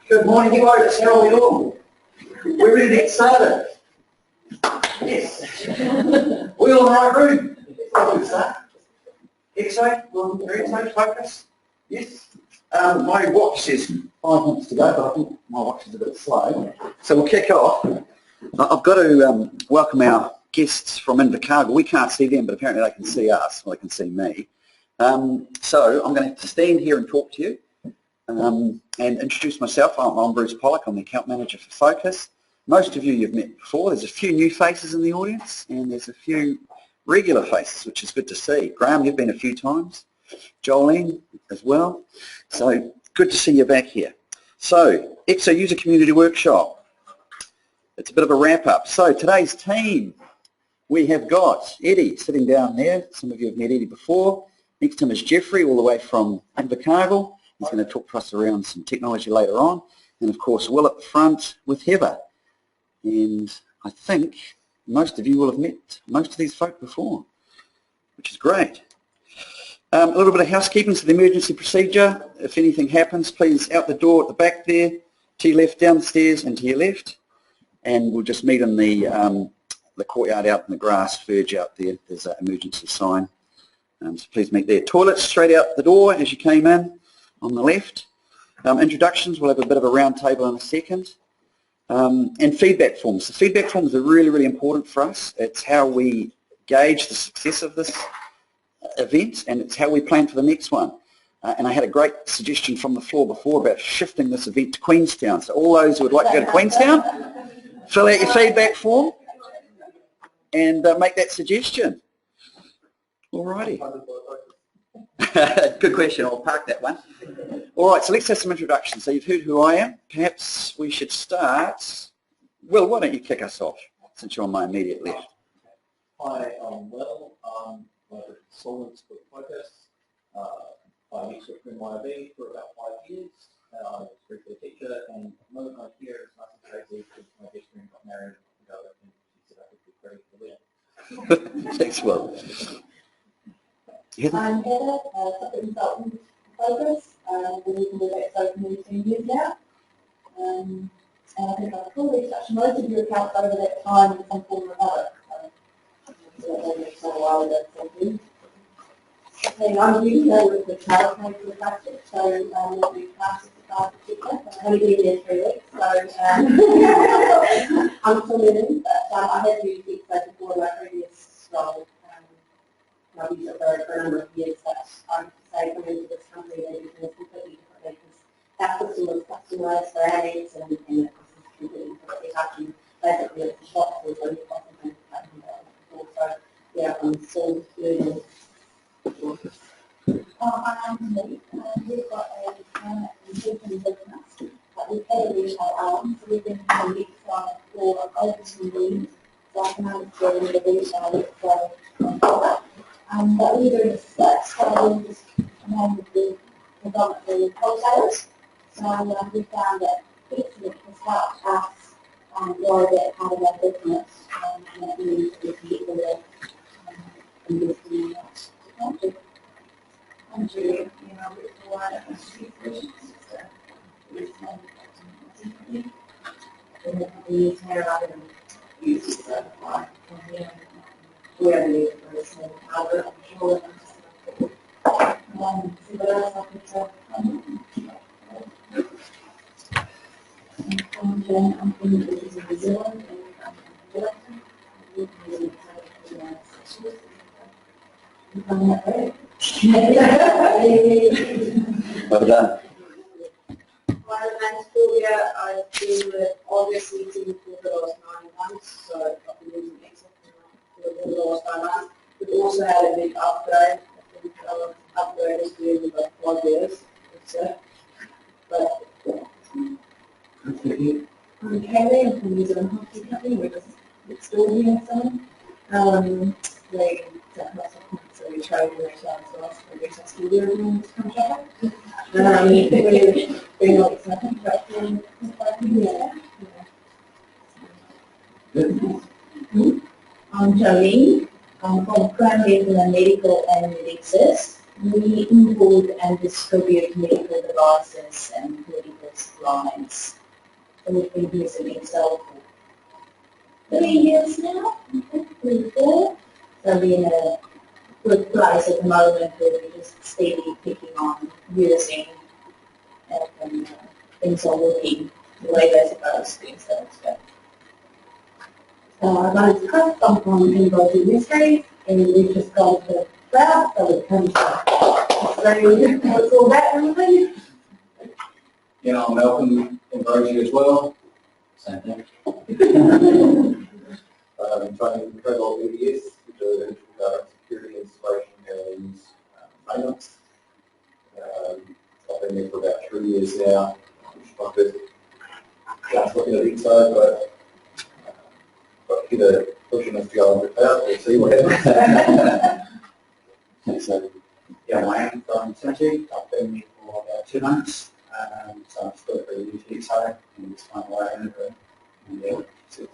Good morning, you guys. How are we all? We're ready to get started. Yes. We all in the right room? X-ray? X-ray? Focus? Yes. My watch says 5 minutes to go, but I think my watch is a bit slow. So we'll kick off. I've got to welcome our guests from Invercargill. We can't see them, but apparently they can see us, or they can see me. So I'm going to have to stand here and talk to you and introduce myself. I'm Bruce Pollock. I'm the account manager for Focus. Most of you you've met before. There's a few new faces in the audience, and there's a few regular faces, which is good to see. Graham, you've been a few times. Jolene as well. So good to see you back here. So, EXO User Community Workshop. It's a bit of a wrap-up. So today's team, we have got Eddie sitting down there. Some of you have met Eddie before. Next to him is Jeffrey, all the way from Invercargill. He's going to talk to us around some technology later on. And of course, Will at the front with Heather. And I think most of you will have met most of these folk before, which is great. A little bit of housekeeping, so the emergency procedure. If anything happens, please out the door at the back there, to your left, down the stairs and to your left. And we'll just meet in the courtyard out in the grass verge out there. There's an emergency sign. So please meet there. Toilets straight out the door as you came in on the left. Introductions, we'll have a bit of a round table in a second. And feedback forms. The feedback forms are really, really important for us. It's how we gauge the success of this event, and it's how we plan for the next one. And I had a great suggestion from the floor before about shifting this event to Queenstown. So all those who would like to go to Queenstown, fill out your feedback form and make that suggestion. Alrighty. Good question. I'll park that one. All right, so let's have some introductions. So you've heard who I am. Perhaps we should start. Will, why don't you kick us off, since you're on my immediate left? Hi, I'm Will. I'm one of the consultants for Focus. I used to been YB for about 5 years. I was a briefly teacher, and at the moment I'm here is nice and crazy because my best friend got married and she said I could be pretty for Thanks, Will. I'm Heather, a consultant for Focus. I've been working with EXO for nearly 10 years now. And I think I've probably touched most of your accounts over that time in some form or other. I'm usually with the child care for the plastic, so we'll do classes to start the teacher. I've only been there 3 weeks, so I'm still learning, but I have used EXO before in my previous role. I've used it for a number of years, but I would say coming into this company they do things completely differently because our system was customised for our needs and this is completely differently touching basically it's a shop for the possible before. So yeah, I'm still learning. I'm Lee. We've got a consulting business, but we've had a retail arm, so we've been on the website for over 2 years, so I can understand the retail product. But we're doing a split, so we're just with the predominantly wholesalers. So we found that excellent has helped us grow that part of our business, and that means we can get the investing in that technology. I'm Julia, with the wider industry solutions. We use Harrow and use it certified from here. We have a very small powder, I'm sure. So what else I could say? I'm Jen, I'm from New Zealand, and I'm using Well done. My name's Julia. I've been with August meeting for the last 9 months, so I've been using Excel for the last 9 months. We've also had a big upgrade. I think our upgrade has been about 5 years. But I'm Kaylee. I'm from New Zealand Hockey Company. We're just next door here something. So we trade with ourselves for us for retail studio in this contract. We've been like something, but I'm Jolene. I'm from Crown Dental and Medical and Medexus. We import and distribute medical devices and medical supplies. So we've been using Excel for 3 years now, I think, 3, 4. So we're in a good place at the moment where we're just steadily picking on using and things are working the way they're supposed to. So it's good. My name is Chris, I'm from Involved Industries, and we've just got the cloud, so it comes up. So that's all that, everybody. Yeah, I'm Malcolm Ambrosi as well. Same thing. Been training in Cobalt EDS, which is initial data security installation and maintenance. I've been there for about 3 years now, which is my first chance looking at EXO, but either pushing us to go and out, we'll see what happens. So, yeah, Wayne from City. I've been here for about 2 months. So I'm still pretty new to EXO and it's my way into it. And yeah, so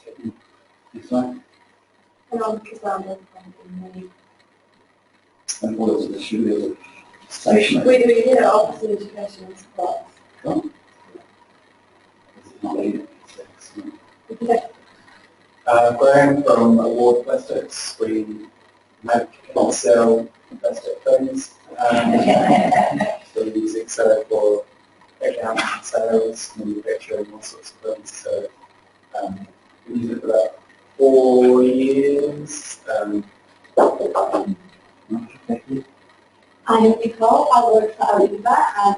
next one. And I'm Cassandra from the And what is the studio station? We do here Office of Education and Supplies. Cool. This is not needed. Okay. Graham from Award Plastics. We make and sell plastic things. So we use Excel for accounting, sales, manufacturing, all sorts of things. So we use it for about 4 years. I'm Nicole. I work for Aviva and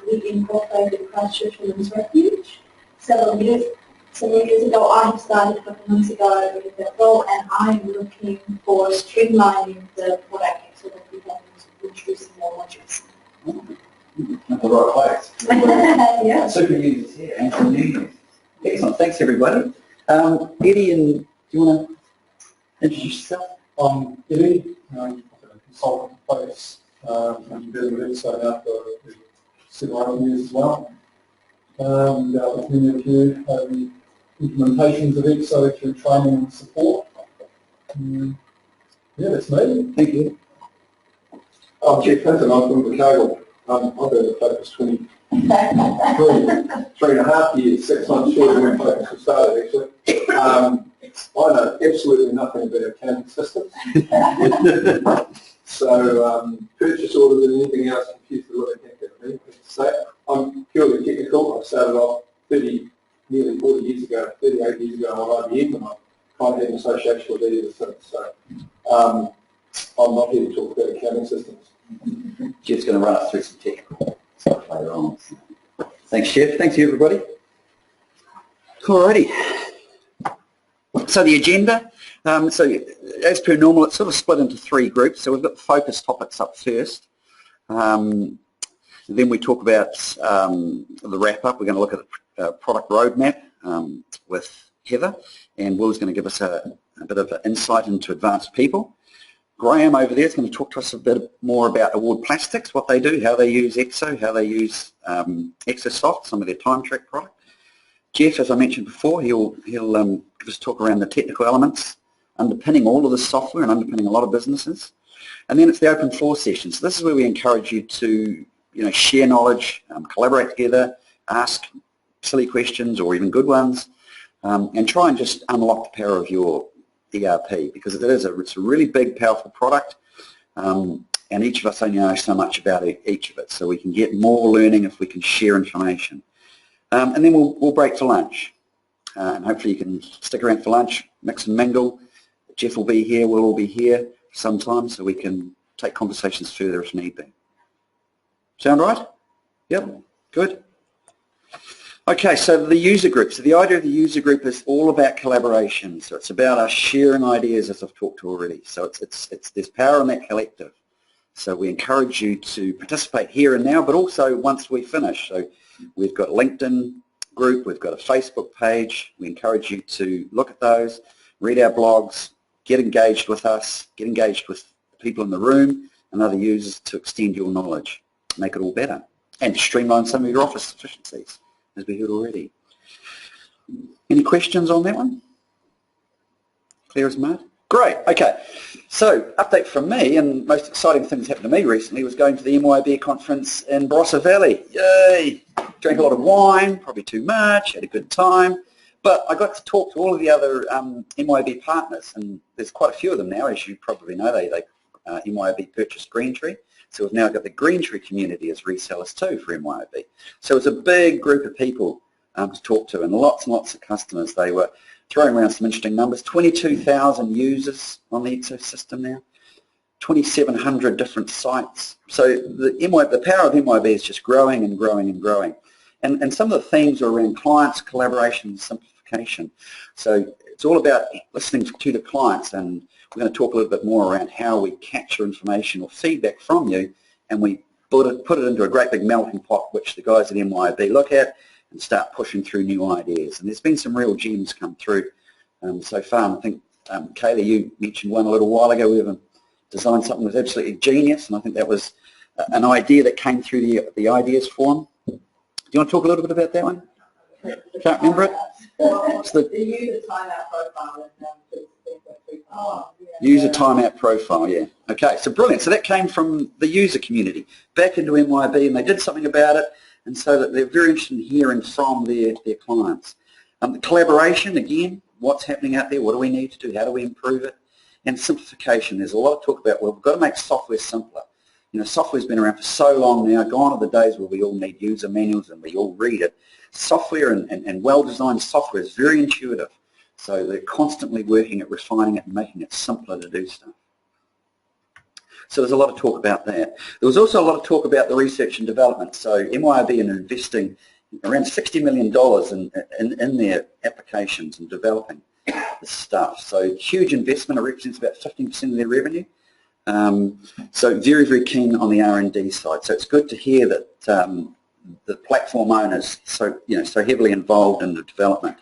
we incorporated Christchurch Women's Refuge. Several years ago, I have started a couple months ago with the role, and I'm looking for streamlining the product so that we can introduce more modules. At the right place. Yeah. Super users here and some new users. Excellent, thanks everybody. Eddie, and do you want to introduce yourself? I'm Eddie, I'm a consultant place. I've been with EXO now for 7 or 8 years as well. With many of you have the implementations of EXO through training and support. Yeah, that's me. Thank you. I'm Jeff Hinton, I'm from Invercargill. I've been at Focus 23, 3.5 years, 6 months short of when Focus was started actually. I know absolutely nothing about accounting systems. So purchase orders and anything else confused the living heck out of me. So I'm purely technical. I started off nearly 40 years ago, 38 years ago on IBM, and I've kind of had an association with it ever since. So I'm not here to talk about accounting systems. Jeff's going to run us through some technical stuff later on. Thanks, Jeff. Thanks, you, everybody. Alrighty. So the agenda, so as per normal, it's sort of split into 3 groups. So we've got the focus topics up first. Then we talk about the wrap-up. We're going to look at the product roadmap with Heather, and Will's going to give us a bit of an insight into advanced people. Graham over there is going to talk to us a bit more about Award Plastics, what they do, how they use EXO, how they use Exosoft, some of their time track product. Jeff, as I mentioned before, he'll give us a talk around the technical elements underpinning all of the software and underpinning a lot of businesses. And then it's the open floor session. So this is where we encourage you to share knowledge, collaborate together, ask silly questions or even good ones, and try and just unlock the power of your ERP, because it's a really big, powerful product, and each of us only know so much about each of it, so we can get more learning if we can share information. And then we'll break for lunch, and hopefully you can stick around for lunch, mix and mingle. Jeff will be here, we'll all be here sometime, so we can take conversations further if need be. Sound right? Yep, good. Okay, so the user group. So the idea of the user group is all about collaboration. So it's about us sharing ideas, as I've talked to already. So there's power in that collective. So we encourage you to participate here and now, but also once we finish. So we've got a LinkedIn group, we've got a Facebook page. We encourage you to look at those, read our blogs, get engaged with us, get engaged with people in the room and other users to extend your knowledge, make it all better, and streamline some of your office efficiencies, as we heard already. Any questions on that one? Clear as mud? Great, okay. So, update from me, and most exciting thing that's happened to me recently was going to the MYOB conference in Barossa Valley. Yay! Drank a lot of wine, probably too much, had a good time. But I got to talk to all of the other MYOB partners, and there's quite a few of them now, as you probably know. MYOB purchased Greentree, so we've now got the Greentree community as resellers too for MYOB. So it's a big group of people to talk to, and lots of customers. They were throwing around some interesting numbers. 22,000 users on the ecosystem now, 2,700 different sites. So the power of MYOB is just growing and growing and growing. And some of the themes are around clients, collaboration, and simplification. So it's all about listening to the clients, and we're going to talk a little bit more around how we capture information or feedback from you, and we put it into a great big melting pot, which the guys at MYOB look at and start pushing through new ideas. And there's been some real gems come through so far. I think, Kaylee, you mentioned one a little while ago. We have designed something that was absolutely genius, and I think that was an idea that came through the ideas forum. Do you want to talk a little bit about that one? Can't remember it? It's the user timeout profile. User timeout profile, yeah. Okay, so brilliant. So that came from the user community back into MYOB, and they did something about it, and so that they're very interested in hearing from their clients. The collaboration, again, what's happening out there, what do we need to do, how do we improve it? And simplification, there's a lot of talk about, well, we've got to make software simpler. You know, software's been around for so long now, gone are the days where we all need user manuals and we all read it. Software and well-designed software is very intuitive. So they're constantly working at refining it and making it simpler to do stuff. So there's a lot of talk about that. There was also a lot of talk about the research and development. So MYOB are investing around $60 million in their applications and developing this stuff. So huge investment. It represents about 15% of their revenue. So very, very keen on the R&D side. So it's good to hear that the platform owners so heavily involved in the development.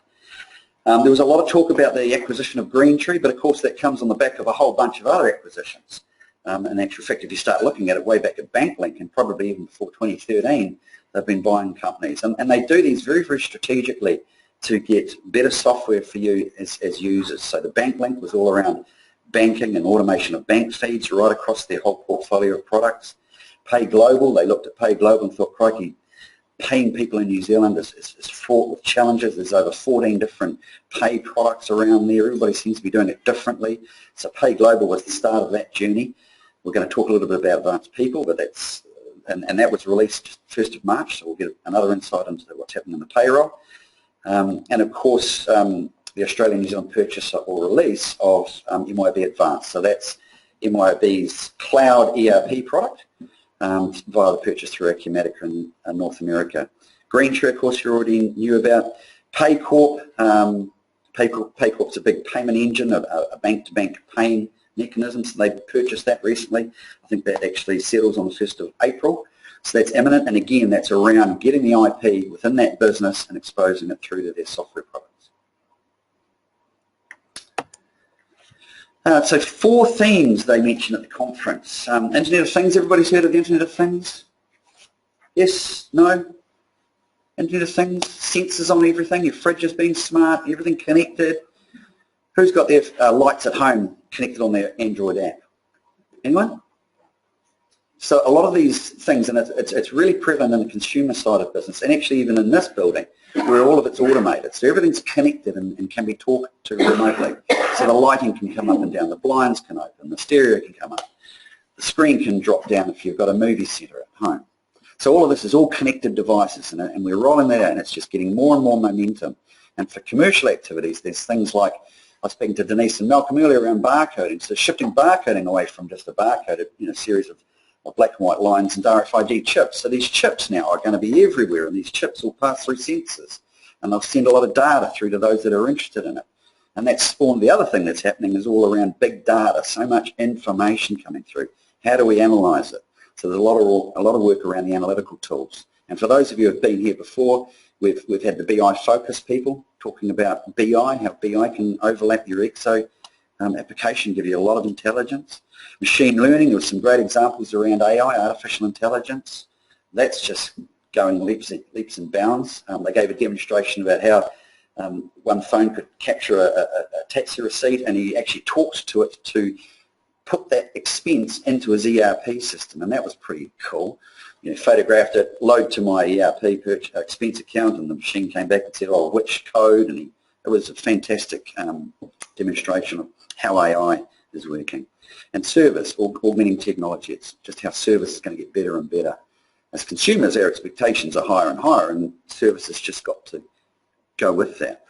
There was a lot of talk about the acquisition of Greentree, but of course that comes on the back of a whole bunch of other acquisitions. In actual fact, if you start looking at it way back at BankLink, and probably even before 2013, they've been buying companies. And they do these very, very strategically to get better software for you as users. So the BankLink was all around banking and automation of bank feeds right across their whole portfolio of products. PayGlobal, they looked at PayGlobal and thought, crikey, paying people in New Zealand is fraught with challenges. There's over 14 different pay products around there. Everybody seems to be doing it differently. So PayGlobal was the start of that journey. We're going to talk a little bit about Advanced People, but that's and that was released 1st of March, so we'll get another insight into what's happening in the payroll. And of course, the Australian New Zealand purchase or release of MYOB Advanced. So that's MYOB's cloud ERP product via the purchase through Acumatica in North America. Greentree, of course, you already knew about. Paycorp. Paycorp's a big payment engine, a bank-to-bank paying mechanism, so they purchased that recently. I think that actually settles on the 1st of April. So that's imminent, and again, that's around getting the IP within that business and exposing it through to their software products. So 4 themes they mentioned at the conference. Internet of Things, everybody's heard of the Internet of Things? Yes? No? Internet of Things, sensors on everything, your fridge is being smart, everything connected. Who's got their lights at home connected on their Android app? Anyone? So a lot of these things, and it's really prevalent in the consumer side of business, and actually even in this building, where all of it's automated. So everything's connected and can be talked to remotely. So the lighting can come up and down, the blinds can open, the stereo can come up, the screen can drop down if you've got a movie centre at home. So all of this is all connected devices, and we're rolling that out, and it's just getting more and more momentum. And for commercial activities, there's things like, I was speaking to Denise and Malcolm earlier around barcoding, so shifting barcoding away from just a barcoded series of black and white lines and RFID chips. So these chips now are going to be everywhere, and these chips will pass through sensors, and they'll send a lot of data through to those that are interested in it. And that's spawned the other thing that's happening is all around big data, so much information coming through. How do we analyse it? So there's a lot of work around the analytical tools. And for those of you who have been here before, we've had the BI focus people talking about BI, how BI can overlap your EXO application, give you a lot of intelligence. Machine learning, there were some great examples around AI, artificial intelligence. That's just going leaps and bounds. They gave a demonstration about how one phone could capture a taxi receipt, and he actually talked to it to put that expense into his ERP system, and that was pretty cool. You know, photographed it, load to my ERP expense account, and the machine came back and said, oh, which code, and it was a fantastic demonstration of how AI is working. And service, augmenting technology, it's just how service is going to get better and better. As consumers, our expectations are higher and higher, and service has just got to go with that.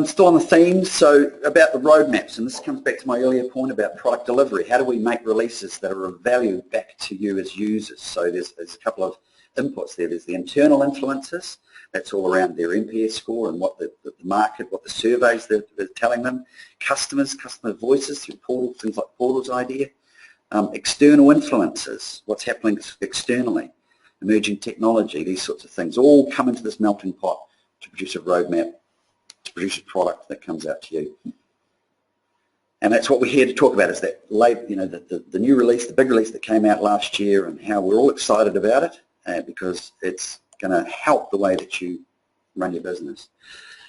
Still on the theme, so about the roadmaps, and this comes back to my earlier point about product delivery. How do we make releases that are of value back to you as users? So there's a couple of inputs there. There's the internal influences. That's all around their NPS score and what the market, what the surveys they're telling them. Customer voices through portals, things like Portals idea. External influences, what's happening externally. Emerging technology, these sorts of things, all come into this melting pot to produce a roadmap, to produce a product that comes out to you. And that's what we're here to talk about, is that the new release, the big release that came out last year, and how we're all excited about it because it's going to help the way that you run your business.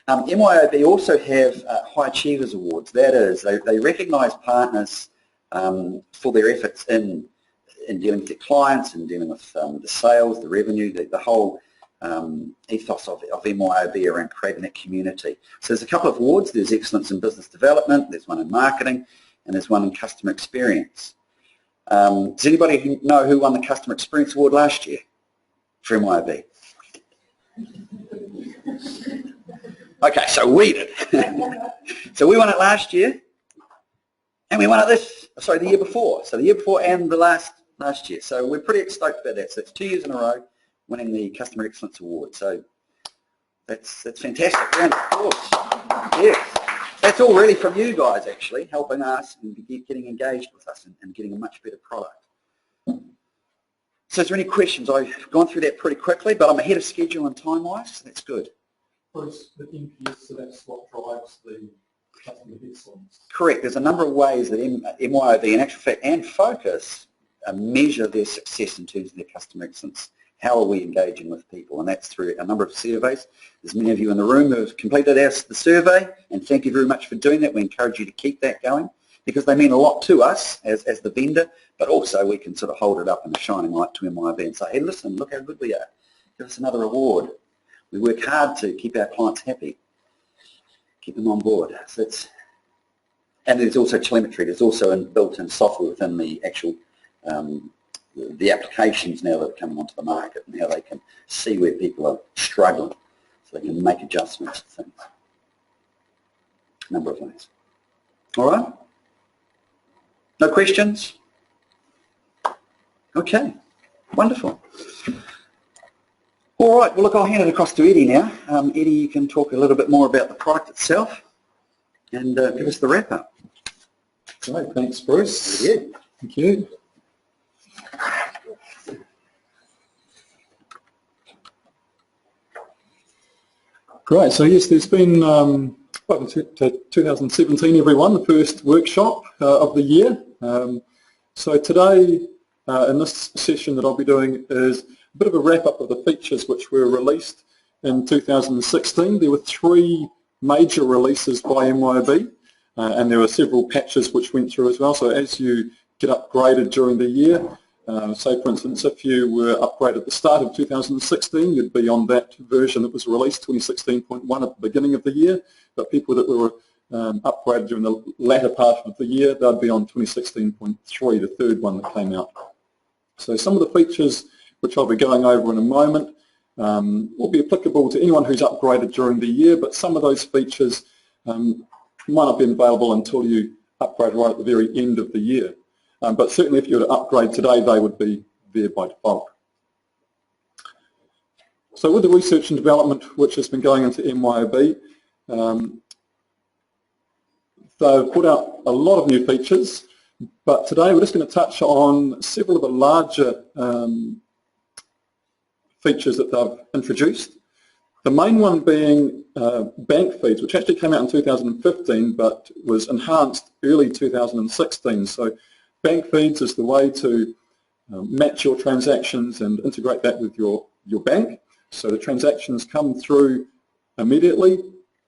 MYOB also have High Achievers Awards. That is, they recognise partners for their efforts in dealing with their clients and dealing with the sales, the revenue, the whole ethos of MYOB around creating that community. So there's a couple of awards. There's Excellence in Business Development, there's one in Marketing, and there's one in Customer Experience. Does anybody know who won the Customer Experience Award last year for MYOB? Okay, so we did. So we won it last year, and we won it the year before. So the year before and the last year. So we're pretty stoked about that. So it's 2 years in a row winning the Customer Excellence Award. So that's fantastic. Round of applause. Yes. That's all really from you guys, actually, helping us and getting engaged with us and getting a much better product. So is there any questions? I've gone through that pretty quickly, but I'm ahead of schedule and time-wise, so that's good. Bruce, the NPS, so that's what drives the customer excellence. Correct. There's a number of ways that MYOB, in actual fact, and Focus measure their success in terms of their customer excellence. How are we engaging with people? And that's through a number of surveys. There's many of you in the room who have completed the survey, and thank you very much for doing that. We encourage you to keep that going because they mean a lot to us as the vendor, but also we can sort of hold it up in a shining light to MYOB and say, hey, listen, look how good we are. Give us another award. We work hard to keep our clients happy, keep them on board. So and there's also telemetry. There's also built-in software within the actual the applications now that are coming onto the market and how they can see where people are struggling so they can make adjustments to things. A number of ways. All right? No questions? Okay, wonderful. All right, well look, I'll hand it across to Eddie now. Eddie, you can talk a little bit more about the product itself and give us the wrap-up. Great, thanks Bruce. Over to you. Thank you. Great, so yes, there's been, welcome to 2017 everyone, the first workshop of the year. So today, in this session that I'll be doing is a bit of a wrap-up of the features which were released in 2016. There were 3 major releases by MYOB, and there were several patches which went through as well. So as you get upgraded during the year, say for instance if you were upgraded at the start of 2016, you'd be on that version that was released, 2016.1 at the beginning of the year, but people that were upgraded during the latter part of the year, they'd be on 2016.3, the third one that came out. So some of the features which I'll be going over in a moment will be applicable to anyone who's upgraded during the year, but some of those features might not be available until you upgrade right at the very end of the year. But certainly if you were to upgrade today, they would be there by default. So with the research and development which has been going into MYOB, they've put out a lot of new features, but today we're just going to touch on several of the larger features that they've introduced. The main one being bank feeds, which actually came out in 2015 but was enhanced early 2016. So bank feeds is the way to match your transactions and integrate that with your bank. So the transactions come through immediately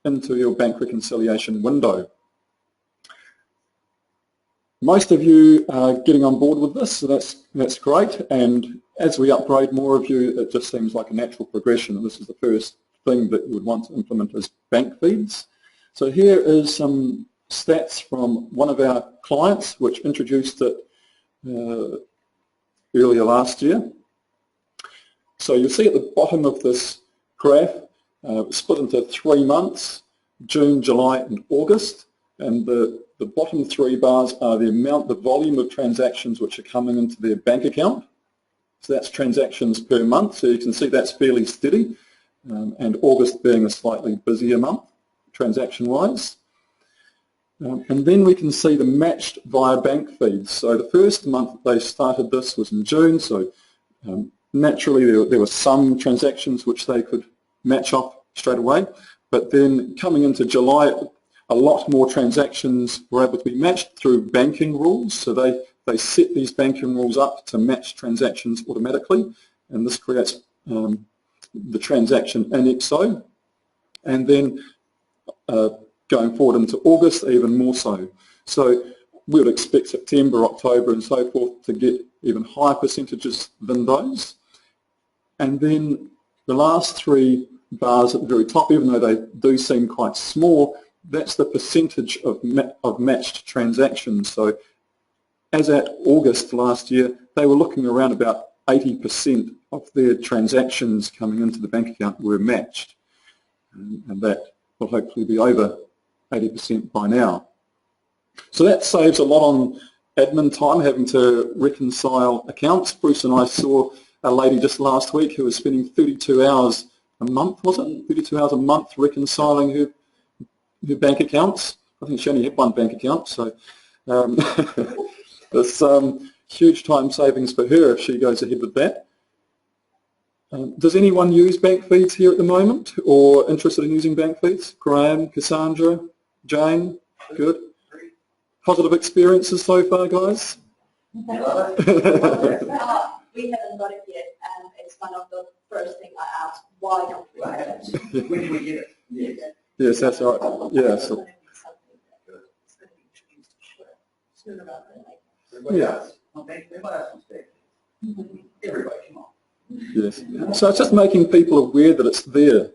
into your bank reconciliation window. Most of you are getting on board with this, so that's great, and as we upgrade more of you, it just seems like a natural progression, and this is the first thing that you would want to implement as bank feeds. So here is some stats from one of our clients which introduced it earlier last year. So you'll see at the bottom of this graph, split into 3 months, June, July and August, and the bottom 3 bars are the volume of transactions which are coming into their bank account. So that's transactions per month, so you can see that's fairly steady, and August being a slightly busier month transaction-wise. And then we can see the matched via bank feeds. So the first month they started this was in June, so naturally there were some transactions which they could match off straight away, but then coming into July a lot more transactions were able to be matched through banking rules. So they set these banking rules up to match transactions automatically, and this creates the transaction in IXO. And then going forward into August, even more so. So we would expect September, October and so forth to get even higher percentages than those. And then the last 3 bars at the very top, even though they do seem quite small, that's the percentage of matched transactions. So as at August last year, they were looking around about 80% of their transactions coming into the bank account were matched. And that will hopefully be over 80% by now. So that saves a lot on admin time, having to reconcile accounts. Bruce and I saw a lady just last week who was spending 32 hours a month, was it? 32 hours a month reconciling her bank accounts. I think she only had 1 bank account, so there's huge time savings for her if she goes ahead with that. Does anyone use bank feeds here at the moment, or interested in using bank feeds? Graham, Cassandra, Jane? Good. Positive experiences so far, guys? We haven't got it yet, and it's one of the first things I ask, why don't we have it? When do we get it? Yes. Yes, that's right. Yeah, so, Yeah. Everybody else wants to. Everybody, come on. yes. So it's just making people aware that it's there.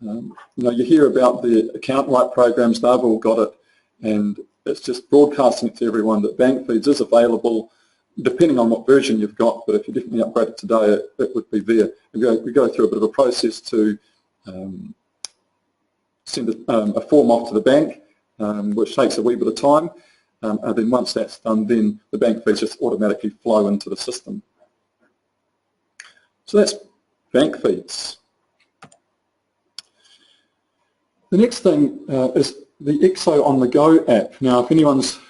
You know, you hear about the account right programs, they've all got it, and it's just broadcasting it to everyone that bank feeds is available, depending on what version you've got, but if you definitely upgrade it today, it would be there. We go through a bit of a process to send a form off to the bank, which takes a wee bit of time, and then once that's done, then the bank feeds just automatically flow into the system. So that's bank feeds. The next thing is the IXO on the Go app. Now, if anyone's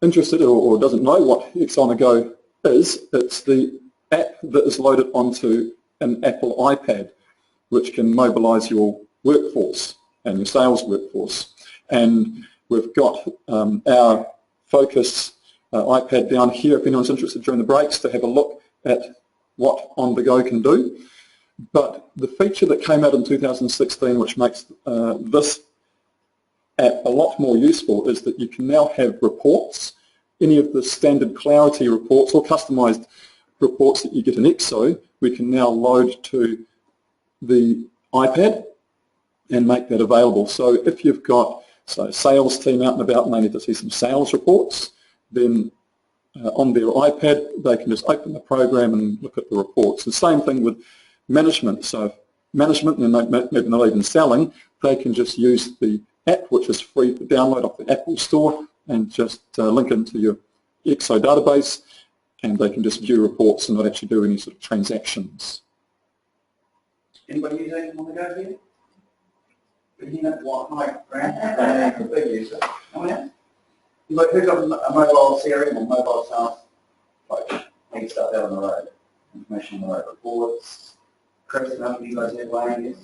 interested or doesn't know what IXO on the Go is, it's the app that is loaded onto an Apple iPad, which can mobilise your workforce and your sales workforce. And we've got our Focus iPad down here if anyone's interested during the breaks to have a look at what On the Go can do. But the feature that came out in 2016 which makes this app a lot more useful is that you can now have reports, any of the standard Clarity reports or customised reports that you get in IXO, we can now load to the iPad and make that available. So if you've got a sales team out and about and they need to see some sales reports, then on their iPad they can just open the program and look at the reports. The same thing with management. So if management, and maybe not even selling, they can just use the app, which is free to download off the Apple Store, and just link into your IXO database, and they can just view reports and not actually do any sort of transactions. Anybody use anything on the Go here? You know what, hi, Grant, a big user. Anyone else? Who's got a mobile CRM or mobile sales coach? I can start that on the road. Information on the road reports. Chris, I don't know if you guys have Wayne, yes?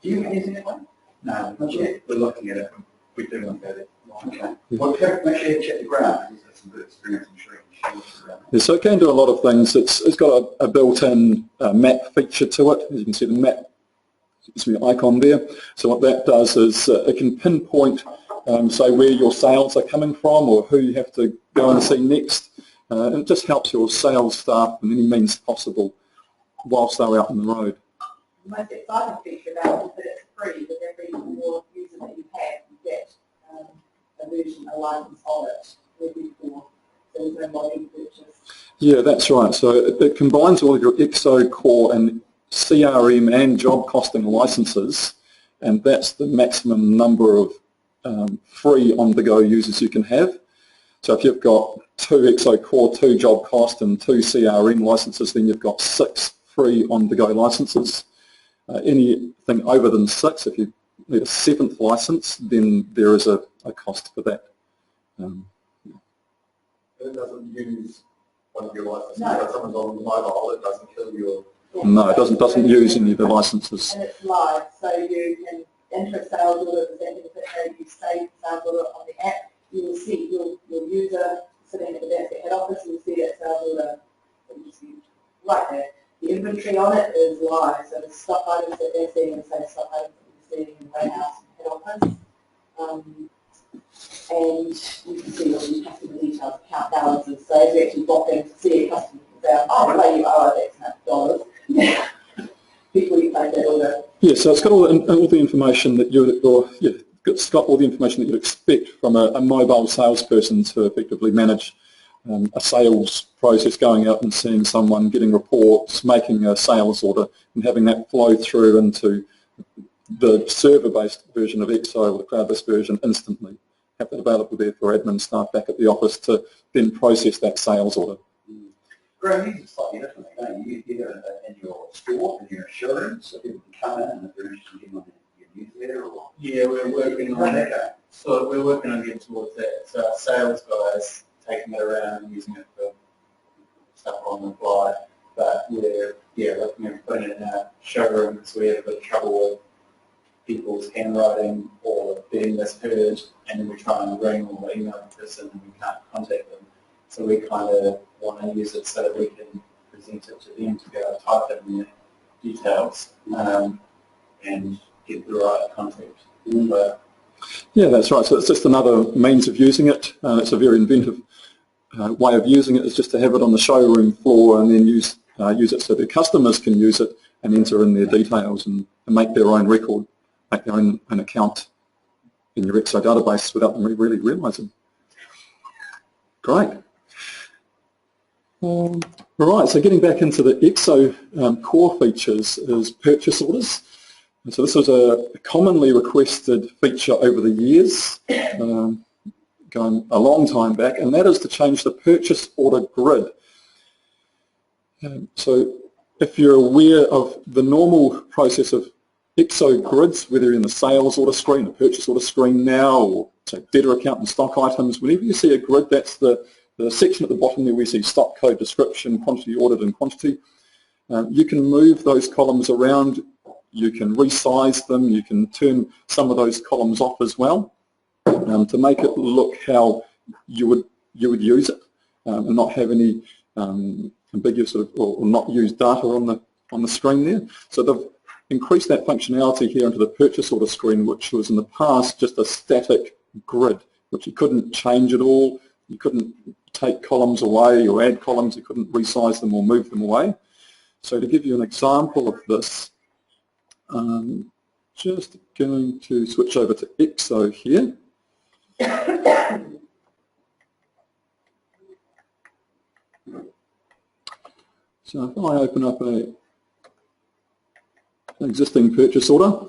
Do you use it, Wayne? No, not yet. We're looking at it. We do look at it. Okay. Well, make sure you check the ground. He's got some good experience, I'm sure he can show us around Yeah, so it can do a lot of things. It's got a built-in map feature to it. As you can see, the map icon there. So what that does is it can pinpoint, say, where your sales are coming from or who you have to go and see next. And it just helps your sales staff in any means possible whilst they're out on the road. The most exciting feature about it is that it's free. With every more user that you have, you get a version, a license of it every before. So there's no login purchase. Yeah, that's right. So it combines all of your EXO core and CRM and job costing licenses, and that's the maximum number of free on-the-go users you can have. So if you've got 2 EXO core, 2 job cost and 2 CRM licenses, then you've got 6 free on-the-go licenses. Anything over than 6, if you need a 7th license, then there is a cost for that. It doesn't use one of your licenses. No. If someone's on the mobile, it doesn't kill your... No, it doesn't use any of the licenses. And it's live, so you can enter a sales order, you save sales order on the app, you will see your user sitting at the desk at head office, you will see that sales order right there. The inventory on it is live, so the stock items that they're seeing and say stock items that they're seeing in the warehouse and head office. And you can see all the customer details, account balances, so if you actually walk in to see a customer, say, oh, well, you owe X amount of dollars. Before you place that order. Yeah, so it's got all the information that it's got all the information that you'd expect from a mobile salesperson to effectively manage a sales process, going out and seeing someone, getting reports, making a sales order, and having that flow through into the server-based version of EXO or the cloud-based version instantly. Have that available there for admin staff back at the office to then process that sales order. Graham, you use it slightly differently, don't you? You have it in your store, in your showroom, so people can come in and if they're interested in getting on your newsletter or... Yeah, we're working on that. So we're working on getting towards that. So our sales guys taking it around and using it for stuff on the fly. But we're looking at putting it in our showroom because we have a bit of trouble with people's handwriting or getting misheard, and then we try and ring or email the person and we can't contact them. So we kind of want to use it so that we can present it to them to be able to type in their details and get the right contact. But yeah, that's right. So it's just another means of using it. It's a very inventive way of using it. Is just to have it on the showroom floor and then use it so the customers can use it and enter in their details and make their own record, make their own account in your EXO database without them really realising. Great. Right, so getting back into the EXO core features is purchase orders. And so this was a commonly requested feature over the years, going a long time back, and that is to change the purchase order grid. So if you're aware of the normal process of EXO grids, whether you're in the sales order screen, the purchase order screen now, or say debtor account and stock items, whenever you see a grid, that's the section at the bottom there we see stock code, description, quantity ordered and quantity. You can move those columns around, you can resize them, you can turn some of those columns off as well to make it look how you would use it and not have any ambiguous or not use data on the screen there. So they've increased that functionality here into the purchase order screen, which was in the past just a static grid, which you couldn't change at all. You couldn't take columns away or add columns, you couldn't resize them or move them away. So to give you an example of this, just going to switch over to EXO here. So if I open up an existing purchase order,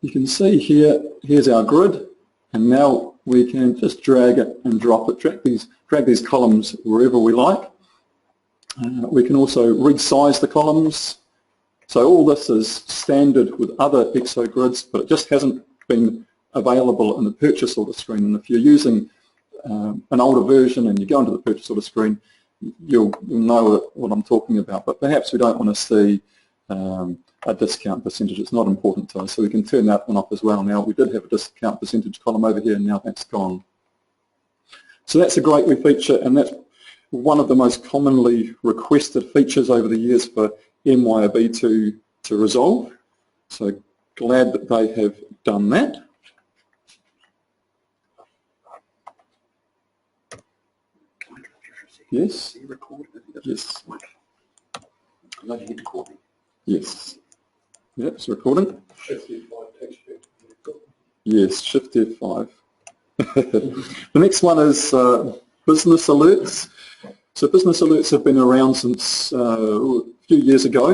you can see here's our grid, and now we can just drag it and drop it, drag these columns wherever we like. We can also resize the columns. So all this is standard with other EXO grids, but it just hasn't been available in the purchase order screen. And if you're using an older version and you go into the purchase order screen, you'll know what I'm talking about. But perhaps we don't want to see a discount percentage. It's not important to us, so we can turn that one off as well. Now, we did have a discount percentage column over here, and now that's gone. So that's a great new feature, and that's one of the most commonly requested features over the years for MYOB to resolve. So glad that they have done that. Yes. Yes. Yes. Yep, it's recording. Yes, Shift F5. The next one is business alerts. So business alerts have been around since a few years ago.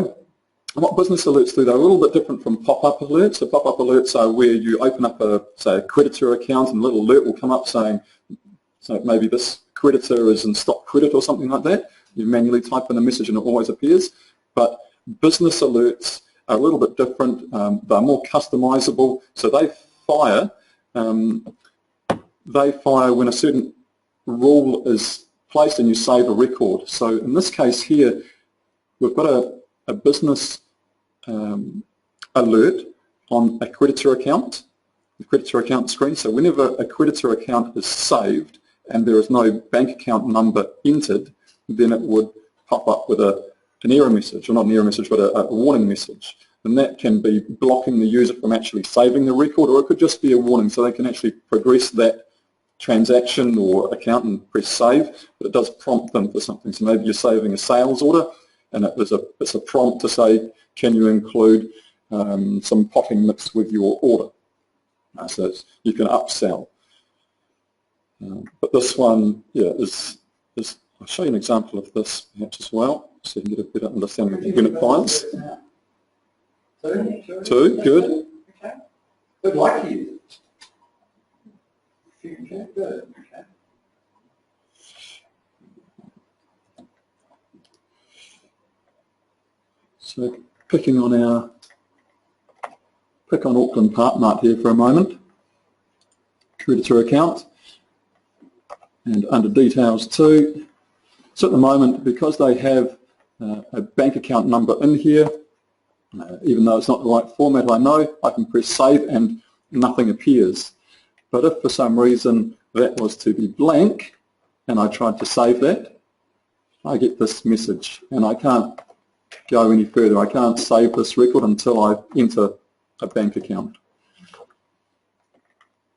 And what business alerts do, they're a little bit different from pop-up alerts. So pop-up alerts are where you open up say a creditor account and a little alert will come up saying, so maybe this creditor is in stop credit or something like that. You manually type in a message and it always appears. But business alerts are a little bit different. They're more customizable. So they fire when a certain rule is placed and you save a record. So in this case here, we've got a business alert on a creditor account, the creditor account screen. So whenever a creditor account is saved and there is no bank account number entered, then it would pop up with an error message, or not an error message, but a warning message. And that can be blocking the user from actually saving the record, or it could just be a warning so they can actually progress that transaction or account and press save, but it does prompt them for something. So maybe you're saving a sales order and it's a prompt to say, can you include some potting mix with your order? So you can upsell. But this one, yeah, I'll show you an example of this perhaps as well, so you can get a better understanding of unit files. Two, good. Okay. Good luck to you. Okay, good. Okay. So pick on Auckland Park Mart here for a moment. Creditor account. And under details too. So at the moment, because they have a bank account number in here, even though it's not the right format, I know, I can press save and nothing appears. But if for some reason that was to be blank and I tried to save that, I get this message and I can't go any further. I can't save this record until I enter a bank account.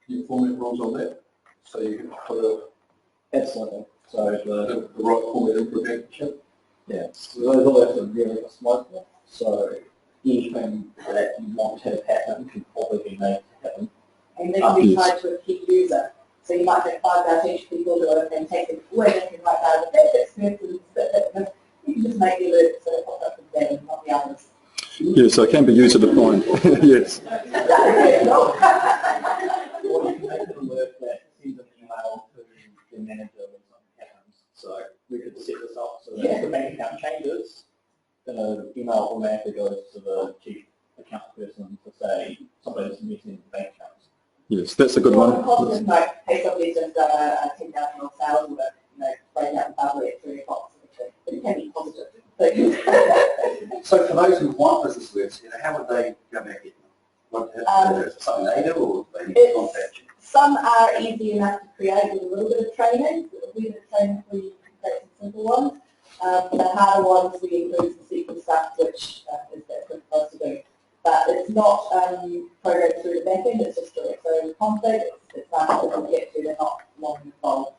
You format rules on that, so you can put a Absolutely. So the right format in for a bank account. yeah, so those alerts are really customizable. So anything that you want to have happen can probably be made to happen. And they can be tied to a key user. So you might have 5,000 people who are fantastic away and right now the benefits, you can just make the alert so it pops up with them and not the others. Yeah, so it can be user defined. Yes. Or you can make an alert that sends an email to the manager when something happens. So we could set this up so that if the bank account changes, the email automatically goes to the chief account person to say somebody's missing the bank account. Yes, that's a good one. On a positive note, hey, somebody's just done a $10,000 sales order, break out in public at 3 o'clock. It can be positive. So for those who want business alerts, how would they go about getting them? Is it something they do, or they need to contact you? Some are easy enough to create with a little bit of training. We have training for you to create some simple ones. The harder ones we include some SQL stuff, which is pretty close to do. But it's not programmed through the back end, it's just direct. So config, it's nice to get to, they're not long involved.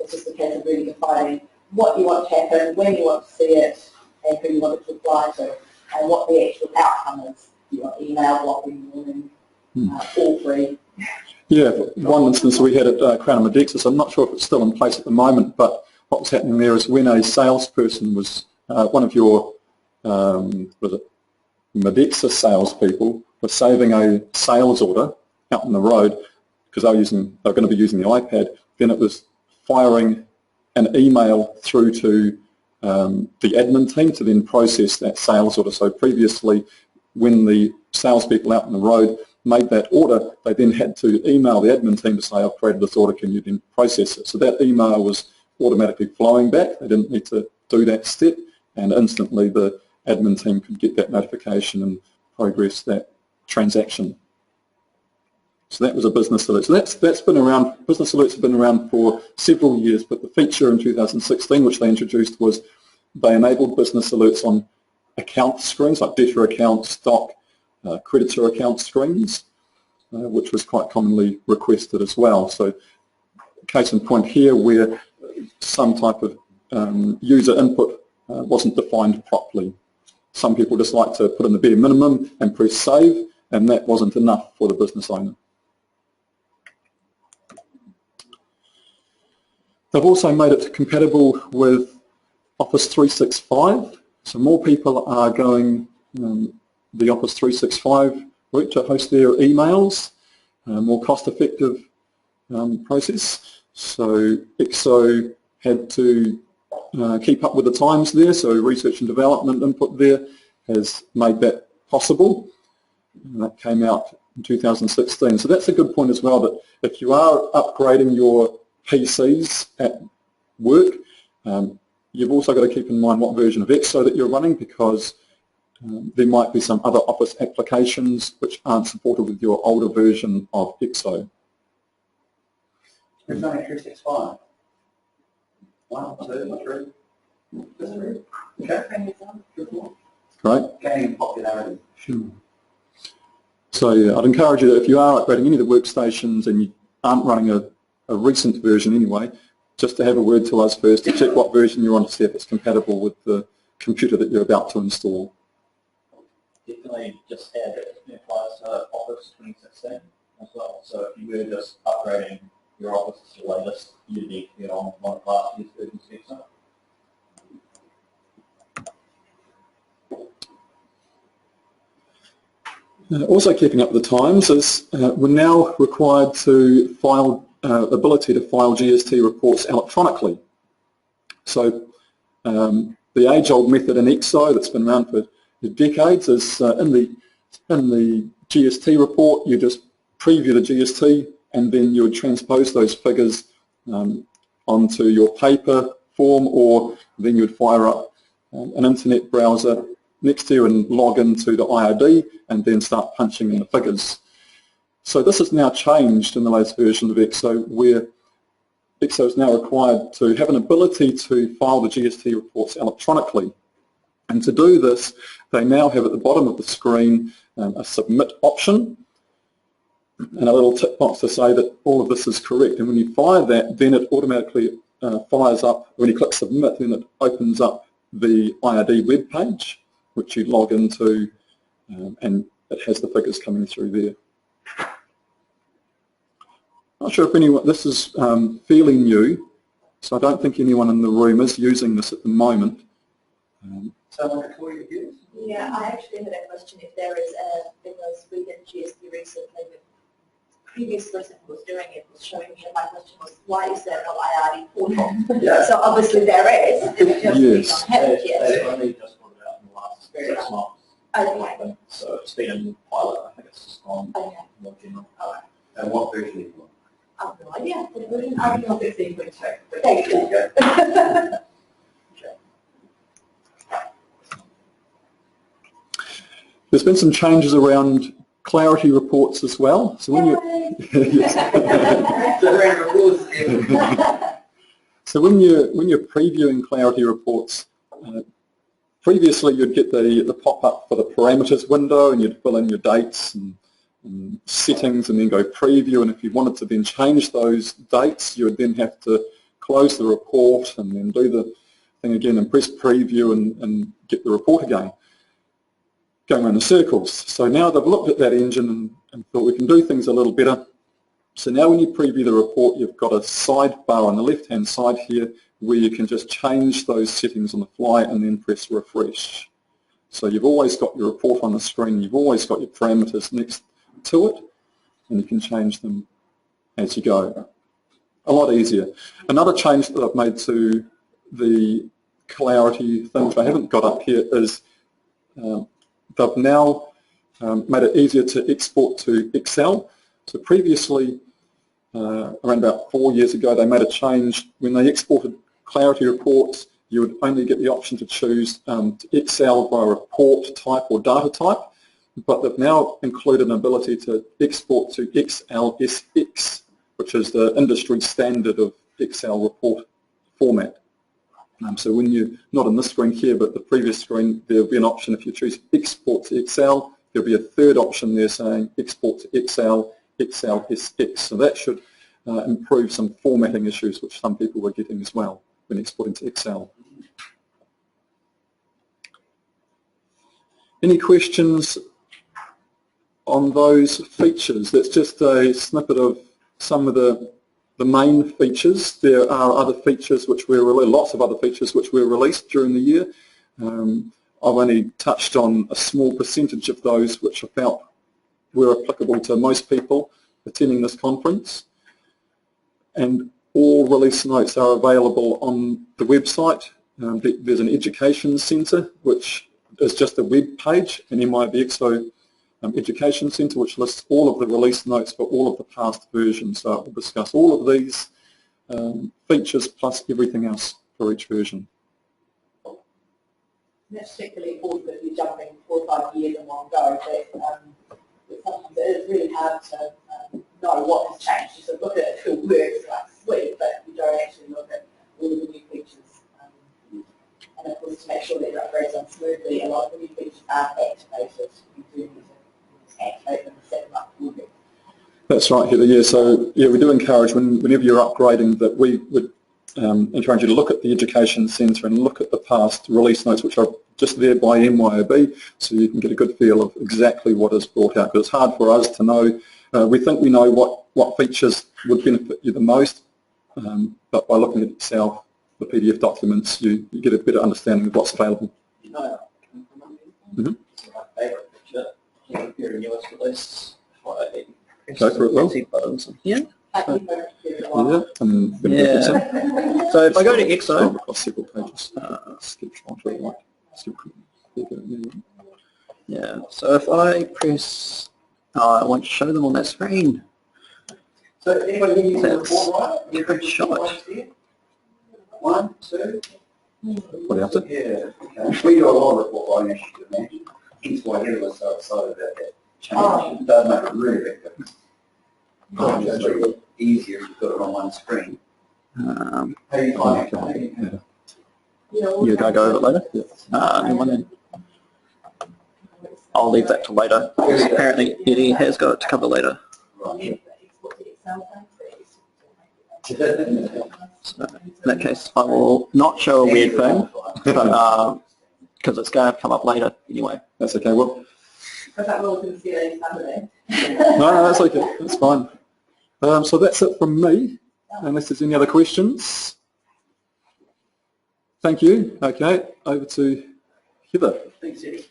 It's just a case of really defining what you want to happen, when you want to see it, and who you want it to apply to, and what the actual outcome is. You want email, blocking, warning, all three. Yeah, one instance we had at Crown and Medexus, I'm not sure if it's still in place at the moment, but what was happening there is when a salesperson was, one of your, was it Medexus salespeople was saving a sales order out on the road because they were going to be using the iPad, then it was firing an email through to the admin team to then process that sales order. So previously, when the salespeople out on the road made that order, they then had to email the admin team to say, I've created this order, can you then process it? So that email was automatically flowing back. They didn't need to do that step, and instantly the admin team could get that notification and progress that transaction. So that was a business alert. So that's been around, business alerts have been around for several years, but the feature in 2016 which they introduced was they enabled business alerts on account screens like debtor account, stock, creditor account screens, which was quite commonly requested as well. So case in point here where some type of user input wasn't defined properly. Some people just like to put in the bare minimum and press save, and that wasn't enough for the business owner. They've also made it compatible with Office 365, so more people are going the Office 365 route to host their emails, more cost-effective process. So EXO had to keep up with the times there, so research and development input there has made that possible. And that came out in 2016. So that's a good point as well, that if you are upgrading your PCs at work, you've also got to keep in mind what version of EXO that you're running, because there might be some other Office applications which aren't supported with your older version of EXO. There's only 365. 1, 2, 3. Just 3. Okay. Great. Gaining popularity. Sure. So yeah, I'd encourage you that if you are upgrading any of the workstations and you aren't running a recent version anyway, just to have a word to us first to check what version you're on to see if it's compatible with the computer that you're about to install. Definitely just add that it applies to Office 2016 as well. So if you were just upgrading your Office to the latest, you'd need to get on one of last year's versions of EXO. Also keeping up with the times is we're now required to file, ability to file GST reports electronically. So the age-old method in EXO that's been around for decades is in the GST report you just preview the GST and then you would transpose those figures onto your paper form, or then you would fire up an internet browser next to you and log into the IRD and then start punching in the figures. So this has now changed in the latest version of EXO, where EXO is now required to have an ability to file the GST reports electronically. And to do this, they now have at the bottom of the screen a submit option and a little tick box to say that all of this is correct. And when you fire that, then it automatically fires up, when you click submit, then it opens up the IRD web page, which you log into, and it has the figures coming through there. Not sure if anyone, this is fairly new, so I don't think anyone in the room is using this at the moment. Someone to call you here? Yeah, I actually had a question if there is because we did GST recently, the previous person who was doing it was showing me, and my question was, why is there no IRD portal? Yeah. So obviously there is, it's just we Yes. don't have it They yet. only just put it out in the last 6 months. Okay, So it's been in pilot. I think it's just on okay, more general. alright. And what version is one? I have no idea. I think I'll 15.2. Thank you. Okay. There's been some changes around clarity reports as well. So when you yes. So when you're previewing clarity reports, previously you'd get the pop-up for the parameters window and you'd fill in your dates and settings and then go preview, and if you wanted to then change those dates you would then have to close the report and then do the thing again and press preview and get the report again, going around in circles. So now they've looked at that engine and thought we can do things a little better. So now when you preview the report, you've got a sidebar on the left-hand side here where you can just change those settings on the fly and then press refresh. So you've always got your report on the screen, you've always got your parameters next to it, and you can change them as you go. A lot easier. Another change that I've made to the clarity thing, which I haven't got up here, is they've now made it easier to export to Excel. So previously, around about 4 years ago, they made a change. When they exported clarity reports, you would only get the option to choose to Excel by report type or data type. but they've now included an ability to export to XLSX, which is the industry standard of Excel report format. So when you're not on this screen here, but the previous screen, there'll be an option if you choose export to Excel, there'll be a third option there saying export to Excel, XLSX. So that should improve some formatting issues which some people were getting as well when exporting to Excel. Any questions on those features? That's just a snippet of some of the main features. There are other features which were lots of other features which were released during the year. I've only touched on a small percentage of those which I felt were applicable to most people attending this conference. And all release notes are available on the website. There's an education centre which is just a web page, an MYOB Education Centre, which lists all of the release notes for all of the past versions. So we'll discuss all of these features plus everything else for each version. That's particularly important if you're jumping 4 or 5 years in one go, but sometimes it is really hard to know what has changed. You sort of look at it, it still works like sweet, but you don't actually look at all of the new features. And of course, to make sure that your upgrades run smoothly, a lot of the new features are activated. You do need to activate them and set them up for you. That's right, Heather. Yeah, so yeah, we do encourage whenever you're upgrading that we would encourage you to look at the Education Centre and look at the past release notes, which are just there by MYOB, so you can get a good feel of exactly what is brought out. Because it's hard for us to know. We think we know what features would benefit you the most, but by looking at Excel, the PDF documents, you get a better understanding of what's available. You know, my favourite picture, if you're a US release, Go for it, Will. buttons in here. Yeah, and Yeah. So if I go to EXO, across several pages. Skip onto it, right. yeah. So if I press, I want to show them on that screen. So anybody using the That's report right? a good shot. 1, 2. What else? Yeah. Okay. We do a lot of report writing, as you can imagine. Hence why Heather was so excited about that change. It does make a really big difference. It's really easier if you've got it on one screen. How do you find it? You go over it later? Never mind then. I'll leave that to later. Apparently Eddie has got it to cover later. Right. So in that case, I will not show a weird thing, because it's going to come up later anyway. That's okay, Will. I thought we were going to see it Saturday. No, that's okay. That's fine. So that's it from me, unless there's any other questions. Thank you. Okay, over to Heather. Thanks, Eddie.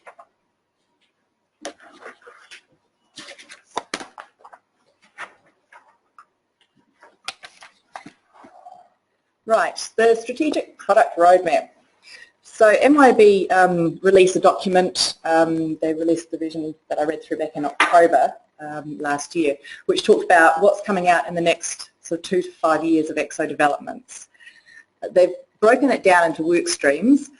Right, the strategic product roadmap. So MYOB released a document, they released the version that I read through back in October last year, which talked about what's coming out in the next sort of 2 to 5 years of EXO developments. They've broken it down into work streams,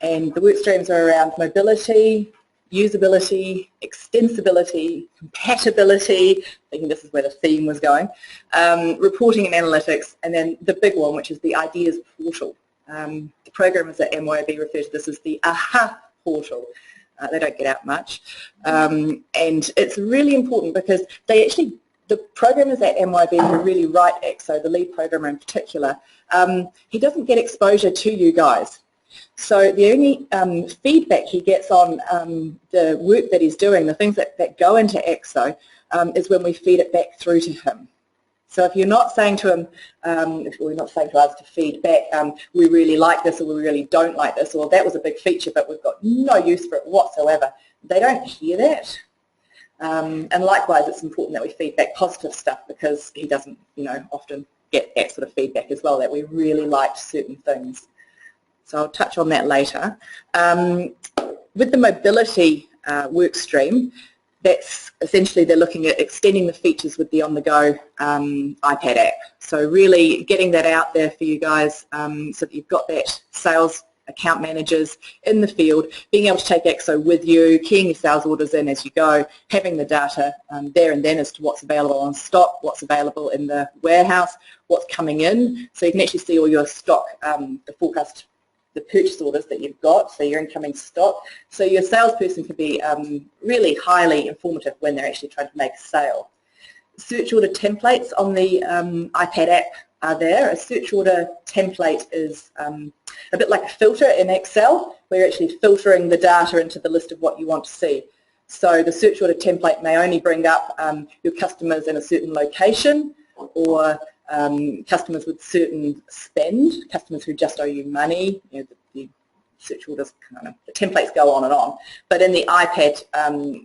and the work streams are around mobility, usability, extensibility, compatibility, thinking this is where the theme was going, reporting and analytics, and then the big one, which is the ideas portal. The programmers at MYOB refer to this as the AHA portal. They don't get out much. And it's really important because they actually, the programmers at MYOB who really write EXO, the lead programmer in particular, he doesn't get exposure to you guys. So the only feedback he gets on the work that he's doing, the things that go into EXO, is when we feed it back through to him. So if you're not saying to him, if we're not saying to us to feed back, we really like this or we really don't like this, or that was a big feature but we've got no use for it whatsoever, they don't hear that. And likewise, it's important that we feed back positive stuff because he doesn't, often get that sort of feedback as well, that we really liked certain things. So I'll touch on that later. With the mobility work stream, that's essentially they're looking at extending the features with the on-the-go iPad app. So really getting that out there for you guys so that you've got that sales account managers in the field, being able to take EXO with you, keying your sales orders in as you go, having the data there and then as to what's available on stock, what's available in the warehouse, what's coming in, so you can actually see all your stock, the forecast, the purchase orders that you've got, so your incoming stock. So your salesperson can be really highly informative when they're actually trying to make a sale. Search order templates on the iPad app are there. A search order template is a bit like a filter in Excel, where you're actually filtering the data into the list of what you want to see. So the search order template may only bring up your customers in a certain location, or customers with certain spend, customers who just owe you money. You know, the search orders, the templates go on and on. But in the iPad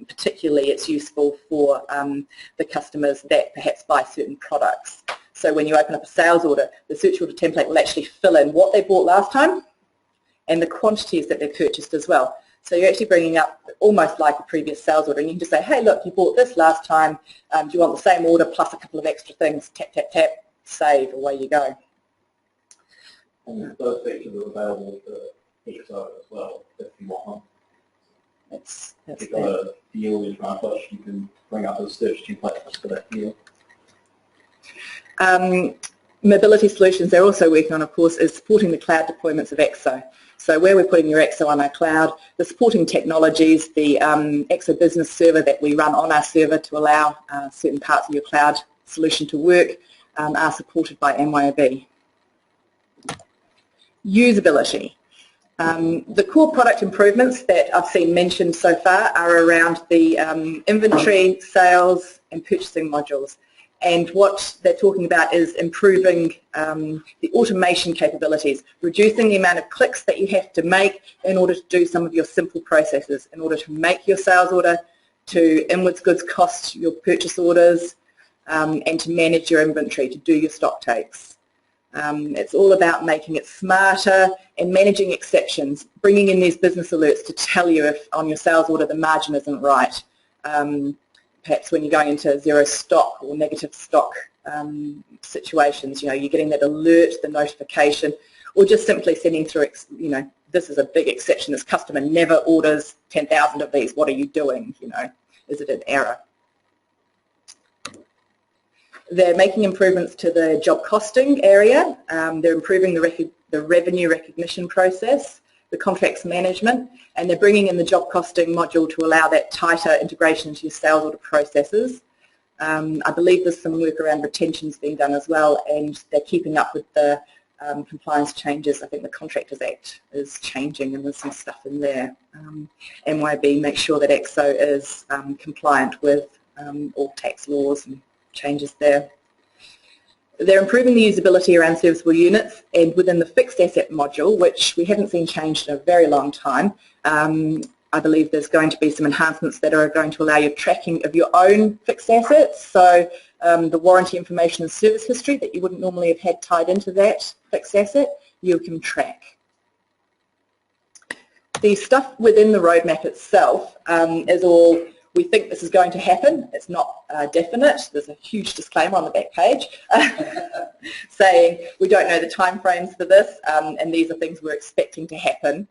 particularly, it's useful for the customers that perhaps buy certain products. So when you open up a sales order, the search order template will actually fill in what they bought last time and the quantities that they purchased as well. So you're actually bringing up almost like a previous sales order, and you can just say, hey, look, you bought this last time. Do you want the same order plus a couple of extra things? Tap, tap, tap, save, away you go. And those features are available for EXO as well, if you want them. That's if you've got a deal you're trying to push, you can bring up a search template just for that deal. Mobility Solutions they're also working on, of course, is supporting the cloud deployments of EXO. So where we're putting your EXO on our cloud, the supporting technologies, the EXO Business Server that we run on our server to allow certain parts of your cloud solution to work are supported by MYOB. Usability. The core product improvements that I've seen mentioned so far are around the inventory, sales and purchasing modules. And what they're talking about is improving the automation capabilities, reducing the amount of clicks that you have to make in order to do some of your simple processes, in order to make your sales order, to inwards goods cost your purchase orders, and to manage your inventory, to do your stock takes. It's all about making it smarter and managing exceptions, bringing in these business alerts to tell you if on your sales order the margin isn't right. Perhaps when you're going into zero stock or negative stock situations, you know, you're getting that alert, the notification, or just simply sending through, you know, this is a big exception, this customer never orders 10,000 of these, what are you doing, you know, is it an error? They're making improvements to the job costing area, they're improving the revenue recognition process, the contracts management, and they're bringing in the job costing module to allow that tighter integration into your sales order processes. I believe there's some work around retentions being done as well, and they're keeping up with the compliance changes. I think the Contractors Act is changing and there's some stuff in there. MYOB makes sure that EXO is compliant with all tax laws and changes there. They're improving the usability around serviceable units, and within the fixed asset module, which we haven't seen changed in a very long time, I believe there's going to be some enhancements that are going to allow you tracking of your own fixed assets, so the warranty information and service history that you wouldn't normally have had tied into that fixed asset, you can track. The stuff within the roadmap itself is all, we think this is going to happen. It's not definite. There's a huge disclaimer on the back page saying we don't know the timeframes for this, and these are things we're expecting to happen.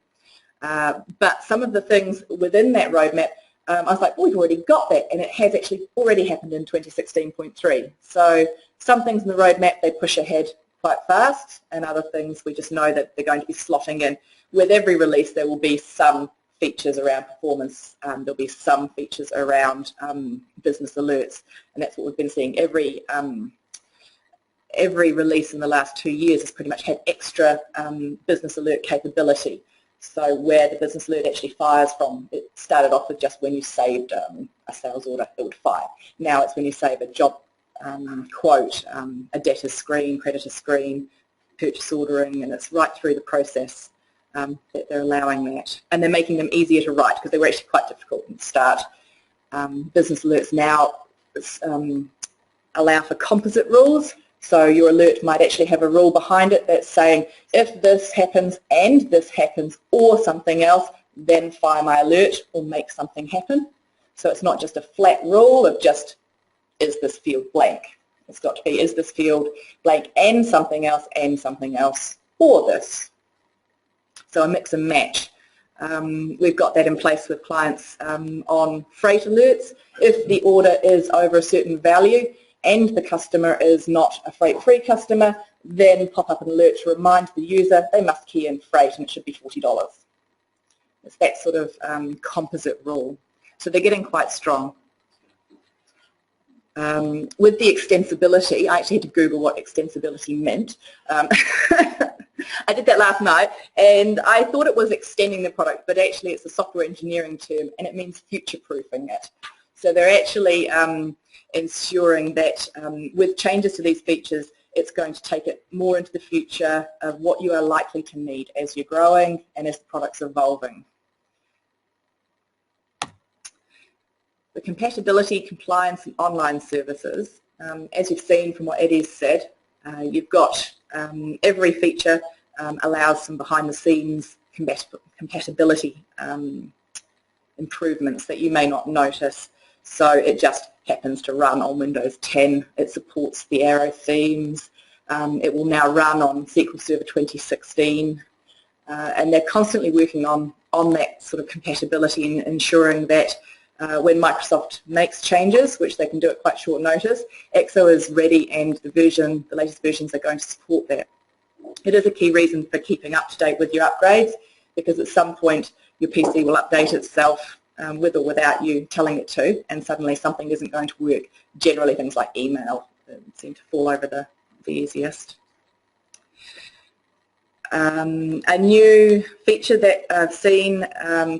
But some of the things within that roadmap, I was like, oh, we've already got that, and it has actually already happened in 2016.3. So some things in the roadmap they push ahead quite fast, and other things we just know that they're going to be slotting in. With every release there will be some features around performance, there'll be some features around business alerts, and that's what we've been seeing. Every release in the last 2 years has pretty much had extra business alert capability. So where the business alert actually fires from, it started off with just when you saved a sales order, it would fire. Now it's when you save a job quote, a debtor screen, creditor screen, purchase ordering, and it's right through the process that they're allowing that. And they're making them easier to write because they were actually quite difficult at the start. Business alerts now allow for composite rules. So your alert might actually have a rule behind it that's saying, if this happens and this happens or something else, then fire my alert or make something happen. So it's not just a flat rule of just, is this field blank? It's got to be, is this field blank and something else or this? so a mix and match. We've got that in place with clients on freight alerts. If the order is over a certain value and the customer is not a freight-free customer, then pop up an alert to remind the user they must key in freight and it should be $40. It's that sort of composite rule. So they're getting quite strong. With the extensibility, I actually had to Google what extensibility meant. I did that last night, and I thought it was extending the product, but actually it's a software engineering term, and it means future-proofing it. So they're actually ensuring that with changes to these features, it's going to take it more into the future of what you are likely to need as you're growing and as the product's evolving. The compatibility, compliance, and online services, as you've seen from what Eddie's said, you've got every feature allows some behind-the-scenes compatibility improvements that you may not notice. So it just happens to run on Windows 10. It supports the Arrow themes. It will now run on SQL Server 2016. And they're constantly working on that sort of compatibility and ensuring that when Microsoft makes changes, which they can do at quite short notice, EXO is ready and the latest versions are going to support that. It is a key reason for keeping up to date with your upgrades, because at some point your PC will update itself with or without you telling it to, and suddenly something isn't going to work. Generally things like email seem to fall over the easiest. A new feature that I've seen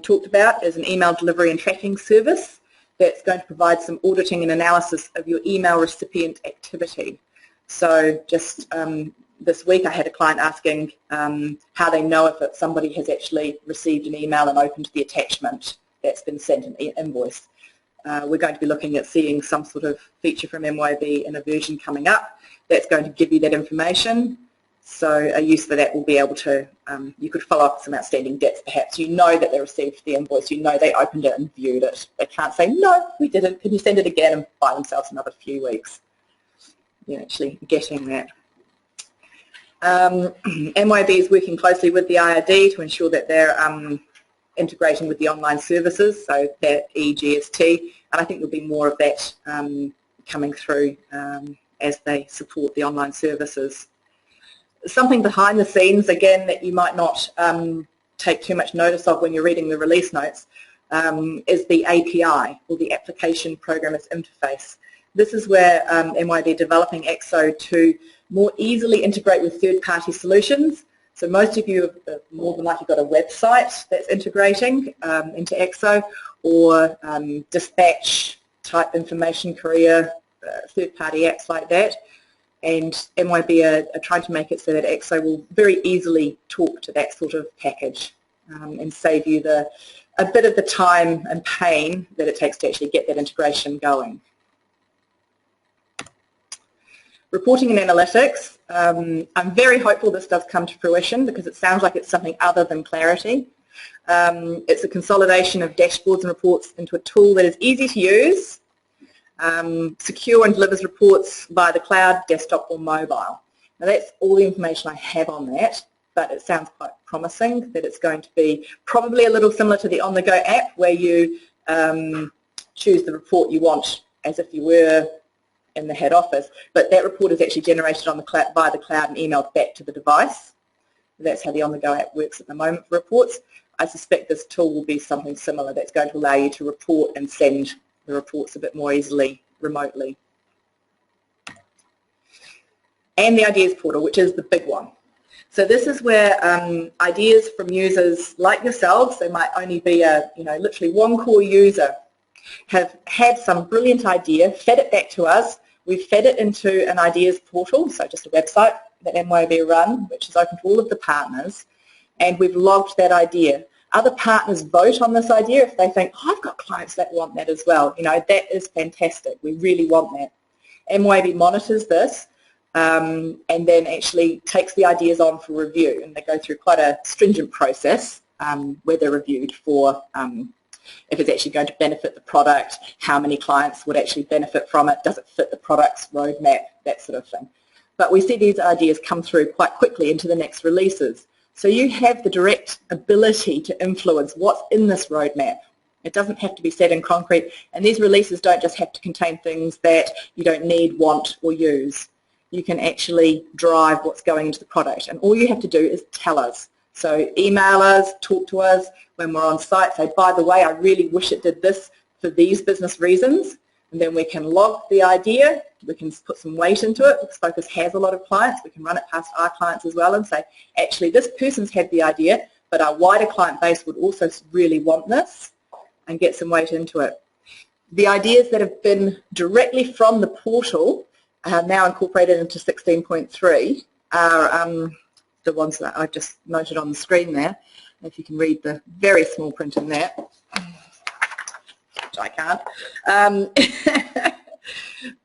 talked about is an email delivery and tracking service that's going to provide some auditing and analysis of your email recipient activity. So just this week I had a client asking how they know if somebody has actually received an email and opened the attachment that's been sent an invoice. We're going to be looking at seeing some sort of feature from MYOB in a version coming up that's going to give you that information. So a use for that will be able to, you could follow up some outstanding debts perhaps. You know that they received the invoice, you know they opened it and viewed it. They can't say, no, we didn't, can you send it again, and buy themselves another few weeks. You're actually getting that. MYOB is working closely with the IRD to ensure that they're integrating with the online services, so that eGST, and I think there'll be more of that coming through as they support the online services. Something behind the scenes, again, that you might not take too much notice of when you're reading the release notes is the API, or the Application Programmers Interface. This is where MYOB are developing EXO to more easily integrate with third-party solutions. So most of you have more than likely got a website that's integrating into EXO, or dispatch type information courier, third-party apps like that. And MYOB are trying to make it so that EXO will very easily talk to that sort of package and save you a bit of the time and pain that it takes to actually get that integration going. Reporting and analytics, I'm very hopeful this does come to fruition, because it sounds like it's something other than Clarity. It's a consolidation of dashboards and reports into a tool that is easy to use, secure, and delivers reports via the cloud, desktop or mobile. Now that's all the information I have on that, but it sounds quite promising that it's going to be probably a little similar to the On-the-Go app, where you choose the report you want as if you were in the head office, but that report is actually generated on the cloud, via the cloud, and emailed back to the device. That's how the On-the-Go app works at the moment for reports. I suspect this tool will be something similar that's going to allow you to report and send the reports a bit more easily remotely. And the Ideas Portal, which is the big one. So this is where ideas from users like yourselves, they might only be a, literally one core user, have had some brilliant idea, fed it back to us. We've fed it into an Ideas Portal, so just a website that MYOB run, which is open to all of the partners, and we've logged that idea. Other partners vote on this idea if they think, oh, I've got clients that want that as well. That is fantastic. We really want that. MYOB monitors this and then actually takes the ideas on for review, and they go through quite a stringent process where they're reviewed for if it's actually going to benefit the product, how many clients would actually benefit from it, does it fit the product's roadmap, that sort of thing. But we see these ideas come through quite quickly into the next releases. So you have the direct ability to influence what's in this roadmap. It doesn't have to be set in concrete, and these releases don't just have to contain things that you don't need, want, or use. You can actually drive what's going into the product, and all you have to do is tell us. So email us, talk to us when we're on site, say, by the way, I really wish it did this for these business reasons, and then we can log the idea, we can put some weight into it, because Focus has a lot of clients, we can run it past our clients as well and say, actually this person's had the idea, but our wider client base would also really want this, and get some weight into it. The ideas that have been directly from the portal are now incorporated into 16.3 are the ones that I've just noted on the screen there. If you can read the very small print in there, which I can't.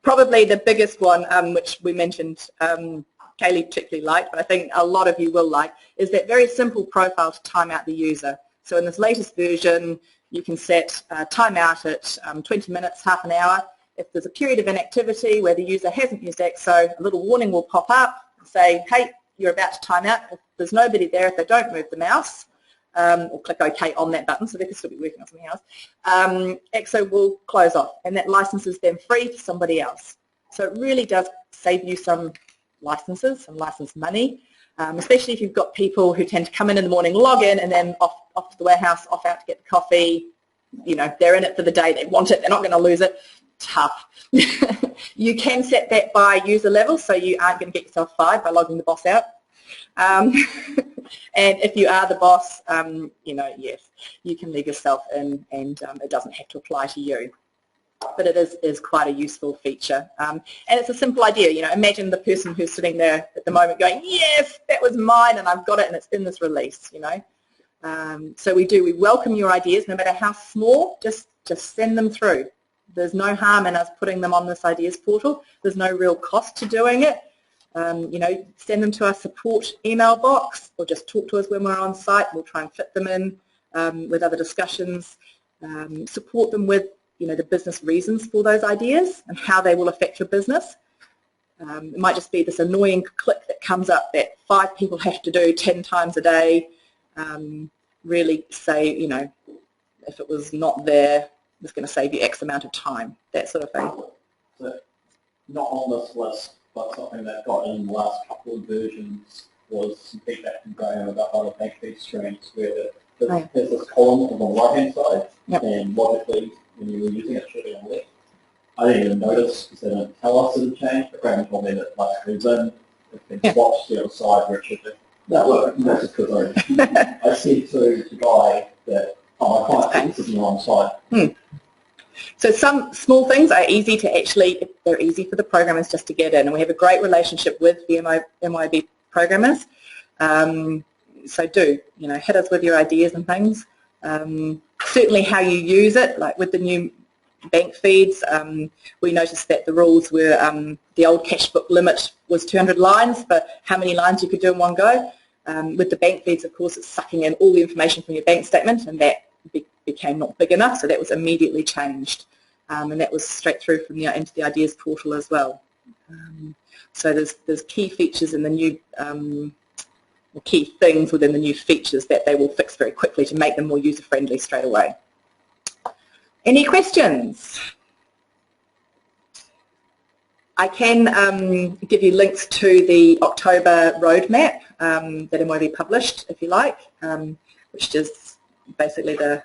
Probably the biggest one, which we mentioned, Kaylee particularly liked, but I think a lot of you will like, is that very simple profile to time out the user. So in this latest version, you can set timeout at 20 minutes, half an hour. If there's a period of inactivity where the user hasn't used EXO, a little warning will pop up and say, hey, you're about to time out. If there's nobody there, if they don't move the mouse, or click OK on that button, so they can still be working on something else, EXO will close off, and that license is then free to somebody else. So it really does save you some licenses, some license money, especially if you've got people who tend to come in the morning, log in, and then off to the warehouse, off out to get the coffee. You know, they're in it for the day, they want it, they're not going to lose it. Tough. You can set that by user level, so you aren't going to get yourself fired by logging the boss out. And if you are the boss, you know, yes, you can leave yourself in, and it doesn't have to apply to you. But it is quite a useful feature. And it's a simple idea. You know, imagine the person who's sitting there at the moment going, yes, that was mine, and I've got it, and it's in this release, you know. So we welcome your ideas, no matter how small, just send them through. There's no harm in us putting them on this ideas portal. There's no real cost to doing it. You know, send them to our support email box, or just talk to us when we're on site. We'll try and fit them in with other discussions. Support them with, you know, the business reasons for those ideas and how they will affect your business. It might just be this annoying click that comes up that 5 people have to do 10 times a day. Really say, you know, if it was not there, it's going to save you X amount of time, that sort of thing. So, not on this list, but something that got in the last couple of versions was some feedback from Graham about other bank feed streams where there's this column on the right-hand side, yep. And logically, when you were using it, it should be on the left. I didn't even notice because they didn't tell us it had changed, but Graham told me that like moves in, it's been swapped to the other side where it should be. That worked, and that's because I said to the guy that, oh, I can't see this is the wrong side. So some small things are easy to actually, they're easy for the programmers just to get in, and we have a great relationship with the MYOB programmers. So do, you know, hit us with your ideas and things. Certainly how you use it, like with the new bank feeds, we noticed that the rules were the old cash book limit was 200 lines, but how many lines you could do in one go. With the bank feeds, of course, it's sucking in all the information from your bank statement, and that became not big enough, so that was immediately changed, and that was straight through from into the ideas portal as well. So there's key features in the new, or key things within the new features that they will fix very quickly to make them more user-friendly straight away. Any questions? I can give you links to the October roadmap that MYOB published, if you like, which is basically the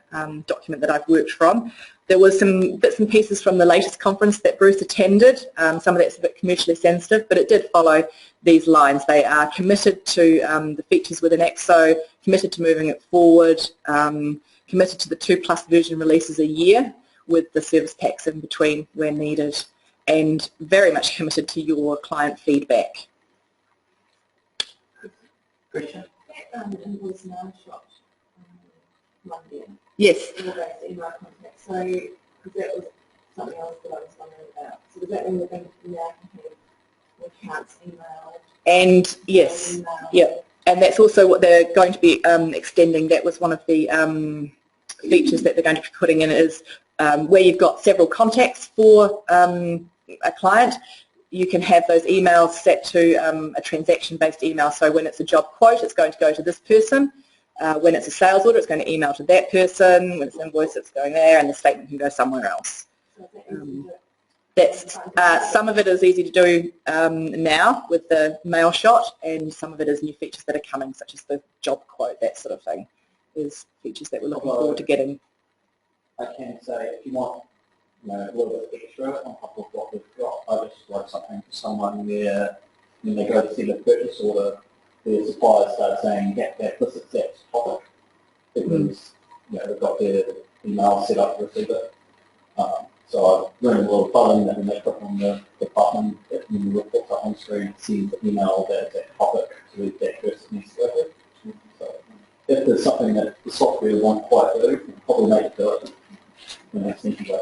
document that I've worked from. There was some bits and pieces from the latest conference that Bruce attended. Some of that's a bit commercially sensitive, but it did follow these lines. They are committed to the features within EXO, committed to moving it forward, committed to the 2+ version releases a year with the service packs in between where needed, and very much committed to your client feedback. Question? Invoice snapshot. Monday. Yes. So, because that was something else that I was wondering about. So does that mean we're going to now have accounts emailed? And yes, yeah, and that's also what they're going to be extending. That was one of the features that they're going to be putting in, is where you've got several contacts for a client, you can have those emails set to a transaction-based email. So when it's a job quote, it's going to go to this person. When it's a sales order, it's going to email to that person. When it's an invoice, it's going there, and the statement can go somewhere else. Some of it is easy to do now with the mail shot, and some of it is new features that are coming, such as the job quote, that sort of thing. There's features that we're looking forward to getting. I can say, if you want a little bit extra on top of what we've got, I just write something for someone where when they go to see the purchase order, the suppliers start saying that implicit that topic because they've got their email set up to receive it. So I've written a little button that when they click on the button, that when the reports are on screen, see the email that topic to that person needs to go with. So if there's something that the software won't quite do, you can probably make it do it in the next way.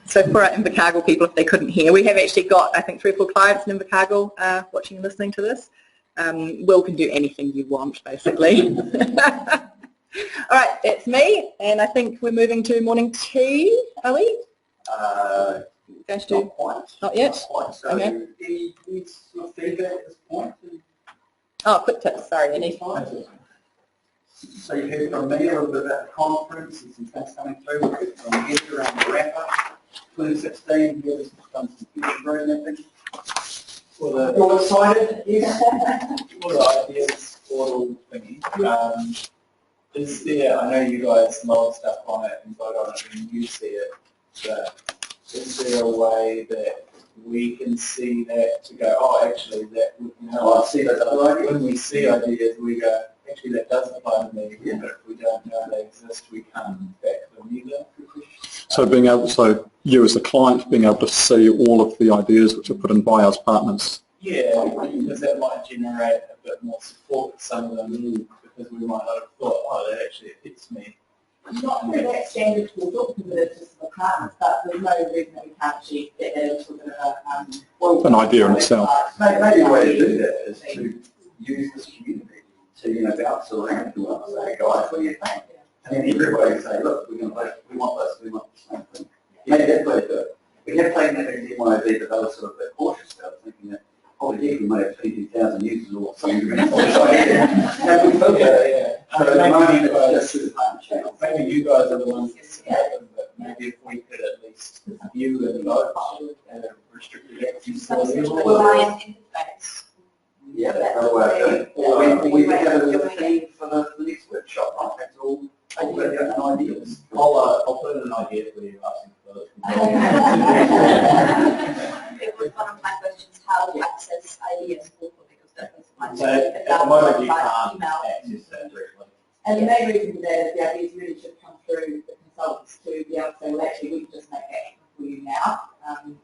So for our Invercargill people, if they couldn't hear, we have actually got, I think, 3 or 4 clients in Invercargill watching and listening to this. Will can do anything you want, basically. All right, that's me, and I think we're moving to morning tea, are we? Going to do? Not quite. Not yet? Not quite. So Okay. any sort of feedback at this point? Oh, quick tips, sorry, Annie. So you heard from me a little bit about the conference and some things coming through. We've heard from Heather around the wrap-up 2016. Heather's done some future road mapping. You're excited? Yes. For the ideas portal thingy, is there, I know you guys load stuff on it and vote on it and you see it, but is there a way that we can see that to go, oh, actually, that would, I see those other ideas. when we see ideas, we go, actually, that does apply to me, but if we don't know they exist, we can't back them either. So you as the client being able to see all of the ideas which are put in by our partners. Yeah, because that might generate a bit more support for some of them, because we might not have thought, oh, that actually fits me. Not through that standard portal, because it's just the partners, but there's no reason that we can't achieve that into a bit of An idea in itself. Maybe the way to do that is to use this community to bounce around to us, say, guys, what do you think? And then everybody say, look, we're going to play, we want this, we want the same thing. Maybe that's the way to do it. We have taken that in MIB, but they were sort of a bit cautious about it, thinking that, oh, yeah, we may have 20,000 users or something. And we felt that. So at the moment, it's just through the partner channel. Maybe you guys are the ones that submit them, but maybe if we could at least view and vote and restricted access. interface. Yeah, that's another way of doing it. Or we have a theme for the next workshop, right? That's all ideas. I'll put in an idea for you asking for those. It was one of my questions, how to access ideas portal, because that was my. So at the moment you can't access that directly. And the main reason for that is the ideas really should come through the consultants to be able to say, well, actually, we can just make action for you now.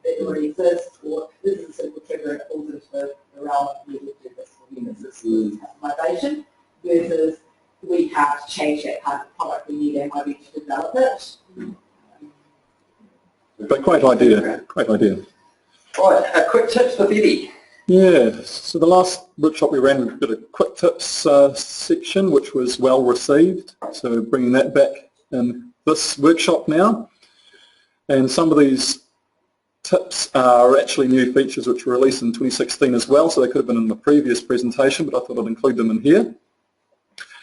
It already exists, or this is a simple trigger and it falls into the realm of you will do this for you. This is customization, versus we have to change that kind of product. We need MIB to develop it. But great idea, great idea. Right, quick tips for Betty. Yeah, so the last workshop we ran, we did a quick tips section, which was well received. So bringing that back in this workshop now. And some of these tips are actually new features which were released in 2016 as well, so they could have been in the previous presentation, but I thought I'd include them in here.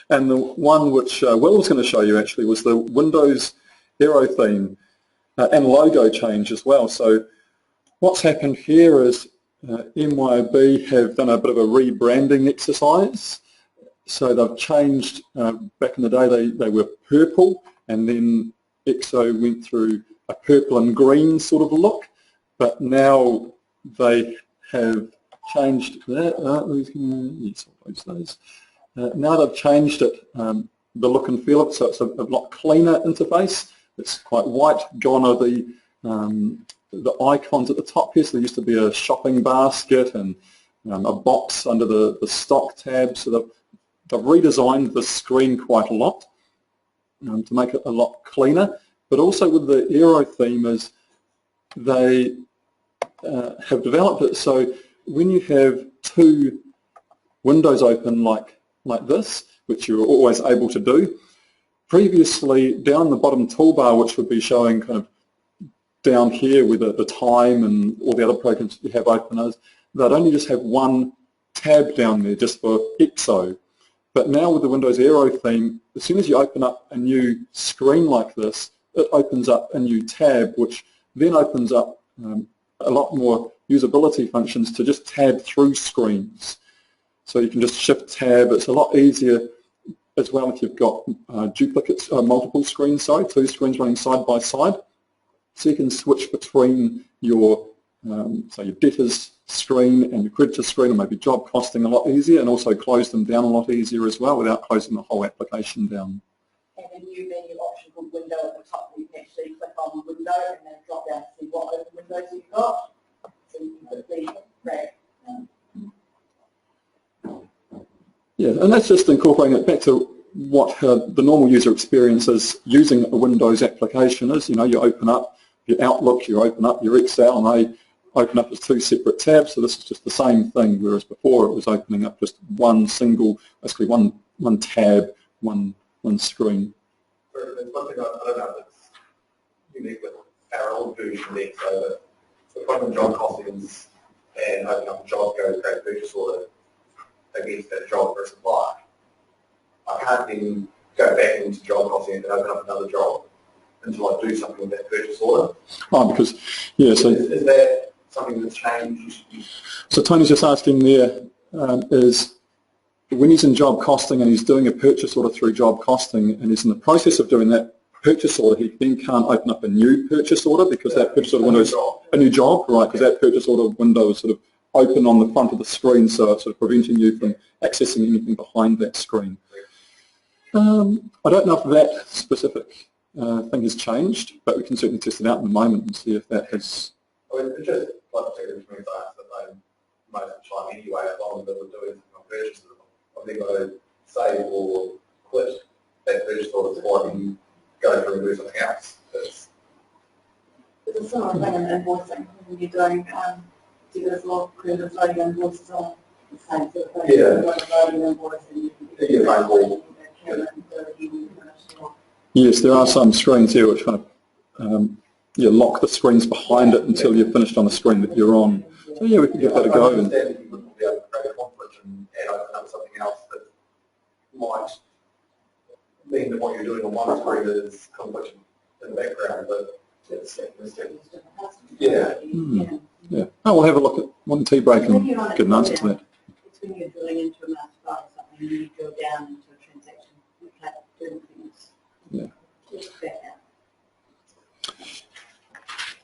And the one which Will was going to show you actually was the Windows Aero theme and logo change as well. So what's happened here is MYOB have done a bit of a rebranding exercise. So they've changed, back in the day they were purple, and then EXO went through a purple and green sort of look, but now they have changed that. Yes, I'll post those. Now they've changed it, the look and feel of it, so it's a lot cleaner interface. It's quite white. Gone are the icons at the top here. So there used to be a shopping basket and a box under the stock tab. So they've redesigned the screen quite a lot to make it a lot cleaner. But also with the Aero theme is they have developed it so when you have two windows open like this, which you're always able to do, previously down the bottom toolbar, which would be showing kind of down here with the time and all the other programs you have open is they'd only just have one tab down there just for EXO. But now with the Windows Aero theme, as soon as you open up a new screen like this, it opens up a new tab, which then opens up a lot more usability functions to just tab through screens. So you can just shift tab. It's a lot easier as well if you've got duplicates, multiple screens, two screens running side by side. So you can switch between your, say your debtors screen and your creditor screen, or maybe job costing a lot easier, and also close them down a lot easier as well without closing the whole application down. And a new menu option called window at the top, where you can actually click on window and then drop down to see what open windows you've got. So you can quickly drag. Yeah, and that's just incorporating it back to what the normal user experience is using a Windows application is. You know, you open up your Outlook, you open up your Excel, and they open up as two separate tabs. So this is just the same thing, whereas before it was opening up just one single, basically one tab, one screen. There's one thing I don't know if it's unique with our old version of EXO, but the problem with job costings and opening up a job, go to create a purchase order against that job for a supplier. I can't then go back into job costing and open up another job until I do something with that purchase order. Oh, because, yeah, so... Is that something that's changed? So Tony's just asking there, is when he's in job costing and he's doing a purchase order through job costing and he's in the process of doing that purchase order, he then can't open up a new purchase order because that purchase order window is a new job, right, because that purchase order window is sort of open on the front of the screen, so it's sort of preventing you from accessing anything behind that screen. I don't know if that specific thing has changed, but we can certainly test it out in a moment and see if that has... I mean, it's just like I said, which means I have to know most of the time anyway, as long as I would do it on purchases. I think I would save or quit that purchase order before I can go through and do something else. It's a similar thing in invoicing when you're doing, there's a lot of creditors loading invoices on the same sort of thing. Yeah. You're loading an invoice and you can Yeah, phone call. Yes, there are some screens here which kind of you lock the screens behind it until you're finished on the screen that you're on. So yeah, we can give that a go. I understand that you wouldn't be able to create a conflict and open up something else that might mean that what you're doing on one screen is conflict in the background, but yeah. Yeah. Oh, we'll have a look at one tea break and get an answer to that. It's when you're drilling into a master file or something, and you go down into a transaction, you can't do anything else. Yeah. Just back out.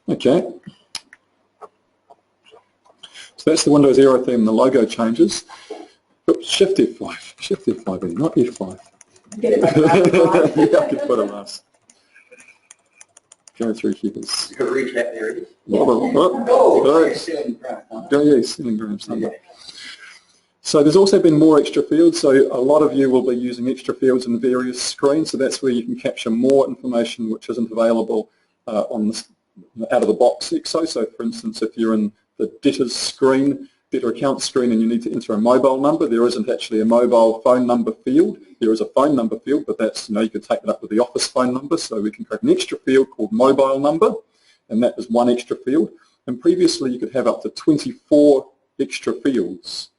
Okay. So that's the Windows Aero theme, the logo changes. Oops, Shift F5. Shift F5, not F5. Get it back out. Yeah, I can put it last. Go through here. You can recap there. It is. Oh, ceiling graph, huh? yeah, ceiling grams number. So there's also been more extra fields, so a lot of you will be using extra fields in various screens, so that's where you can capture more information which isn't available on the out-of-the-box EXO. So for instance, if you're in the debtors screen, debtor account screen, and you need to enter a mobile number, there isn't actually a mobile phone number field. There is a phone number field, but that's, you could take it up with the office phone number, so we can create an extra field called mobile number, and that is one extra field. And previously you could have up to 24 extra fields.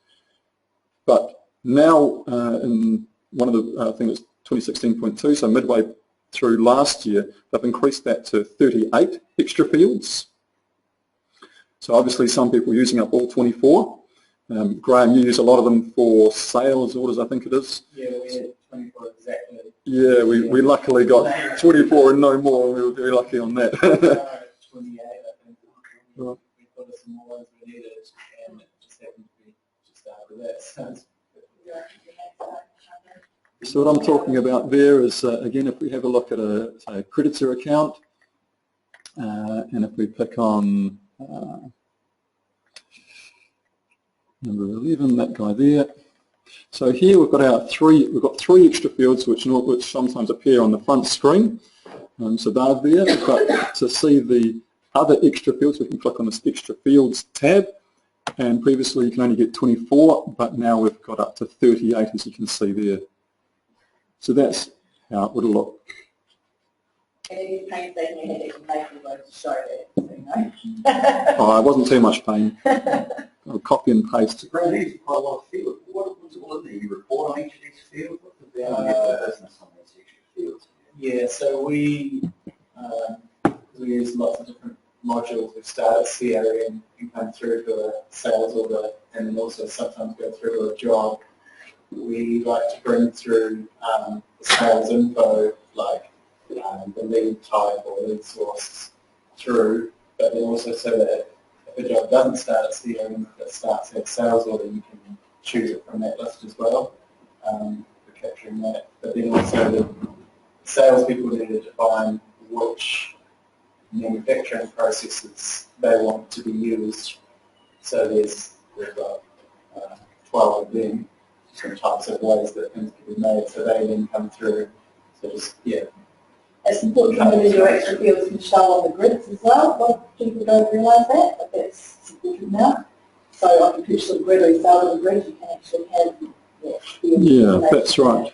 But now in one of the, I think it was 2016.2, so midway through last year, they've increased that to 38 extra fields. So obviously some people are using up all 24. Graham, you use a lot of them for sales orders, I think it is. Yeah, we had 24 exactly. Yeah, we luckily got 24 and no more. We were very lucky on that. 28, I think. Right. We put some more ones we needed, and it just happened to be just after that. So So what I'm talking about there is, again, if we have a look at say, a creditor account, and if we click on number 11, that guy there. So here we've got three extra fields which sometimes appear on the front screen. So they're there, but to see the other extra fields, we can click on this extra fields tab, and previously you can only get 24, but now we've got up to 38, as you can see there. So that's how it would look And it is painstakingly headache and making those to show that, so you know. Oh, it wasn't too much pain. I'll copy and paste. So Graham, these are quite a lot of fields. What's all in there? You report on each of these fields? What's the value of the business on these extra fields? Yeah, so we use lots of different modules. We start at CRM and come through to a sales order, and then also sometimes go through to a job. We like to bring through the sales info, like the lead type or lead source through, but then also so that if a job doesn't start at CRM, but starts at sales order, you can choose it from that list as well for capturing that. But then also the salespeople need to define which manufacturing processes they want to be used. So we've got 12 of them, different types of ways that things can be made, so they then come through. So just, yeah. It's important to know that your extra fields can show on the grids as well. A lot of people don't realise that, but that's important now. So on a picture grid or sell on the grid, you can actually have Yeah, that's right.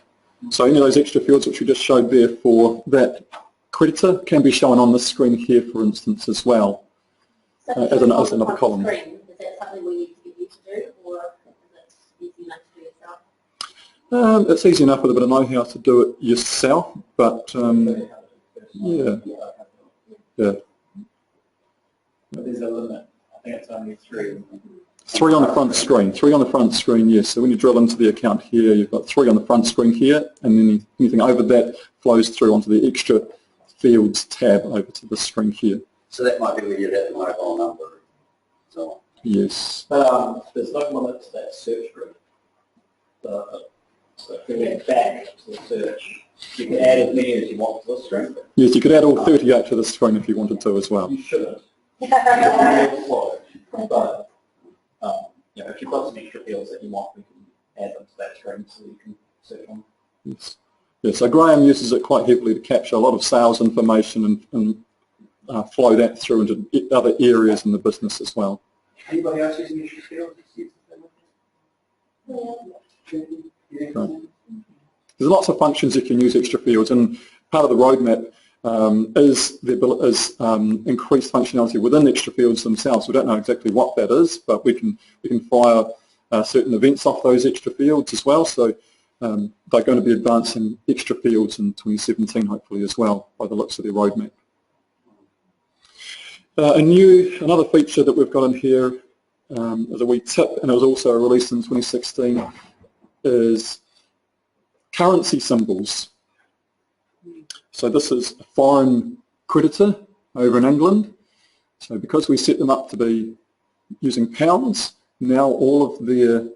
So any of those extra fields which we just showed there for that creditor can be shown on the screen here, for instance, as well, So as another column. screen, is that something we need to get you to do, or is it easy enough to do yourself? It's easy enough with a bit of know-how to do it yourself, but yeah. But there's a limit. I think it's only 3. 3 on the front screen. 3 on the front screen, yes. So when you drill into the account here, you've got 3 on the front screen here, and then anything over that flows through onto the extra fields tab over to the screen here. So that might be where you'd have the mobile number. So Yes. There's no limit to that search group. So if you went back to the search, you can add as many as you want to the screen. Yes, you could add all 38 to the screen if you wanted to as well. You shouldn't. But if you've got some extra fields that you want, we can add them to that screen so you can search on. Yes. Yeah, so Graham uses it quite heavily to capture a lot of sales information and flow that through into other areas in the business as well. anybody else using extra fields? Right. There's lots of functions you can use extra fields, and part of the roadmap is increased functionality within extra fields themselves. We don't know exactly what that is, but we can fire certain events off those extra fields as well. So they're going to be advancing extra fields in 2017, hopefully, as well, by the looks of their roadmap. Another feature that we've got in here as a wee tip, and it was also released in 2016, is currency symbols. So this is a foreign creditor over in England. So because we set them up to be using pounds, now all of their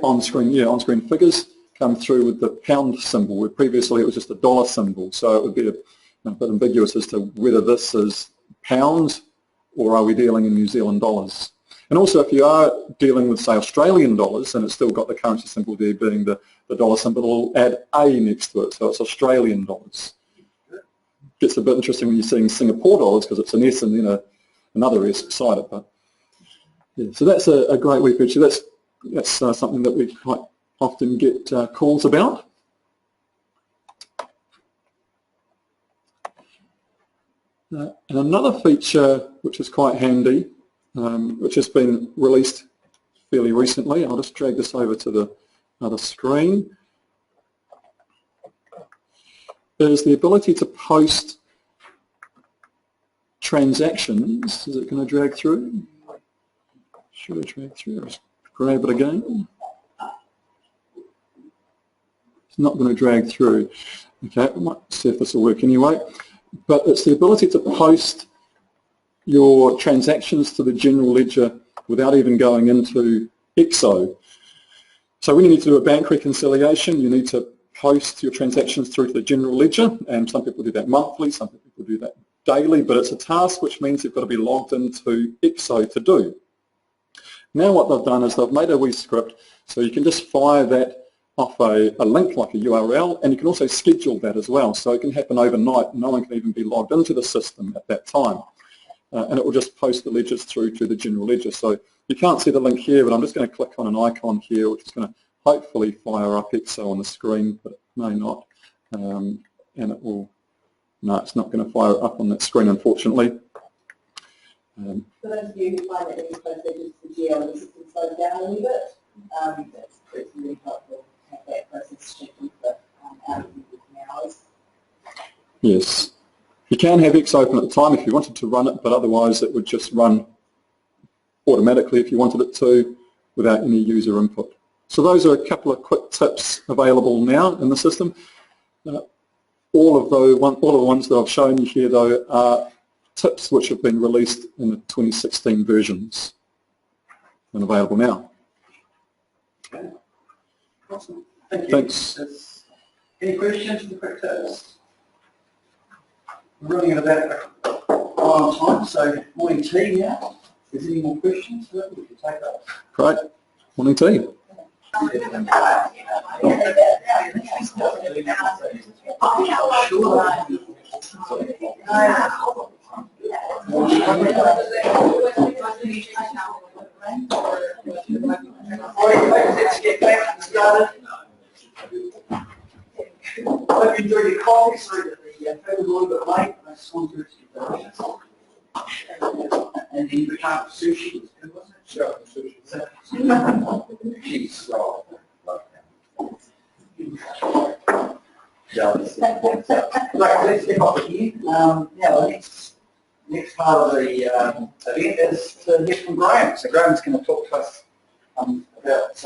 on-screen figures come through with the pound symbol, where previously it was just a dollar symbol. So it would be a bit ambiguous as to whether this is pounds or are we dealing in New Zealand dollars. And also if you are dealing with, say, Australian dollars, and it's still got the currency symbol there being the dollar symbol, it'll add A next to it, so it's Australian dollars. Gets a bit interesting when you're seeing Singapore dollars because it's an S and then another S beside it. But yeah, so that's a great wee feature. That's something that we quite often get calls about. And another feature which is quite handy, which has been released fairly recently, I'll just drag this over to the other screen, is the ability to post transactions. Is it going to drag through? Should I drag through? Let's grab it again. It's not going to drag through. Okay, we might see if this will work anyway. But it's the ability to post your transactions to the general ledger without even going into EXO. So when you need to do a bank reconciliation, you need to post your transactions through to the general ledger, and some people do that monthly, some people do that daily, but it's a task which means you've got to be logged into EXO to do. Now what they've done is they've made a wee script, so you can just fire that off a link like a URL, and you can also schedule that as well, so it can happen overnight. No one can even be logged into the system at that time, and it will just post the ledgers through to the general ledger. So you can't see the link here, but I'm just going to click on an icon here which is going to hopefully fire up EXO on the screen, but it may not. and it will, no, it's not going to fire it up on that screen, unfortunately. For those of you who find that these processes for GL, this can slow down a little bit. It's really helpful to have that process checking for out of hours. Yes. You can have X open at the time if you wanted to run it, but otherwise it would just run automatically if you wanted it to without any user input. So those are a couple of quick tips available now in the system. All of the ones that I've shown you here, though, are tips which have been released in the 2016 versions and available now. Okay. Awesome. Thank you. Thanks. Any questions for the quick tips? We're running at about on time, so morning tea now. Is there any more questions? We can take that. Great. Morning tea. Let's get back started. Hope you enjoyed your coffee. Sorry that the food was a little bit late. I just wanted to and then we can't sushi. It was good, wasn't it? Sure, sushi. Cheese roll. Right, let's get off here. Now the next part of the event is to hear from Graham. So Graham's going to talk to us about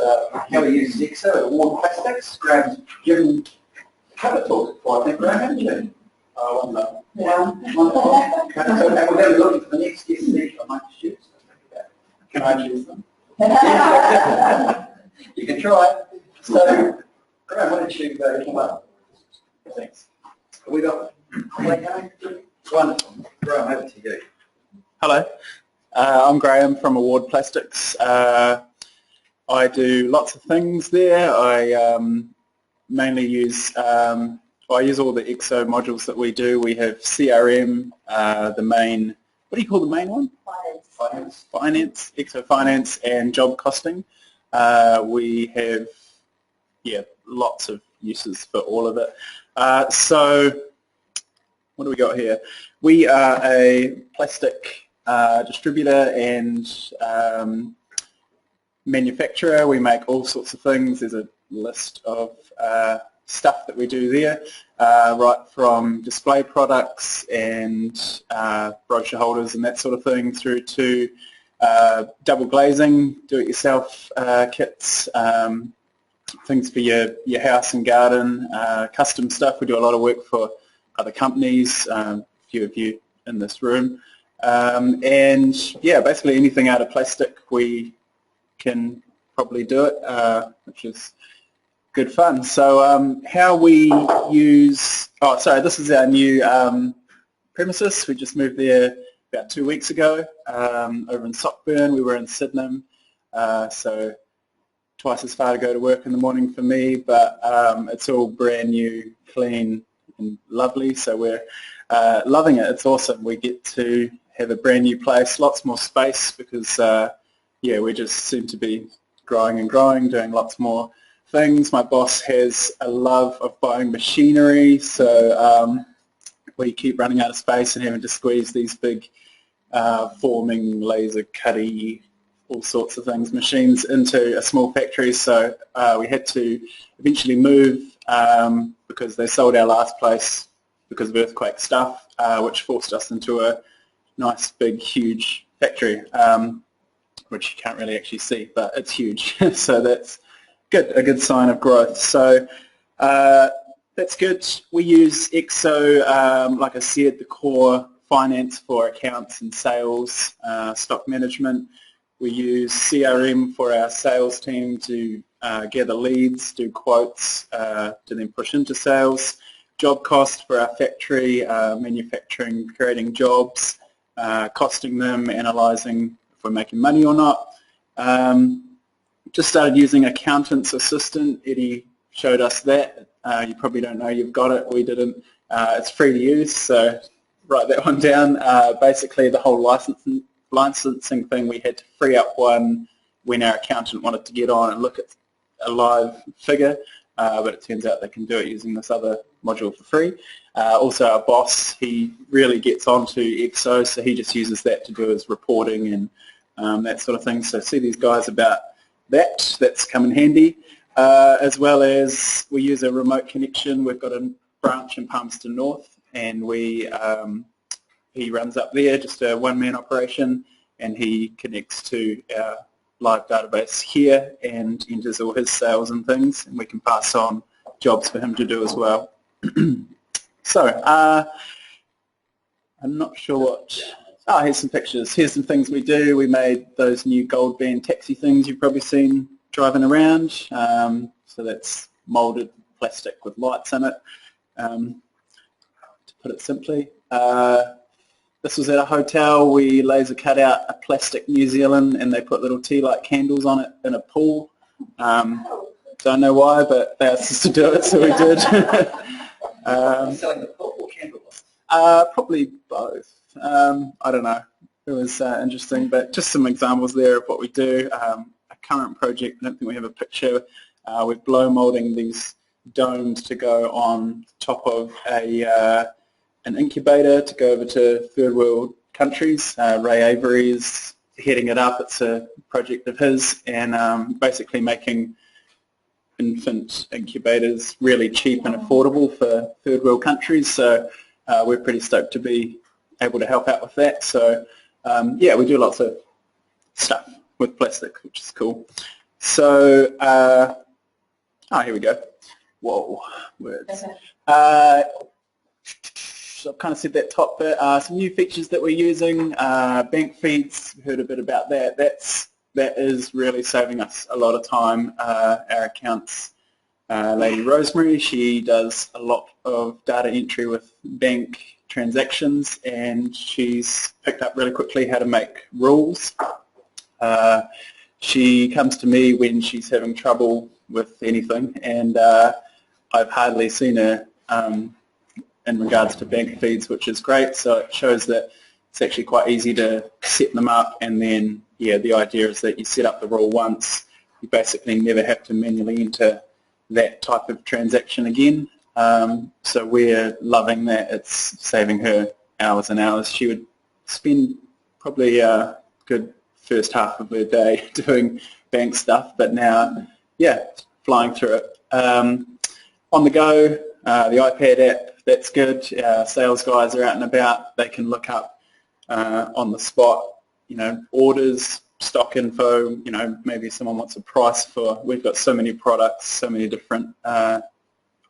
how he uses EXO at Award Plastics. Graham's given a cover talk before, I think, Graham, haven't you? Wonderful. Yeah. Wonderful. Okay, so we're going to be looking for the next guest speaker. I might choose them. Can I choose them? You can try. So, Graham, why don't you come up? Thanks. Have we got going? Wonderful. Graham, over to you. Hello, I'm Graham from Award Plastics. I do lots of things there. I mainly use I use all the EXO modules that we do. We have CRM, the main, what do you call the main one? Finance. Finance, EXO Finance, and job costing. We have, lots of uses for all of it. So, what do we got here? We are a plastic distributor and manufacturer. We make all sorts of things. There's a list of stuff that we do there, right from display products and brochure holders and that sort of thing, through to double glazing, do-it-yourself kits, things for your house and garden, custom stuff. We do a lot of work for other companies, a few of you in this room, and yeah, basically anything out of plastic we can probably do it, which is good fun. So how we use, this is our new premises. We just moved there about 2 weeks ago, over in Sockburn. We were in Sydenham, so twice as far to go to work in the morning for me, but it's all brand new, clean and lovely, so we're loving it. It's awesome. We get to have a brand new place, lots more space, because we just seem to be growing and growing, doing lots more things. My boss has a love of buying machinery, so we keep running out of space and having to squeeze these big forming, laser cutty, all sorts of things, machines into a small factory. So we had to eventually move because they sold our last place because of earthquake stuff, which forced us into a nice big huge factory, which you can't really actually see, but it's huge. So that's good, a good sign of growth. So that's good. We use EXO, like I said, the core finance for accounts and sales, stock management. We use CRM for our sales team to gather leads, do quotes, to then push into sales. Job cost for our factory, manufacturing, creating jobs, costing them, analysing if we're making money or not. Just started using Accountant's Assistant. Eddie showed us that. You probably don't know you've got it. We didn't. It's free to use, so write that one down. Basically, the whole licensing thing, we had to free up one when our accountant wanted to get on and look at a live figure. but it turns out they can do it using this other module for free. Also our boss, he really gets onto EXO, so he just uses that to do his reporting and that sort of thing. So see these guys about that, that's come in handy. As well as we use a remote connection. We've got a branch in Palmerston North, and he runs up there, just a one-man operation, and he connects to our live database here and enters all his sales and things, and we can pass on jobs for him to do as well. So, I'm not sure what... here's some pictures. Here's some things we do. We made those new gold band taxi things you've probably seen driving around. So that's moulded plastic with lights in it, to put it simply. This was at a hotel. We laser cut out a plastic New Zealand and they put little tea light candles on it in a pool. Don't know why, but they asked us to do it, so we did. Selling the pool or candles? Probably both. I don't know. It was interesting, but just some examples there of what we do. A current project, I don't think we have a picture. We're blow moulding these domes to go on top of an incubator to go over to third world countries. Ray Avery is heading it up. It's a project of his, and basically making infant incubators really cheap and affordable for third world countries. So we're pretty stoked to be able to help out with that. So yeah, we do lots of stuff with plastic, which is cool. So here we go. Whoa, words. So I've kind of said that top bit. Some new features that we're using, bank feeds, heard a bit about that. That is really saving us a lot of time. Our accounts lady Rosemary, she does a lot of data entry with bank transactions, and she's picked up really quickly how to make rules. She comes to me when she's having trouble with anything, and I've hardly seen her in regards to bank feeds, which is great. So it shows that it's actually quite easy to set them up, and then the idea is that you set up the rule once, you basically never have to manually enter that type of transaction again. So we're loving that. It's saving her hours and hours. She would spend probably a good first half of her day doing bank stuff, but now, flying through it. On the go, the iPad app, that's good. Sales guys are out and about. They can look up on the spot, orders, stock info, maybe someone wants a price for, we've got so many products, so many different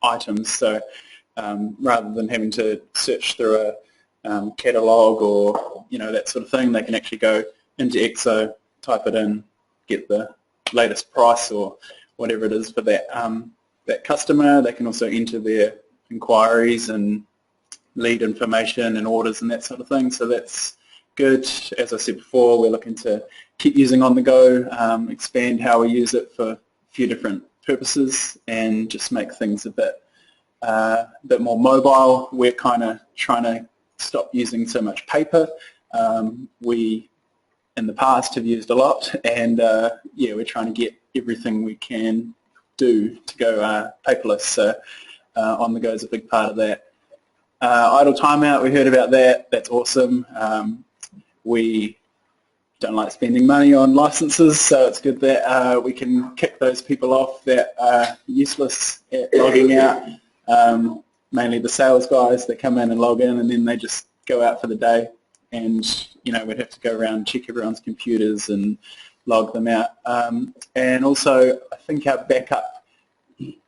items, so rather than having to search through a catalogue or, that sort of thing, they can actually go into EXO, type it in, get the latest price or whatever it is for that, that customer. They can also enter their inquiries and lead information and orders and that sort of thing, so that's good. As I said before, we're looking to keep using On The Go, expand how we use it for a few different purposes and just make things a bit more mobile. We're kind of trying to stop using so much paper. We, in the past, have used a lot, and we're trying to get everything we can do to go paperless, so On The Go is a big part of that. Idle timeout, we heard about that. That's awesome. We don't like spending money on licenses, so it's good that we can kick those people off that are useless at logging out. Mainly the sales guys that come in and log in, and then they just go out for the day, and we'd have to go around and check everyone's computers and log them out. And also, I think our backup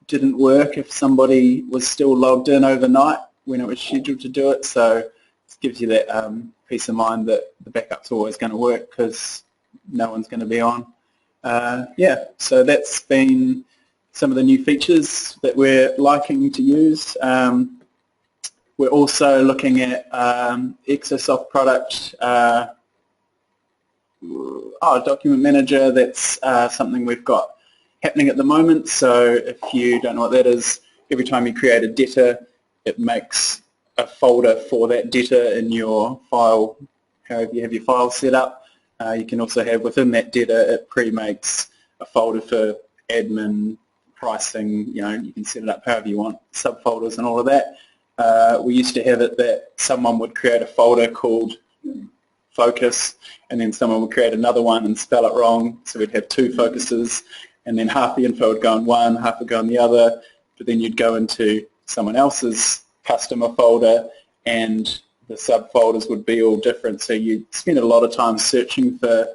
didn't work if somebody was still logged in overnight when it was scheduled to do it, so it gives you that peace of mind that the backup's always going to work because no one's going to be on. So that's been some of the new features that we're liking to use. We're also looking at Exosoft product, Document Manager. That's something we've got happening at the moment. So if you don't know what that is, every time you create a debtor, it makes a folder for that debtor in your file, however you have your file set up. You can also have within that debtor, it pre-makes a folder for admin, pricing, you can set it up however you want, subfolders and all of that. We used to have it that someone would create a folder called focus, and then someone would create another one and spell it wrong, so we'd have two focuses, and then half the info would go in one, half would go in the other, but then you'd go into someone else's customer folder and the subfolders would be all different, so you'd spend a lot of time searching for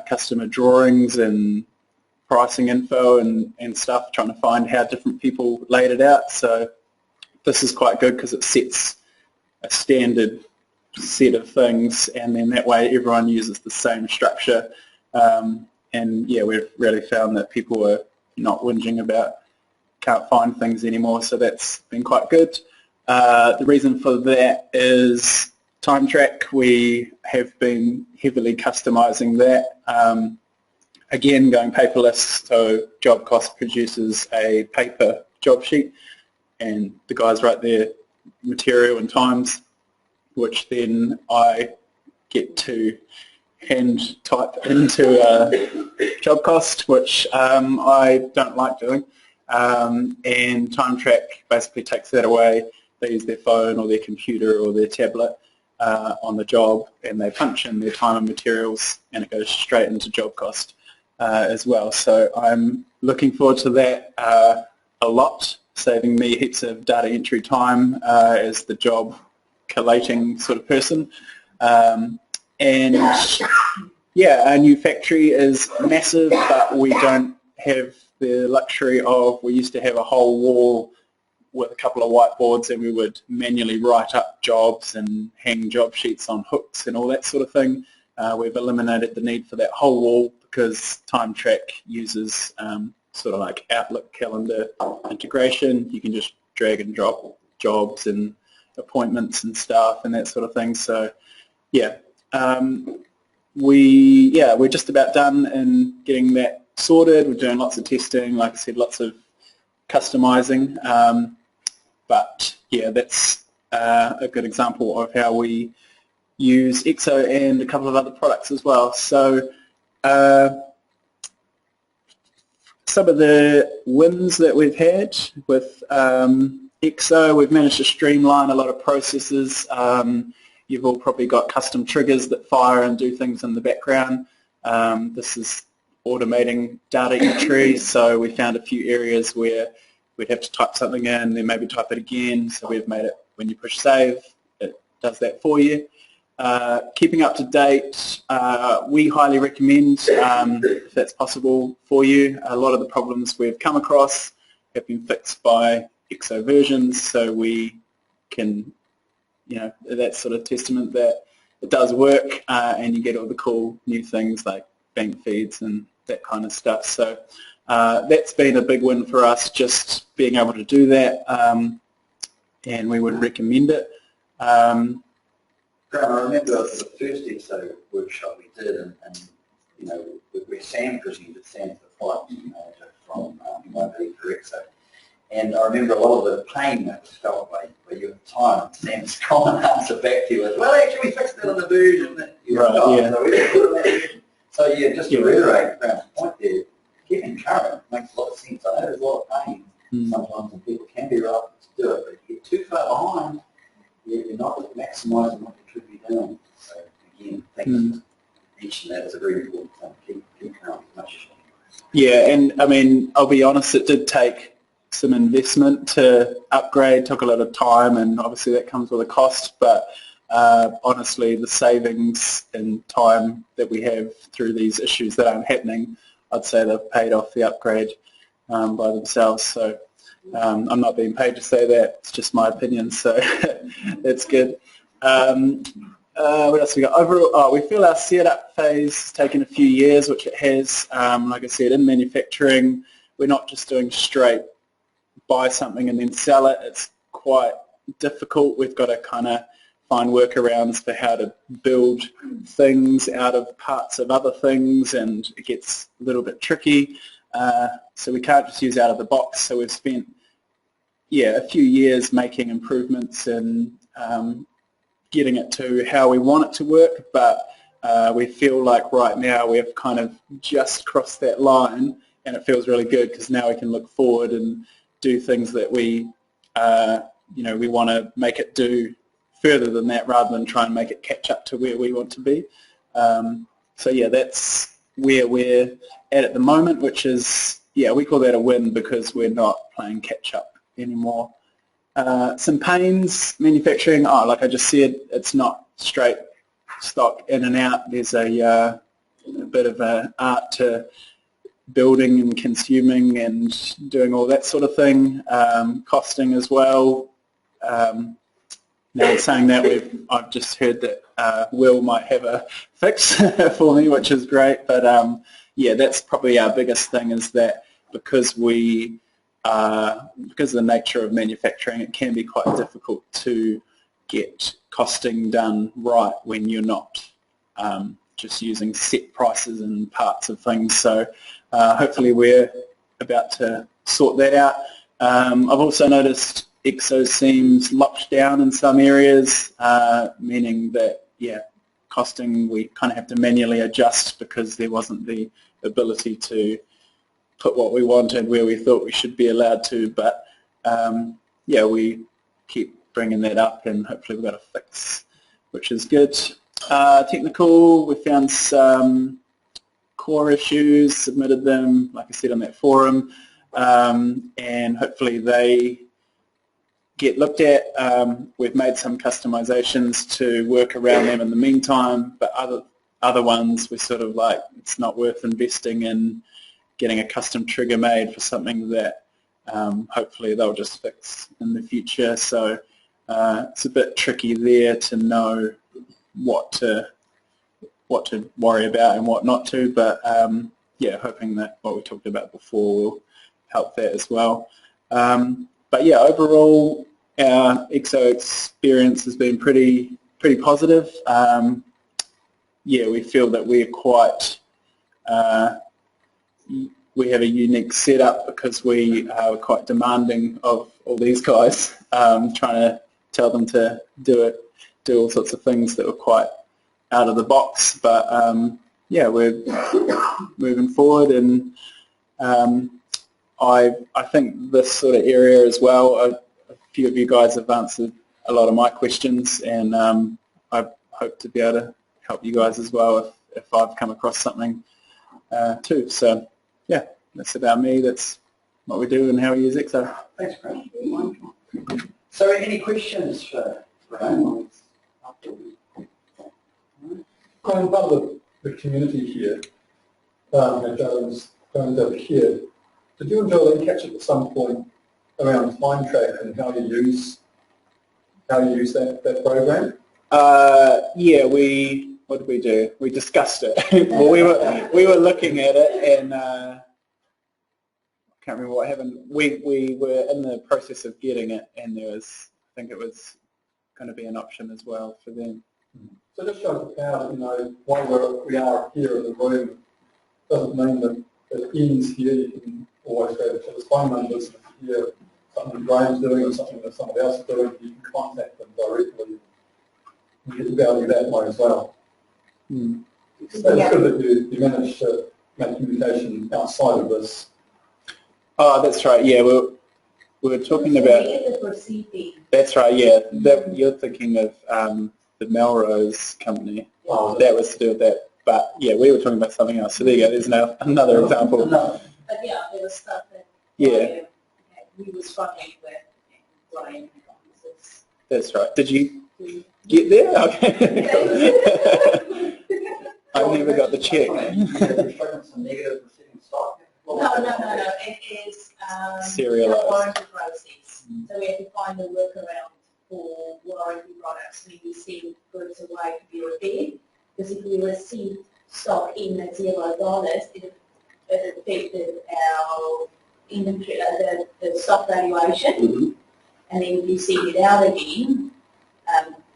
customer drawings and pricing info and stuff, trying to find how different people laid it out. So this is quite good because it sets a standard set of things, and then that way everyone uses the same structure. And yeah, we've really found that people are not whinging about can't find things anymore, so that's been quite good. The reason for that is TimeTrack. We have been heavily customizing that. Again, going paperless, so Job Cost produces a paper job sheet, and the guys write their material and times, which then I get to hand type into Job Cost, which I don't like doing. And TimeTrack basically takes that away. They use their phone or their computer or their tablet on the job, and they punch in their time and materials, and it goes straight into Job Cost as well. So I'm looking forward to that a lot, saving me heaps of data entry time as the job collating sort of person. And yeah, our new factory is massive, but we don't have the luxury of, we used to have a whole wall with a couple of whiteboards, and we would manually write up jobs and hang job sheets on hooks and all that sort of thing. We've eliminated the need for that whole wall because TimeTrack uses sort of like Outlook calendar integration. You can just drag and drop jobs and appointments and stuff and that sort of thing. So yeah, we're just about done in getting that sorted. We're doing lots of testing, like I said, lots of customizing. But yeah, that's a good example of how we use EXO and a couple of other products as well. So some of the wins that we've had with EXO, we've managed to streamline a lot of processes. You've all probably got custom triggers that fire and do things in the background. This is automating data entry, so we found a few areas where we'd have to type something in, then maybe type it again, so we've made it, when you push save, it does that for you. Keeping up to date, we highly recommend, if that's possible for you. A lot of the problems we've come across have been fixed by EXO versions, so we can, that's sort of testament that it does work, and you get all the cool new things like bank feeds and that kind of stuff. So that's been a big win for us, just being able to do that, and we would recommend it. Graham, I remember the first EXO workshop we did, and where Sam presented, Sam's the flight manager from MIB for EXO. And I remember a lot of the pain that was felt by you at the time. Sam's common answer back to you was, well, actually, we fixed it on the version that you got. Yeah. So we didn't put it in that version. So yeah, just to reiterate Graham's point there, keeping current makes a lot of sense. I know there's a lot of pain sometimes, and people can be reluctant to do it, but if you get too far behind, you're not maximising what you could be doing. So again, I think mention that is a very important thing. Keep current as much as you can. Yeah, and I mean, I'll be honest, it did take some investment to upgrade, took a lot of time, and obviously that comes with a cost, but honestly the savings in time that we have through these issues that aren't happening, I'd say they've paid off the upgrade by themselves. So I'm not being paid to say that, it's just my opinion, so that's good. What else we got? Overall, we feel our setup phase has taken a few years, which it has. Like I said, in manufacturing, we're not just doing straight buy something and then sell it. It's quite difficult. We've got to kind of find workarounds for how to build things out of parts of other things, and it gets a little bit tricky. So we can't just use out of the box. So we've spent, a few years making improvements and getting it to how we want it to work, but we feel like right now we've kind of just crossed that line, it feels really good because now we can look forward and do things that we we want to make it do further than that, rather than try and make it catch up to where we want to be. So yeah, that's where we're at the moment, which is, we call that a win because we're not playing catch up anymore. Some pains, manufacturing, like I just said, it's not straight stock in and out. There's a bit of an art to building and consuming and doing all that sort of thing, costing as well. Now, saying that, I've just heard that Will might have a fix for me, which is great. But yeah, that's probably our biggest thing, is that because of the nature of manufacturing, it can be quite difficult to get costing done right when you're not just using set prices and parts of things. So hopefully we're about to sort that out. I've also noticed EXO seems locked down in some areas, meaning that, costing we kind of have to manually adjust because there wasn't the ability to put what we wanted where we thought we should be allowed to. But we keep bringing that up, and hopefully we've got a fix, which is good. Technical, we found some core issues, submitted them, like I said, on that forum, and hopefully they get looked at. We've made some customizations to work around them in the meantime, but other ones we're sort of like, it's not worth investing in getting a custom trigger made for something that hopefully they'll just fix in the future. So it's a bit tricky there to know what to worry about and what not to, but hoping that what we talked about before will help that as well. But yeah, overall our EXO experience has been pretty positive. We feel that we're quite we have a unique setup because we are quite demanding of all these guys, trying to tell them to do all sorts of things that were quite out of the box. But we're moving forward, and I think this sort of area as well, a few of you guys have answered a lot of my questions, and I hope to be able to help you guys as well if I've come across something too. So yeah, that's about me. That's what we do and how we use EXO. Thanks, Graham. So any questions for Graham? I'm part of the community here, and Jones over here. Did you and Joel catch up at some point around time track and how you use that program? What did we do? We discussed it. Well, we were looking at it, and I can't remember what happened. We were in the process of getting it, and I think it was going to be an option as well for them. So just shows how, while we are here in the room, doesn't mean that it ends here. You can always go to the phone numbers, and if you hear something Graham's doing or something that somebody else is doing, you can contact them directly and get the value that way as well. It's good that you managed to make communication outside of this. Oh, that's right. Yeah, we were talking about. That's right. Yeah, you're thinking of the Melrose company. Oh, that was to do with that. But yeah, we were talking about something else. So there you go. There's another example. But yeah, there was stuff that we were struggling with Brian. That's right. Did you get there? Okay. I never got the check. No. It is serialized warranty process. So we have to find a workaround for warranty products when we send goods away to be repaired. Because if we receive stock in at $0, it affected our inventory, the stock valuation. And then if you send it out again,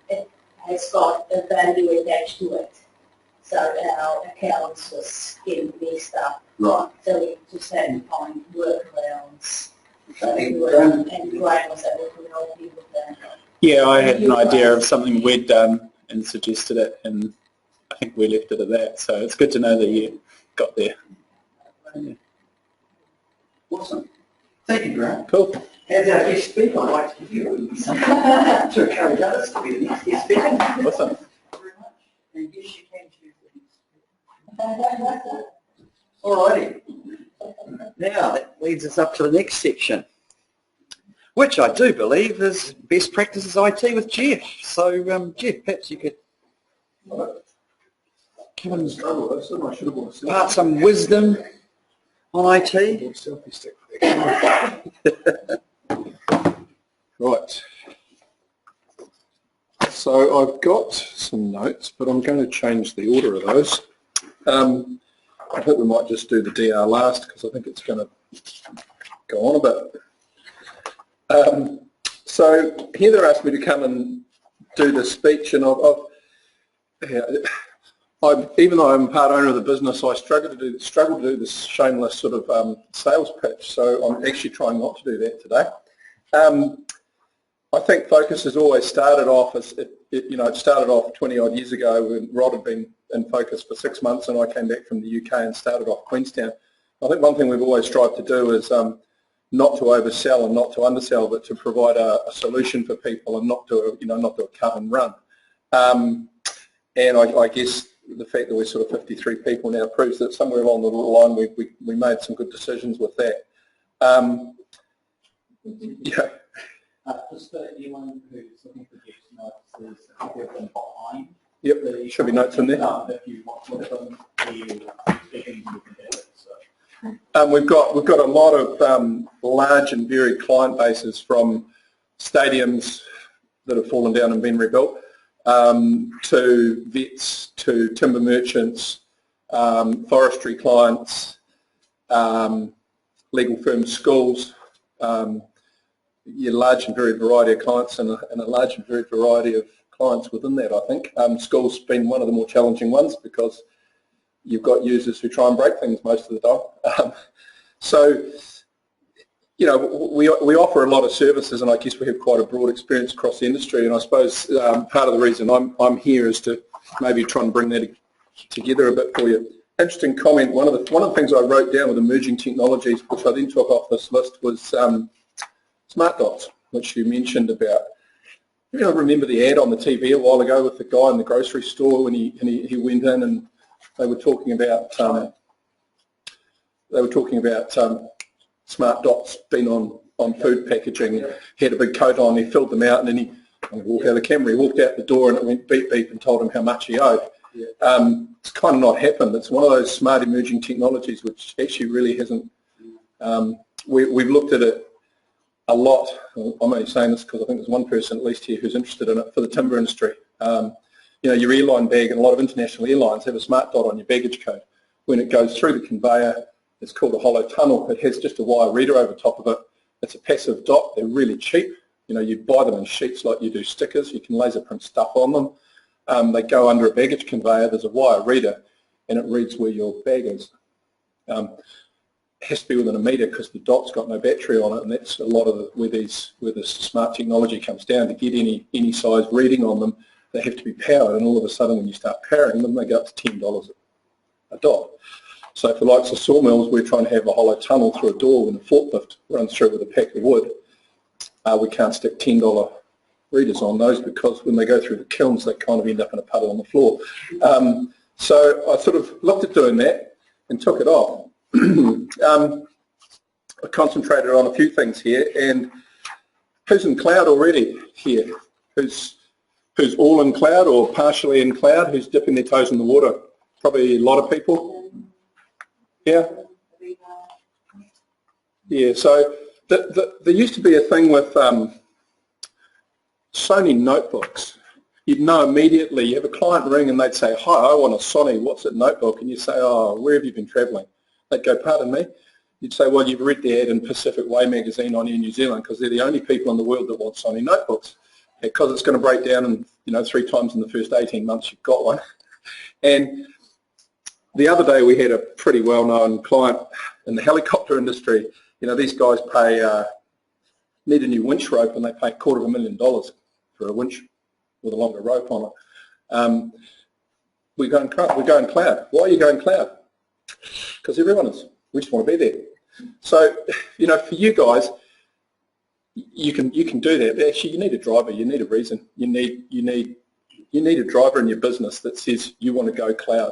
it has got a value attached to it. So our accounts was getting messed up. Right. So we just had to find workarounds. Okay. And Graham was able to help you with that. Yeah, I had an idea of something we'd done and suggested it, and I think we left it at that. So it's good to know that you got there. Yeah. Awesome. Thank you, Grant. Cool. As our guest speaker, I'd like to give you something to encourage others to be the next guest speaker. Awesome. Thank you very much. And yes, you can choose the next speaker. Alrighty. Now, that leads us up to the next section, which I do believe is Best Practices IT with Jeff. So, Jeff, perhaps you could give us impart some wisdom on IT. Right. So I've got some notes, but I'm going to change the order of those. I think we might just do the DR last because I think it's going to go on a bit. So Heather asked me to come and do the speech, and even though I'm part owner of the business, I struggle to do this shameless sort of sales pitch. So I'm actually trying not to do that today. I think Focus has always started off as it started off 20 odd years ago when Rod had been in Focus for 6 months, and I came back from the UK and started off Queenstown. I think one thing we've always strived to do is not to oversell and not to undersell, but to provide a solution for people and not do a cut and run. And I guess the fact that we're sort of 53 people now proves that somewhere along the line we made some good decisions with that. Yeah. Just for anyone who's looking for Jeff's notes, I think they're behind. Yep, there should be notes in there. If you want to look at them, you can get it. So. We've got a lot of large and varied client bases, from stadiums that have fallen down and been rebuilt, to vets, to timber merchants, forestry clients, legal firms, schools, large and varied variety of clients, and a large and varied variety of clients within that, I think. Schools have been one of the more challenging ones because you've got users who try and break things most of the time. So, we offer a lot of services, and I guess we have quite a broad experience across the industry, and I suppose part of the reason I'm here is to maybe try and bring that together a bit for you. Interesting comment, one of the things I wrote down with emerging technologies, which I then took off this list, was smart dots, which you mentioned about. I remember the ad on the TV a while ago with the guy in the grocery store when he went in, and they were talking about smart dots being on food packaging. He had a big coat on, he filled them out, and then he walked out of the camera, he walked out the door, and it went beep beep and told him how much he owed. Yeah. It's kind of not happened. It's one of those smart emerging technologies which actually really hasn't. We've looked at it a lot. I'm only saying this because I think there's one person at least here who's interested in it for the timber industry. Your airline bag, and a lot of international airlines have a smart dot on your baggage code. When it goes through the conveyor, it's called a hollow tunnel. It has just a wire reader over top of it. It's a passive dot. They're really cheap. You buy them in sheets like you do stickers. You can laser print stuff on them. They go under a baggage conveyor. There's a wire reader, and it reads where your bag is. It has to be within a metre because the dot's got no battery on it, and that's a lot of where this smart technology comes down. To get any size reading on them, they have to be powered, and all of a sudden when you start powering them, they go up to $10 a dot. So for the likes of sawmills, we're trying to have a hollow tunnel through a door when a forklift runs through with a pack of wood. We can't stick $10 readers on those because when they go through the kilns, they kind of end up in a puddle on the floor. So I sort of looked at doing that and took it off. I concentrated on a few things here, and who's in cloud already here? Who's all in cloud or partially in cloud? Who's dipping their toes in the water? Probably a lot of people. Yeah. Yeah. So there used to be a thing with Sony notebooks. You'd know immediately. You have a client ring and they'd say, "Hi, I want a Sony. What's it notebook?" And you say, "Oh, where have you been travelling?" They'd go, "Pardon me?" You'd say, "Well, you've read the ad in Pacific Way magazine on Air New Zealand because they're the only people in the world that want Sony notebooks because it's going to break down in 3 times in the first 18 months you've got one." And the other day we had a pretty well-known client in the helicopter industry. These guys need a new winch rope, and they pay $250,000 for a winch with a longer rope on it. We're going cloud. Why are you going cloud? Because everyone is. We just want to be there. So, you know, for you guys, you can do that. But actually, you need a driver. You need a reason. You need a driver in your business that says you want to go cloud.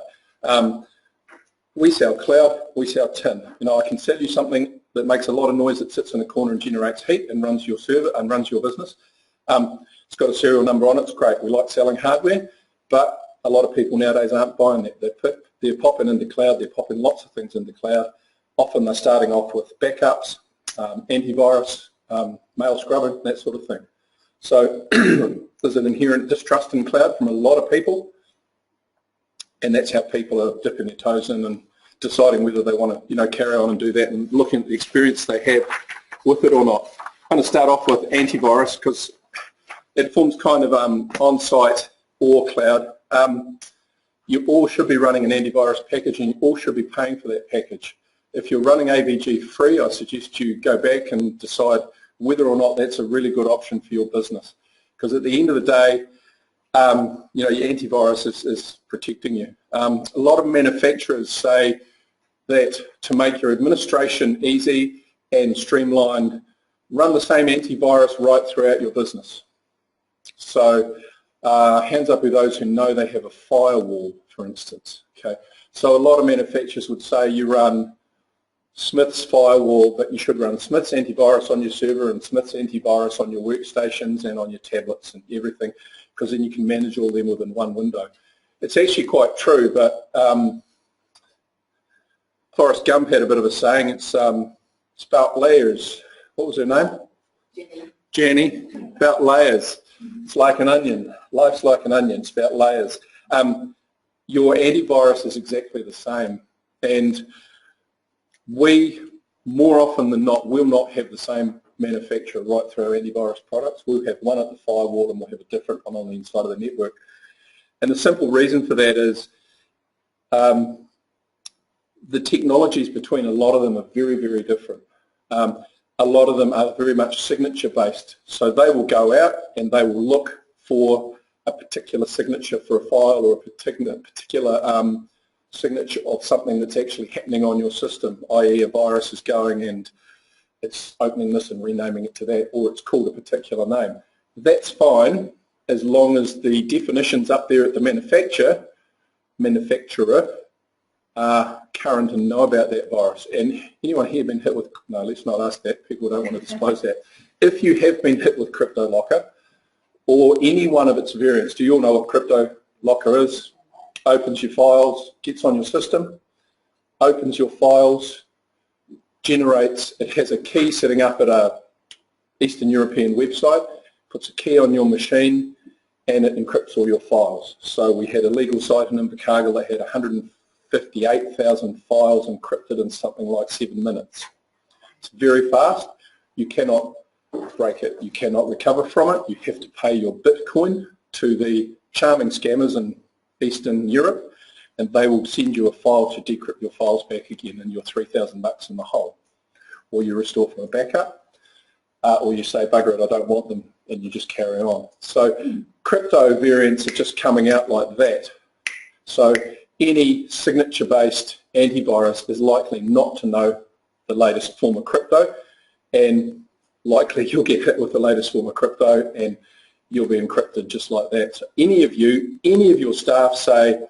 We sell cloud. We sell tin. You know, I can sell you something that makes a lot of noise, that sits in a corner and generates heat and runs your server and runs your business. It's got a serial number on it. It's great. We like selling hardware, but a lot of people nowadays aren't buying that. They're popping into cloud. They're popping lots of things into cloud. Often they're starting off with backups, antivirus, mail scrubbing, that sort of thing. So there's an inherent distrust in cloud from a lot of people, and that's how people are dipping their toes in and deciding whether they want to, you know, carry on and do that, and looking at the experience they have with it or not. I'm going to start off with antivirus because it forms kind of on-site or cloud. You all should be running an antivirus package, and you all should be paying for that package. If you're running AVG free, I suggest you go back and decide whether or not that's a really good option for your business. Because at the end of the day, you know, your antivirus is protecting you. A lot of manufacturers say that to make your administration easy and streamlined, run the same antivirus right throughout your business. So hands up with those who know they have a firewall, for instance. Okay, so a lot of manufacturers would say you run Smith's firewall, but you should run Smith's antivirus on your server and Smith's antivirus on your workstations and on your tablets and everything, because then you can manage all them within one window. It's actually quite true, but Forrest Gump had a bit of a saying. It's about layers. What was her name? Jenny. About layers. It's like an onion. Life's like an onion. It's about layers. Your antivirus is exactly the same, and we, more often than not, will not have the same manufacturer right through our antivirus products. We'll have one at the firewall and we'll have a different one on the inside of the network. And the simple reason for that is the technologies between a lot of them are very, very different. A lot of them are very much signature based. So they will go out and they will look for a particular signature for a file or a particular signature of something that's actually happening on your system, i.e. a virus is going and it's opening this and renaming it to that, or it's called a particular name. That's fine as long as the definitions up there at the manufacturer are current and know about that virus. And anyone here been hit with, no, let's not ask that, people don't want to disclose that. If you have been hit with CryptoLocker or any one of its variants, do you all know what CryptoLocker is? Opens your files, gets on your system, opens your files, generates, it has a key sitting up at a Eastern European website, puts a key on your machine, and it encrypts all your files. So we had a legal site in Invercargill that had 158,000 files encrypted in something like 7 minutes. It's very fast. You cannot break it. You cannot recover from it. You have to pay your Bitcoin to the charming scammers in Eastern Europe, and they will send you a file to decrypt your files back again, and you're $3,000 in the hole. Or you restore from a backup, or you say, bugger it, I don't want them, and you just carry on. So crypto variants are just coming out like that. So any signature-based antivirus is likely not to know the latest form of crypto, and likely you'll get hit with the latest form of crypto and you'll be encrypted just like that. So any of your staff say,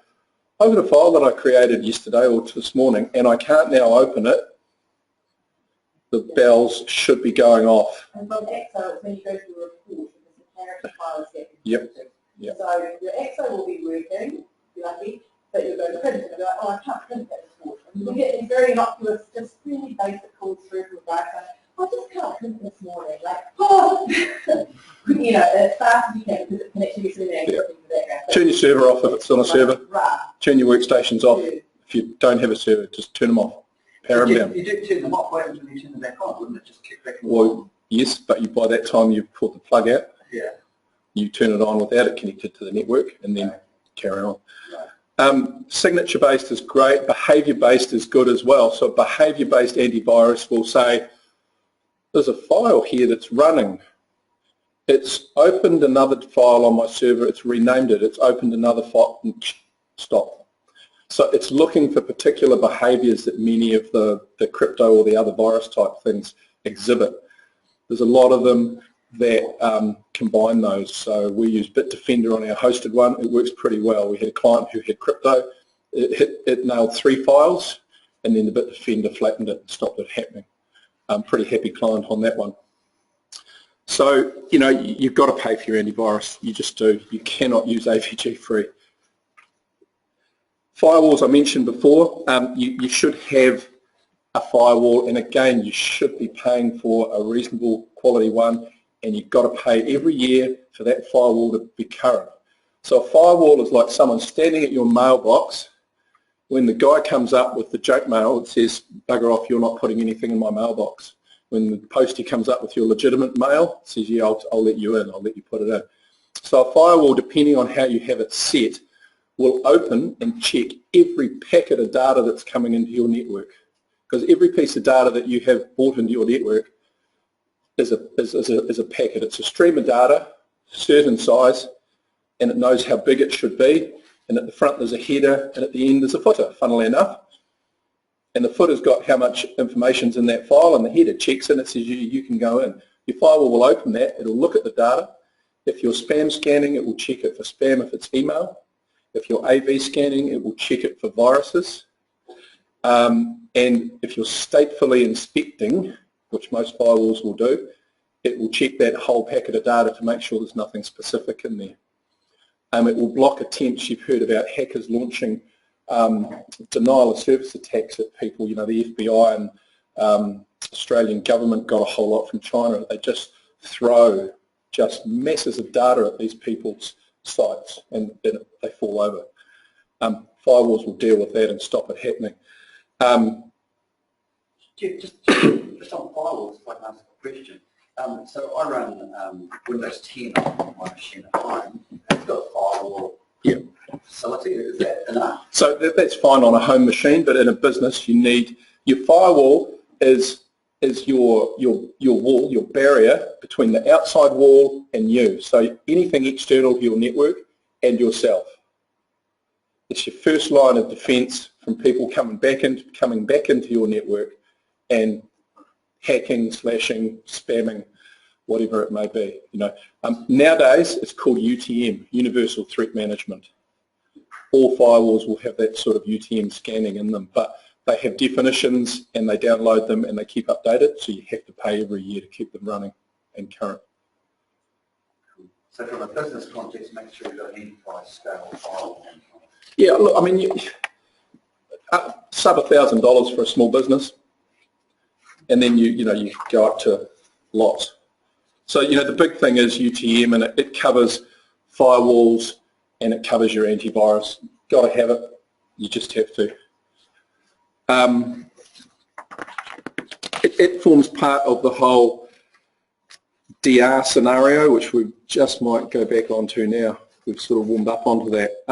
I've got a file that I created yesterday or this morning and I can't now open it, the bells should be going off. And from EXO, it's when you go through a report, because the character files get encrypted. Yep. So your EXO will be working, you're lucky, but you're going to print it and be like, oh, I can't print that report. And you'll get these very innocuous, just really basic calls through from a guy saying, I just can't print this morning. Like, oh, you know, as fast as you can, because it can actually be sitting there encrypting the background. Turn your server off if it's on a server. Right. Turn your workstations off. If you don't have a server, just turn them off. Power them down. You do turn them off, what happens when you turn them back on? Wouldn't it just kick back? Well, yes, but by that time you've pulled the plug out. Yeah. You turn it on without it connected to the network and then carry on. Right. Signature-based is great. Behavior-based is good as well. So a behavior-based antivirus will say, there's a file here that's running. It's opened another file on my server. It's renamed it. It's opened another file. Stop. So it's looking for particular behaviours that many of the crypto or the other virus type things exhibit. There's a lot of them that combine those. So we use Bitdefender on our hosted one. It works pretty well. We had a client who had crypto. It nailed 3 files, and then the Bitdefender flattened it and stopped it happening. Pretty happy client on that one. So, you know, you've got to pay for your antivirus. You just do. You cannot use AVG free. Firewalls I mentioned before, you should have a firewall, and again, you should be paying for a reasonable quality one, and you've got to pay every year for that firewall to be current. So a firewall is like someone standing at your mailbox. When the guy comes up with the junk mail, it says, bugger off, you're not putting anything in my mailbox. When the postie comes up with your legitimate mail, it says, yeah, I'll let you in, I'll let you put it in. So a firewall, depending on how you have it set, will open and check every packet of data that's coming into your network. Because every piece of data that you have brought into your network is a packet. It's a stream of data, certain size, and it knows how big it should be. And at the front there's a header, and at the end there's a footer, funnily enough. And the footer's got how much information's in that file, and the header checks in, it says you can go in. Your firewall will open that, it'll look at the data. If you're spam scanning, it will check it for spam if it's email. If you're AV scanning, it will check it for viruses. And if you're statefully inspecting, which most firewalls will do, it will check that whole packet of data to make sure there's nothing specific in there. It will block attempts. You've heard about hackers launching denial of service attacks at people. You know, the FBI and Australian government got a whole lot from China. They just throw just masses of data at these people's sites, and then they fall over. Firewalls will deal with that and stop it happening. Just on firewalls, if I can ask a question. So I run Windows 10 on my machine at home. It's got a firewall facility. Is that enough? So that's fine on a home machine, but in a business you need, your firewall is your wall, your barrier between the outside wall and you. So anything external to your network and yourself. It's your first line of defense from people coming back into your network and hacking, slashing, spamming, whatever it may be. You know, nowadays it's called UTM, Universal Threat Management. All firewalls will have that sort of UTM scanning in them, but they have definitions and they download them and they keep updated, so you have to pay every year to keep them running and current. So from a business context, make sure you've got an enterprise scale firewall. Yeah, look, I mean, sub $1,000 for a small business, and then you go up to lots. So the big thing is UTM, and it covers firewalls and it covers your antivirus. Got to have it. You just have to. It forms part of the whole DR scenario, which we just might go back onto now. We've sort of warmed up onto that.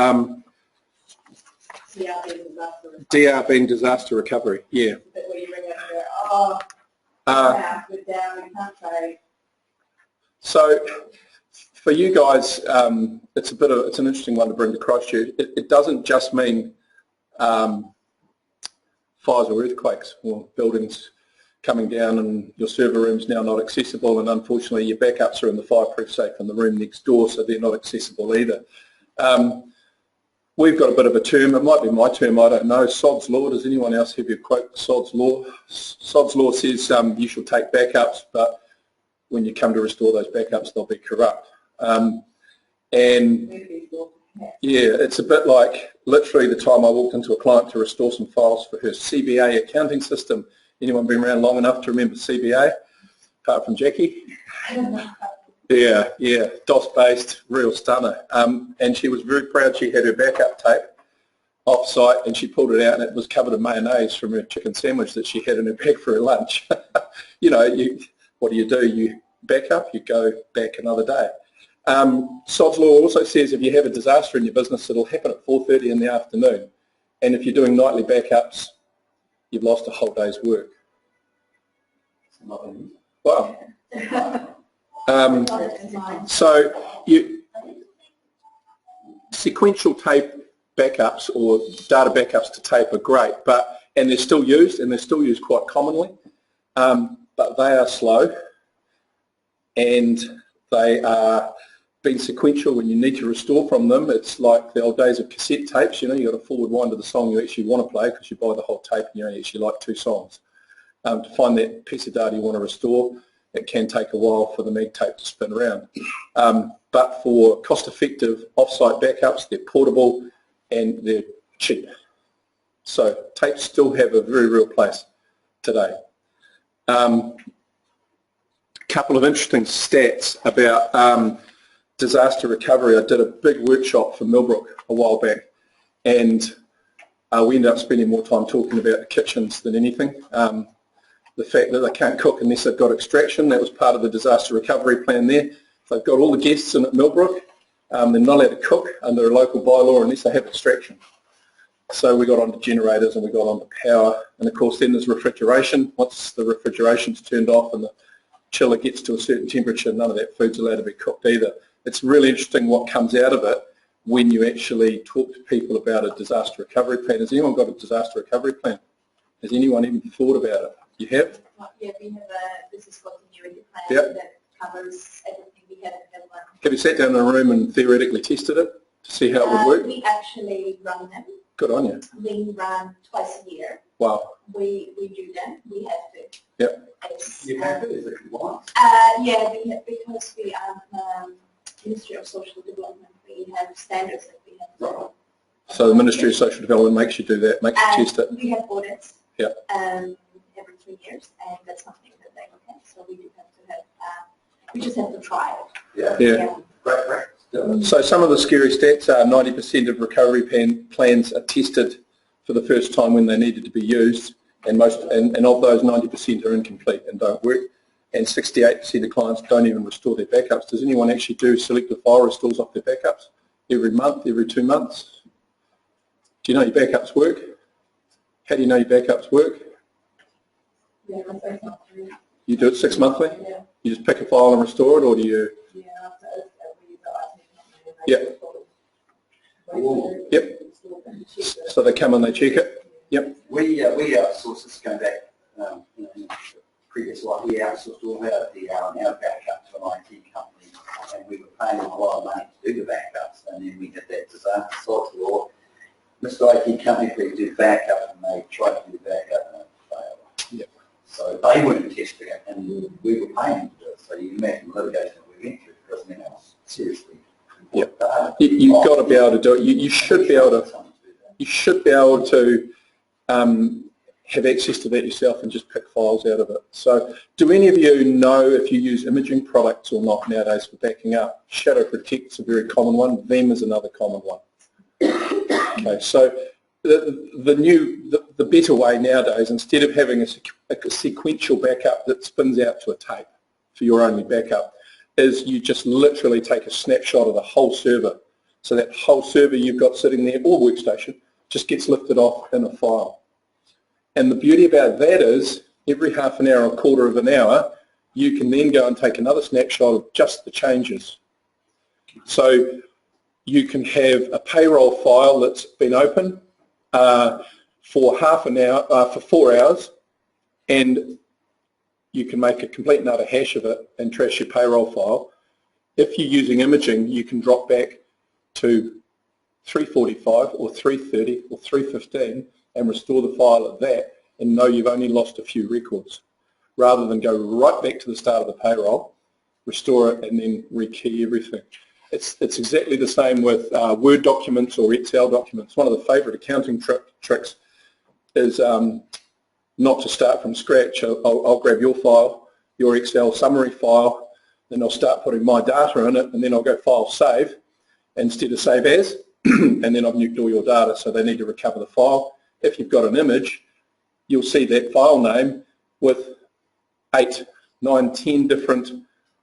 DR being disaster recovery, yeah. Where you bring it and go, we're down, we can't trade. So for you guys, it's an interesting one to bring to Christchurch. It doesn't just mean fires or earthquakes or buildings coming down and your server room's now not accessible, and unfortunately your backups are in the fireproof safe in the room next door, so they're not accessible either. We've got a bit of a term, it might be my term, I don't know, Sod's Law. Does anyone else have your quote, Sod's Law? Sod's Law says you shall take backups, but when you come to restore those backups, they'll be corrupt. And yeah, it's a bit like literally the time I walked into a client to restore some files for her CBA accounting system. Anyone been around long enough to remember CBA, apart from Jackie? Yeah, DOS-based, real stunner. And she was very proud she had her backup tape off-site, and she pulled it out and it was covered in mayonnaise from her chicken sandwich that she had in her bag for her lunch. What do? You back up, you go back another day. Sod's Law also says if you have a disaster in your business, it'll happen at 4:30 in the afternoon. And if you're doing nightly backups, you've lost a whole day's work. Wow. So sequential tape backups or data backups to tape are great, and they're still used, and they're still used quite commonly, but they are slow, and they are being sequential when you need to restore from them. It's like the old days of cassette tapes, you know, you've got to forward wind to the song you actually want to play because you buy the whole tape and you only actually like 2 songs. To find that piece of data you want to restore, it can take a while for the mag tape to spin around. But for cost-effective off-site backups, they're portable and they're cheap. So tapes still have a very real place today. Couple of interesting stats about disaster recovery. I did a big workshop for Millbrook a while back, and we ended up spending more time talking about the kitchens than anything. The fact that they can't cook unless they've got extraction, that was part of the disaster recovery plan there. They've got all the guests in at Millbrook. They're not allowed to cook under a local bylaw unless they have extraction. So we got onto generators and we got onto power, and of course then there's refrigeration. Once the refrigeration's turned off and the chiller gets to a certain temperature, none of that food's allowed to be cooked either. It's really interesting what comes out of it when you actually talk to people about a disaster recovery plan. Has anyone got a disaster recovery plan? Has anyone even thought about it? You have? Yeah, we have a business continuity plan Yep. that covers everything. We have one. Have you sat down in a room and theoretically tested it to see how it would work? We actually run them. Good on you. We run twice a year. Wow. We do them. We have to. Yep. It's, You have it, is it compliance? yeah, we have, because we are Ministry of Social Development. We have standards that we have to follow. So the Ministry of Social Development makes you do that, makes you test it. We have audits. Yep. Every 3 years, and that's something that they look at. So we do have to have. We just have to try it. Yeah. Great, great. So some of the scary stats are 90% of recovery plans are tested for the first time when they needed to be used, and and of those 90% are incomplete and don't work, and 68% of clients don't even restore their backups. Does anyone actually do selective file restores off their backups every month, every 2 months? Do you know your backups work? How do you know your backups work? Yeah, that's not true. You do it 6 monthly? Yeah, You just pick a file and restore it, or do you? yeah, after we use the IT company. Yep. Yep. So they come and they check it? Yep. We outsource this, going back in the previous life, we outsourced all our backup to an IT company, and we were paying them a lot of money to do the backups, and then we did that disaster software. Mr. IT company, please do backup, and they tried to do backup and it failed. Yep. So they weren't testing it, and we were paying them to do it. So you imagine the litigation that we went through, because then I was seriously. Yep. You've got to be able to do it. You should be able to. You should be able to have access to that yourself and just pick files out of it. So do any of you know if you use imaging products or not nowadays for backing up? Shadow Protect is a very common one. Veeam is another common one. Okay, so the better way nowadays, instead of having a sequential backup that spins out to a tape for your only backup, is you just literally take a snapshot of the whole server. So that whole server you've got sitting there, or workstation, just gets lifted off in a file. And the beauty about that is every half an hour or quarter of an hour, you can then go and take another snapshot of just the changes. So you can have a payroll file that's been open for half an hour, for 4 hours, and you can make a complete and utter hash of it and trash your payroll file. If you're using imaging, you can drop back to 345 or 330 or 315 and restore the file at that and know you've only lost a few records, rather than go right back to the start of the payroll, restore it and then rekey everything. It's exactly the same with Word documents or Excel documents. One of the favourite accounting tricks is not to start from scratch. I'll grab your file, your Excel summary file, then I'll start putting my data in it, and then I'll go file save instead of save as, and then I've nuked all your data, so they need to recover the file. If you've got an image, you'll see that file name with 8, 9, 10 different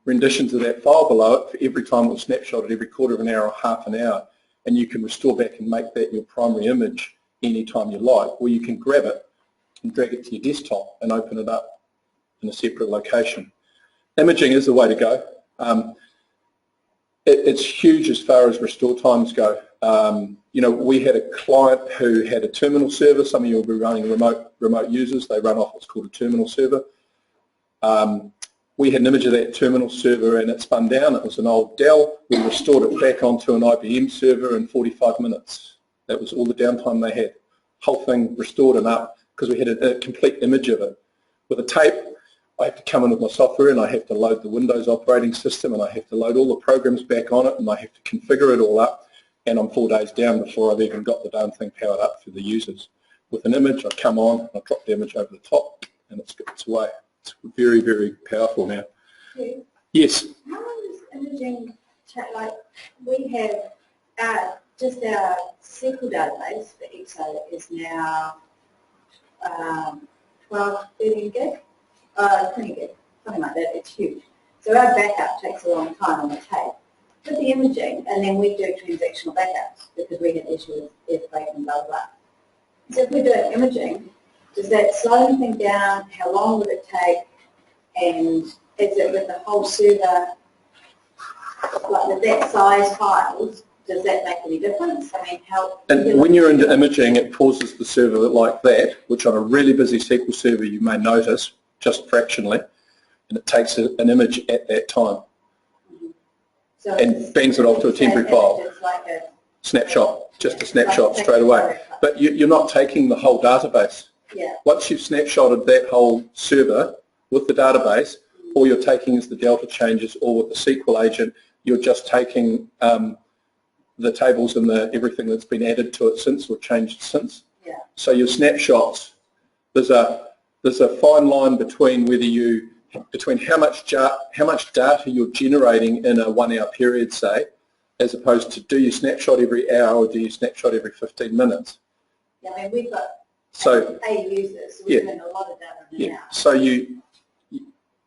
renditions of that file below it for every time it was snapshotted, every quarter of an hour or half an hour, and you can restore back and make that your primary image anytime you like, or you can grab it and drag it to your desktop and open it up in a separate location. Imaging is the way to go. It's huge as far as restore times go. You know, we had a client who had a terminal server. Some of you will be running remote users. They run off what's called a terminal server. We had an image of that terminal server and it spun down. It was an old Dell. We restored it back onto an IBM server in 45 minutes. That was all the downtime they had. Whole thing restored and up because we had a complete image of it. With a tape, I have to come in with my software and I have to load the Windows operating system and I have to load all the programs back on it and I have to configure it all up, and I'm 4 days down before I've even got the darn thing powered up for the users. With an image, I come on, I drop the image over the top and it's away. It's very, very powerful now. Yeah. Yes? How is imaging, like we have just our SQL database for Excel is now 12, 13 gig, 20 gig, something like that. It's huge. So our backup takes a long time on the tape. With the imaging, and then we do transactional backups because we had issues with earthquake and blah, blah. So if we're doing imaging, does that slow anything down? How long would it take? And is it with the whole server, like with that size files, does that make any difference? I mean, how... And when you're into imaging, it pauses the server like that, which on a really busy SQL server you may notice, just fractionally, and it takes an image at that time. So and bangs it off to a temporary file. It's like a snapshot, just a snapshot straight away. But you're not taking the whole database. Yeah. Once you've snapshotted that whole server with the database, all you're taking is the delta changes, or with the SQL agent, you're just taking the tables and everything that's been added to it since or changed since. Yeah. So your snapshots, there's a fine line between how much data you're generating in a 1 hour period, say, as opposed to do you snapshot every hour or do you snapshot every 15 minutes? Yeah, I mean, we've got So 8 users, so we're doing a lot of data in an hour. So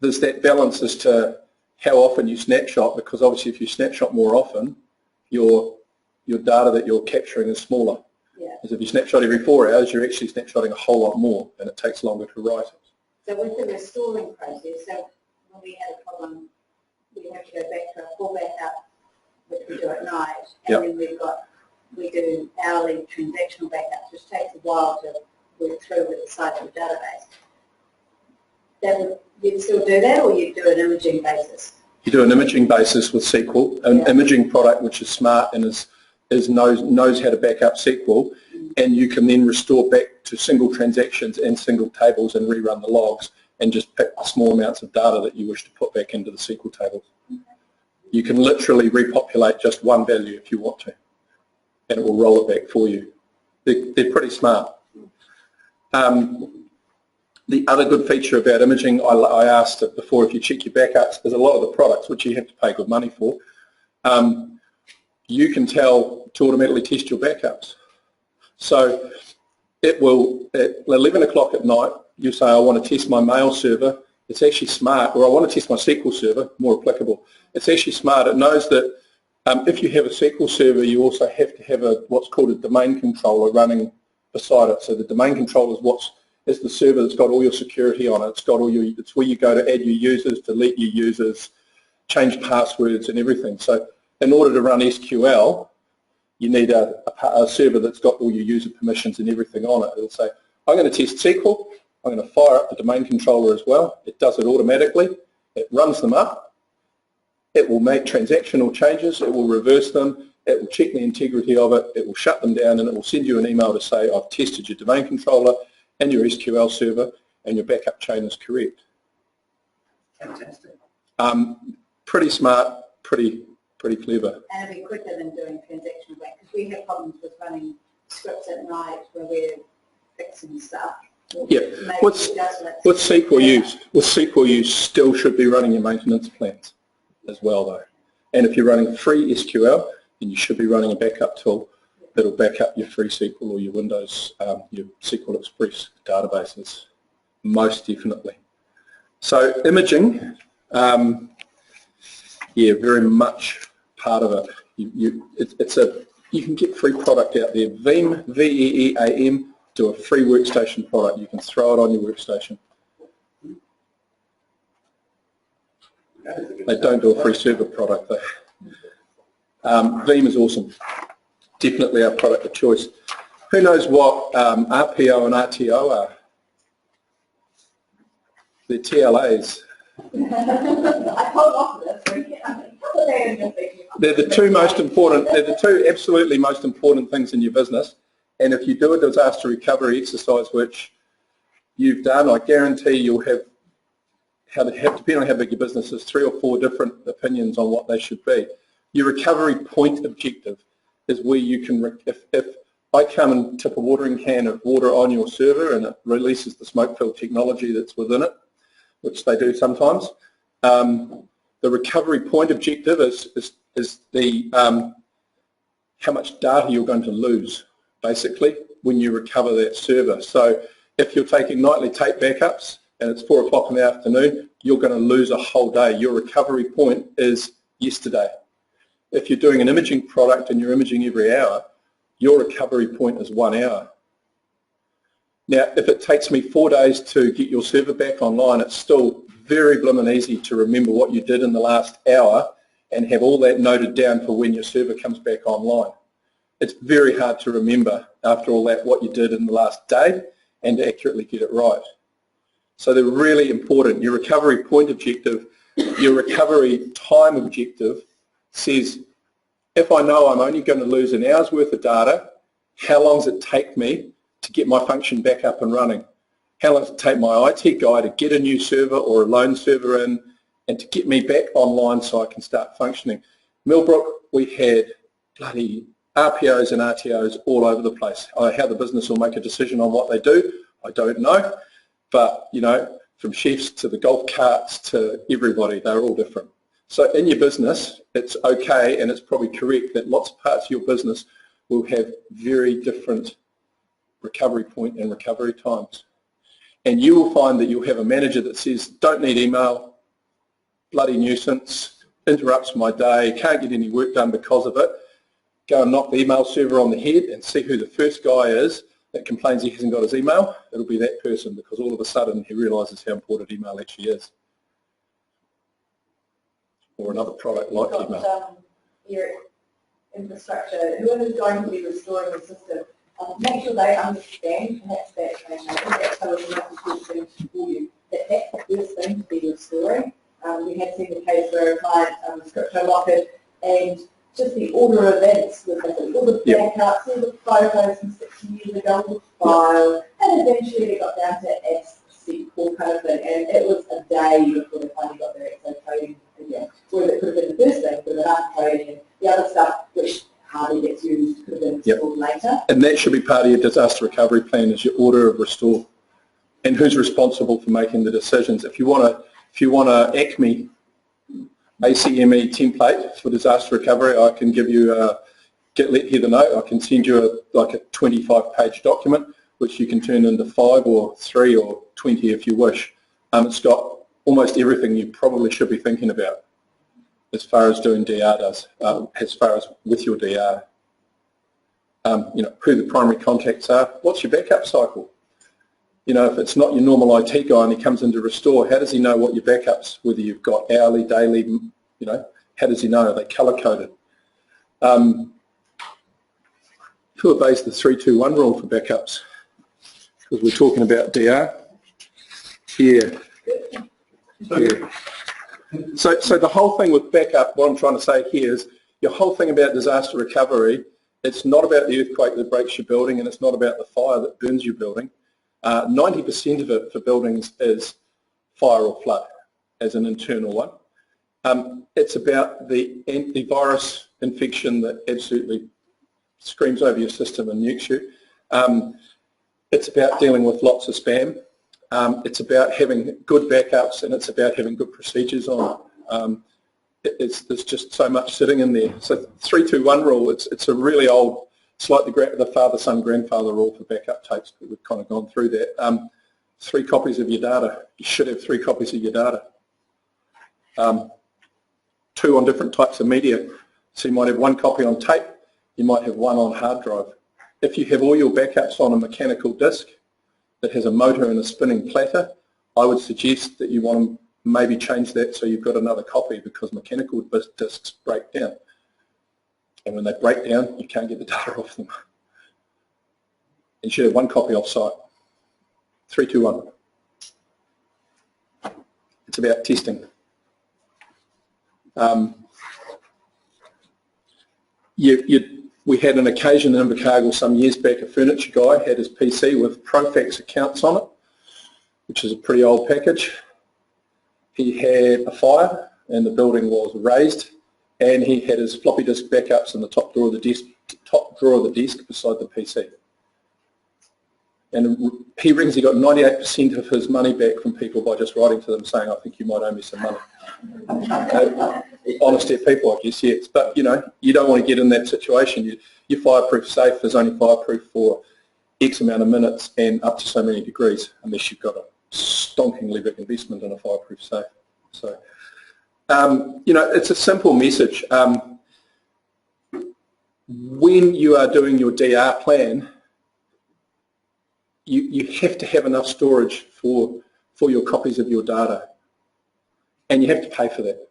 there's that balance as to how often you snapshot, because obviously if you snapshot more often, your data that you're capturing is smaller. Yeah. Because if you snapshot every 4 hours, you're actually snapshotting a whole lot more, and it takes longer to write it. So with the restoring process, so when we had a problem, we have to go back to a full backup, which we do at night, and then we do hourly transactional backups, which takes a while to work through with the size of the database. You'd still do that, or you'd do an imaging basis? You do an imaging basis with SQL, an imaging product which is smart and knows how to back up SQL, and you can then restore back to single transactions and single tables and rerun the logs and just pick the small amounts of data that you wish to put back into the SQL tables. You can literally repopulate just one value if you want to, and it will roll it back for you. They're pretty smart. The other good feature about imaging, I asked it before, if you check your backups, is a lot of the products, which you have to pay good money for, you can tell to automatically test your backups. So it will, at 11 o'clock at night, you say, I want to test my mail server. It's actually smart, or I want to test my SQL server, more applicable. It's actually smart. It knows that if you have a SQL server, you also have to have what's called a domain controller running beside it. So the domain controller is the server that's got all your security on it. It's where you go to add your users, delete your users, change passwords and everything. So in order to run SQL, you need a server that's got all your user permissions and everything on it. It'll say, I'm going to test SQL, I'm going to fire up the domain controller as well. It does it automatically. It runs them up. It will make transactional changes. It will reverse them. It will check the integrity of it. It will shut them down, and it will send you an email to say, I've tested your domain controller and your SQL server, and your backup chain is correct. Fantastic. Pretty smart, pretty clever. And it'd be quicker than doing transactional back, because we have problems with running scripts at night where we're fixing stuff. Yeah, with SQL you still should be running your maintenance plans as well though. And if you're running free SQL, then you should be running a backup tool that'll back up your free SQL or your Windows, your SQL Express databases, most definitely. So imaging, yeah, very much part of it. You can get free product out there. Veeam, V-E-E-A-M, do a free workstation product. You can throw it on your workstation. They don't do a free server product though. Veeam is awesome. definitely our product of choice. Who knows what RPO and RTO are? They're TLAs. I told off this, so They're the two most important, they're the two absolutely most important things in your business. And if you do a disaster recovery exercise, which you've done, I guarantee you'll have, depending on how big your business is, 3 or 4 different opinions on what they should be. Your recovery point objective is where you can, if I come and tip a watering can of water on your server and it releases the smoke-filled technology that's within it, which they do sometimes, the recovery point objective is the how much data you're going to lose, basically, when you recover that server. So if you're taking nightly tape backups and it's 4 o'clock in the afternoon, you're going to lose a whole day. Your recovery point is yesterday. If you're doing an imaging product and you're imaging every hour, your recovery point is 1 hour. Now, if it takes me 4 days to get your server back online, it's still very blimmin' easy to remember what you did in the last hour and have all that noted down for when your server comes back online. It's very hard to remember after all that what you did in the last day and to accurately get it right. So they're really important. Your recovery point objective, your recovery time objective says, if I know I'm only going to lose an hour's worth of data, how long does it take me to get my function back up and running? How long does it take my IT guy to get a new server or a lone server in and to get me back online so I can start functioning? Millbrook, we had bloody RPOs and RTOs all over the place. How the business will make a decision on what they do, I don't know. But, you know, from chefs to the golf carts to everybody, they're all different. So in your business, it's okay and it's probably correct that lots of parts of your business will have very different recovery point and recovery times. And you will find that you'll have a manager that says, don't need email, bloody nuisance, interrupts my day, can't get any work done because of it. Go and knock the email server on the head and see who the first guy is that complains he hasn't got his email. It'll be that person, because all of a sudden he realises how important email actually is. Or another product like email. Your infrastructure, whoever's going to be restoring the system, make sure they understand perhaps that that's some of the most important things for you. That's the first thing to be restoring. We had seen the case where a client was crypto-locked and just the order of events with all the backups, all the photos from 6 years ago, all the files, and eventually they got down to SQL kind of thing, and it was a day before they finally got their Excel trading again. Whereas it could have been the first thing, but enough trading and the other stuff which hardly gets used could have been installed later. And that should be part of your disaster recovery plan, is your order of restore. And who's responsible for making the decisions. If you want a ACME template for disaster recovery, I can give you let Heather know. I can send you a 25-page document which you can turn into 5 or 3 or 20 if you wish. It's got almost everything you probably should be thinking about as far as doing DR does, as far as with your DR. You know, who the primary contacts are, what's your backup cycle? You know, if it's not your normal IT guy and he comes in to restore, how does he know what your backups, whether you've got hourly, daily, you know, how does he know? Are they color-coded? Who obeys the 3-2-1 rule for backups? Because we're talking about DR. Here. Here. So the whole thing with backup, what I'm trying to say here is your whole thing about disaster recovery, it's not about the earthquake that breaks your building and it's not about the fire that burns your building. 90% of it for buildings is fire or flood as an internal one. It's about the virus infection that absolutely screams over your system and nukes you. It's about dealing with lots of spam. It's about having good backups and it's about having good procedures on it. There's just so much sitting in there. So 3-2-1 rule, it's a really old, it's like the father-son-grandfather rule for backup tapes, but we've kind of gone through that. 3 copies of your data. You should have 3 copies of your data. 2 on different types of media. So you might have 1 copy on tape, you might have 1 on hard drive. If you have all your backups on a mechanical disk that has a motor and a spinning platter, I would suggest that you want to maybe change that so you've got another copy, because mechanical disks break down. And when they break down, you can't get the data off them. You should have one copy off-site. 321. It's about testing. We had an occasion in Invercargill some years back, a furniture guy had his PC with Profax accounts on it, which is a pretty old package. He had a fire and the building was raised, and he had his floppy disk backups in the top drawer of the desk beside the PC. And he rings, he got 98% of his money back from people by just writing to them saying, I think you might owe me some money. Honesty of people, I guess, yes. But, you know, you don't want to get in that situation. Your fireproof safe is only fireproof for X amount of minutes and up to so many degrees, unless you've got a stonkingly big investment in a fireproof safe. So, you know, it's a simple message. When you are doing your DR plan, you have to have enough storage for your copies of your data, and you have to pay for that.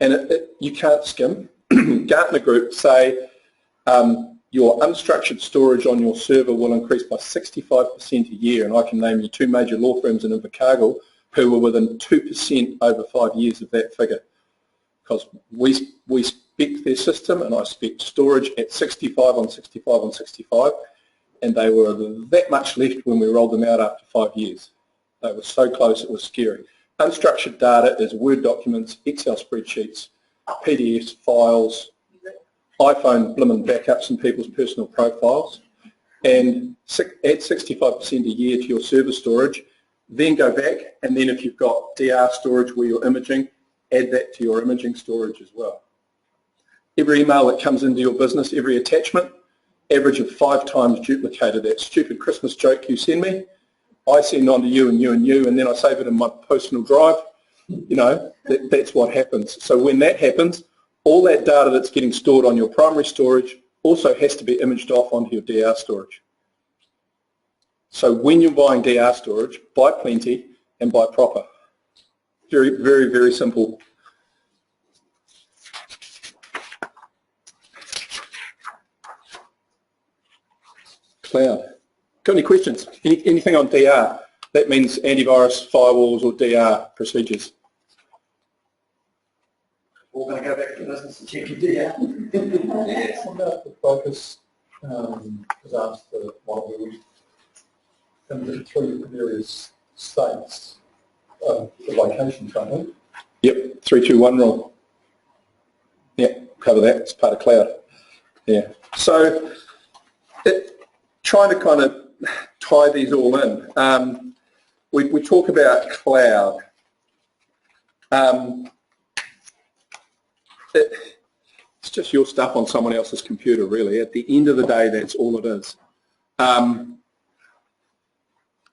And you can't skim. Gartner Group say your unstructured storage on your server will increase by 65% a year, and I can name you 2 major law firms in Invercargill who were within 2% over 5 years of that figure, because we spec'd their system, and I spec'd storage at 65 on 65 on 65, and they were that much left when we rolled them out after 5 years. They were so close, it was scary. Unstructured data is Word documents, Excel spreadsheets, PDFs, files, iPhone blimmin' backups in people's personal profiles, and add 65% a year to your server storage, then go back, and then if you've got DR storage where you're imaging, add that to your imaging storage as well. Every email that comes into your business, every attachment, average of 5 times duplicated. That stupid Christmas joke you send me, I send on to you and you and you, and then I save it in my personal drive. You know, that's what happens. So when that happens, all that data that's getting stored on your primary storage also has to be imaged off onto your DR storage. So when you're buying DR storage, buy plenty and buy proper. Very, very, very simple. Cloud. Got any questions? Anything on DR? That means antivirus, firewalls, or DR procedures. We're going to go back to business and check your DR. Yes. What about the focus was asked the model and the 3 various states of the location, can't we? Yep, 3-2-1 rule. Yeah, cover that. It's part of cloud. Yeah. So trying to kind of tie these all in. We talk about cloud. It's just your stuff on someone else's computer, really. At the end of the day, that's all it is.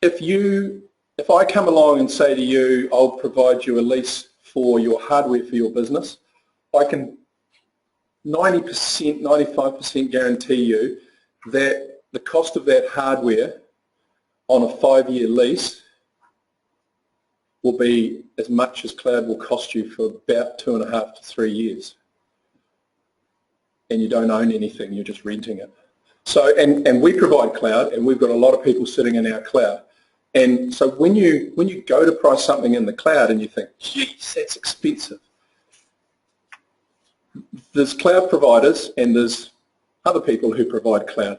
If I come along and say to you, I'll provide you a lease for your hardware for your business, I can 90%, 95% guarantee you that the cost of that hardware on a 5-year lease will be as much as cloud will cost you for about 2.5 to 3 years. And you don't own anything, you're just renting it. So, and we provide cloud, and we've got a lot of people sitting in our cloud. And so when you go to price something in the cloud and you think, geez, that's expensive, there's cloud providers and there's other people who provide cloud.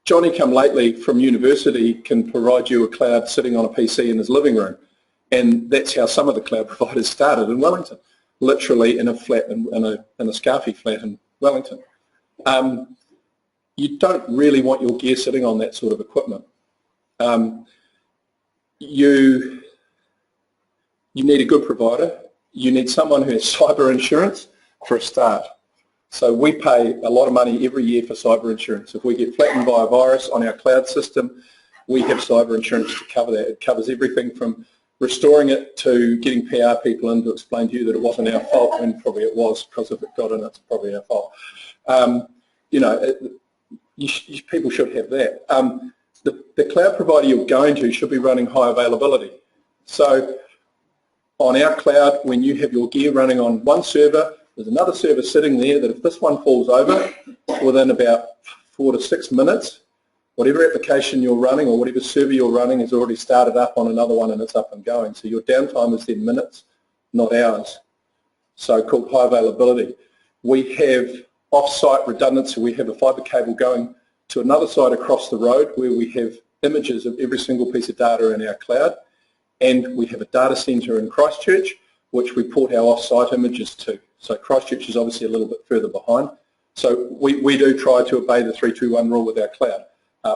Johnny come lately from university can provide you a cloud sitting on a PC in his living room, and that's how some of the cloud providers started in Wellington, literally in a flat, in a scarfy flat in Wellington. You don't really want your gear sitting on that sort of equipment. You need a good provider. You need someone who has cyber insurance for a start. So we pay a lot of money every year for cyber insurance. If we get flattened by a virus on our cloud system, we have cyber insurance to cover that. It covers everything from restoring it to getting PR people in to explain to you that it wasn't our fault, and probably it was, because if it got in, it's probably our fault. You know, people should have that. The cloud provider you're going to should be running high availability. So on our cloud, when you have your gear running on one server, There's another server sitting there that if this one falls over, within about 4 to 6 minutes, whatever application you're running or whatever server you're running has already started up on another one and it's up and going. So your downtime is then minutes, not hours. So called high availability. We have off-site redundancy. We have a fibre cable going to another site across the road where we have images of every single piece of data in our cloud, and we have a data centre in Christchurch which we port our off-site images to. So Christchurch is obviously a little bit further behind. So we do try to obey the 3-2-1 rule with our cloud.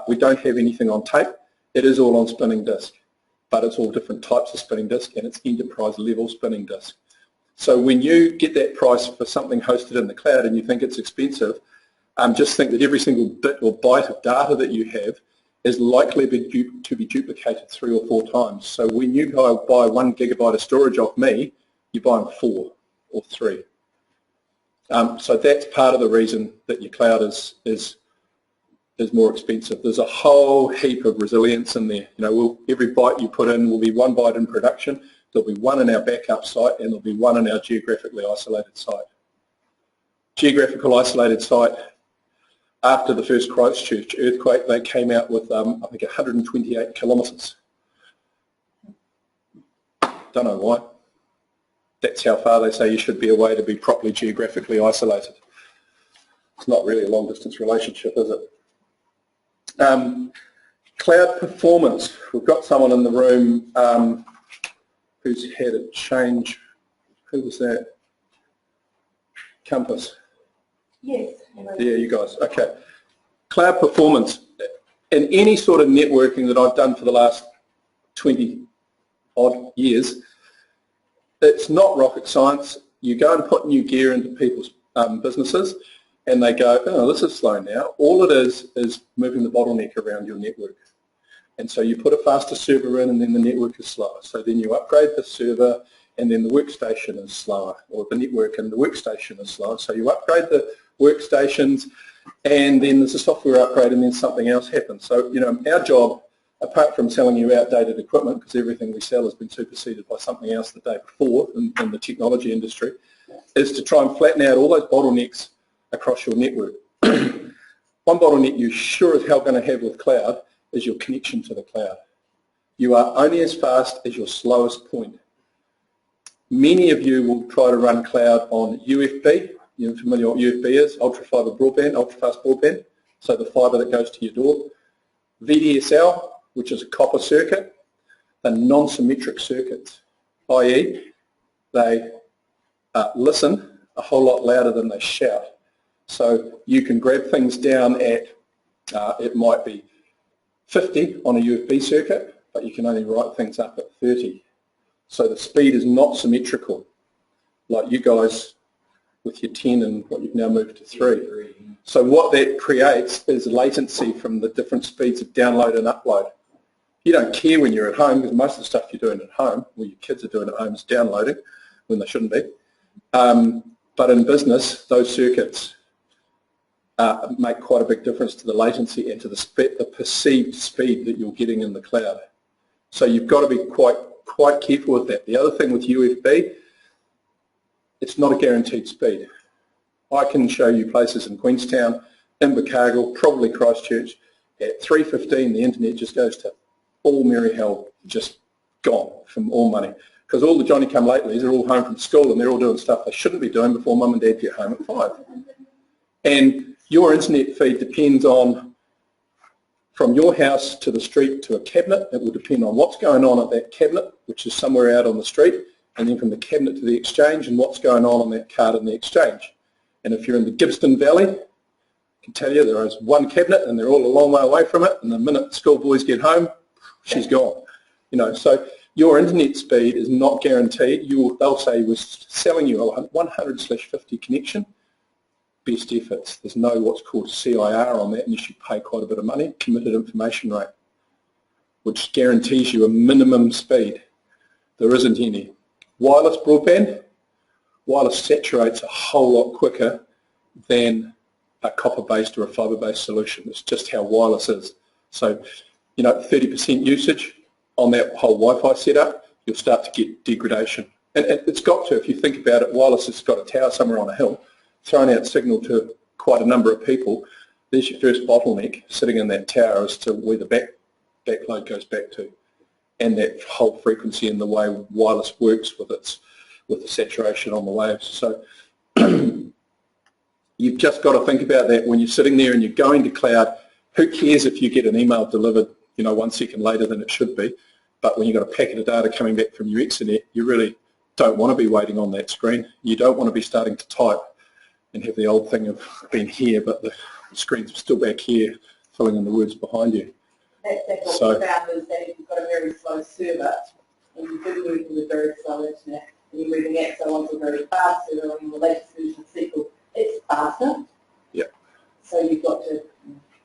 We don't have anything on tape. It is all on spinning disk, but it's all different types of spinning disk, and it's enterprise level spinning disk. So when you get that price for something hosted in the cloud and you think it's expensive, just think that every single bit or byte of data that you have is likely to be duplicated 3 or 4 times. So when you go buy 1 gigabyte of storage off me, you're buying 4 or 3. So that's part of the reason that your cloud is more expensive. There's a whole heap of resilience in there. Every byte you put in will be 1 byte in production. There'll be 1 in our backup site, and there'll be 1 in our geographically isolated site. Geographical isolated site. After the first Christchurch earthquake, they came out with, I think, 128 kilometres. Don't know why. That's how far they say you should be away to be properly geographically isolated. It's not really a long-distance relationship, is it? Cloud performance. We've got someone in the room who's had a change. Who was that? Compass. Yes. Yeah, you guys. Okay. Cloud performance. In any sort of networking that I've done for the last 20-odd years, it's not rocket science. You go and put new gear into people's businesses, and they go, oh, this is slow now. All it is moving the bottleneck around your network. And so you put a faster server in, and then the network is slower. So then you upgrade the server, and then the workstation is slower, or the network and the workstation is slower. So you upgrade the workstations, and then there's a software upgrade, and then something else happens. So, our job, apart from selling you outdated equipment, because everything we sell has been superseded by something else the day before in the technology industry, is to try and flatten out all those bottlenecks across your network. One bottleneck you sure as hell going to have with cloud is your connection to the cloud. You are only as fast as your slowest point. Many of you will try to run cloud on UFB. You're familiar with what UFB is, ultra-fibre broadband, ultra-fast broadband, so the fibre that goes to your door. VDSL, which is a copper circuit, they're non-symmetric circuits, i.e. they listen a whole lot louder than they shout. So you can grab things down at, it might be 50 on a UFB circuit, but you can only write things up at 30. So the speed is not symmetrical, like you guys with your 10 and what you've now moved to 3. So what that creates is latency from the different speeds of download and upload. You don't care when you're at home, because most of the stuff you're doing at home, or your kids are doing at home, is downloading when they shouldn't be. But in business, those circuits make quite a big difference to the latency and to the perceived speed that you're getting in the cloud. So you've got to be quite careful with that. The other thing with UFB, it's not a guaranteed speed. I can show you places in Queenstown, Invercargill, probably Christchurch, at 3:15 the internet just goes to all merry hell, just gone from all money. Because all the Johnny-come-latelys are all home from school, and they're all doing stuff they shouldn't be doing before mum and dad get home at 5. And your internet feed depends on, from your house to the street to a cabinet, it will depend on what's going on at that cabinet, which is somewhere out on the street, and then from the cabinet to the exchange and what's going on that card in the exchange. And if you're in the Gibbston Valley, I can tell you there is one cabinet and they're all a long way away from it, and the minute schoolboys get home, she's gone. So your internet speed is not guaranteed. They'll say we're selling you a 100/50 connection, best efforts. There's no what's called CIR on that, and you should pay quite a bit of money, committed information rate, which guarantees you a minimum speed. There isn't any. Wireless broadband, wireless saturates a whole lot quicker than a copper-based or a fibre-based solution. It's just how wireless is. So, 30% usage on that whole Wi-Fi setup, you'll start to get degradation. And it's got to, if you think about it, wireless has got a tower somewhere on a hill, throwing out signal to quite a number of people. There's your first bottleneck sitting in that tower as to where the backload goes back to, and that whole frequency and the way wireless works with the saturation on the waves. So you've just got to think about that when you're sitting there and you're going to cloud. Who cares if you get an email delivered 1 second later than it should be? But when you've got a packet of data coming back from your extranet, you really don't want to be waiting on that screen. You don't want to be starting to type and have the old thing of being here, but the screen's still back here, filling in the words behind you. That's what we found is that if you've got a very slow server, and you've been moving with very slow internet, and you're moving Excel onto a very fast server, or in the latest version of SQL, it's faster. Yep. So you've got to,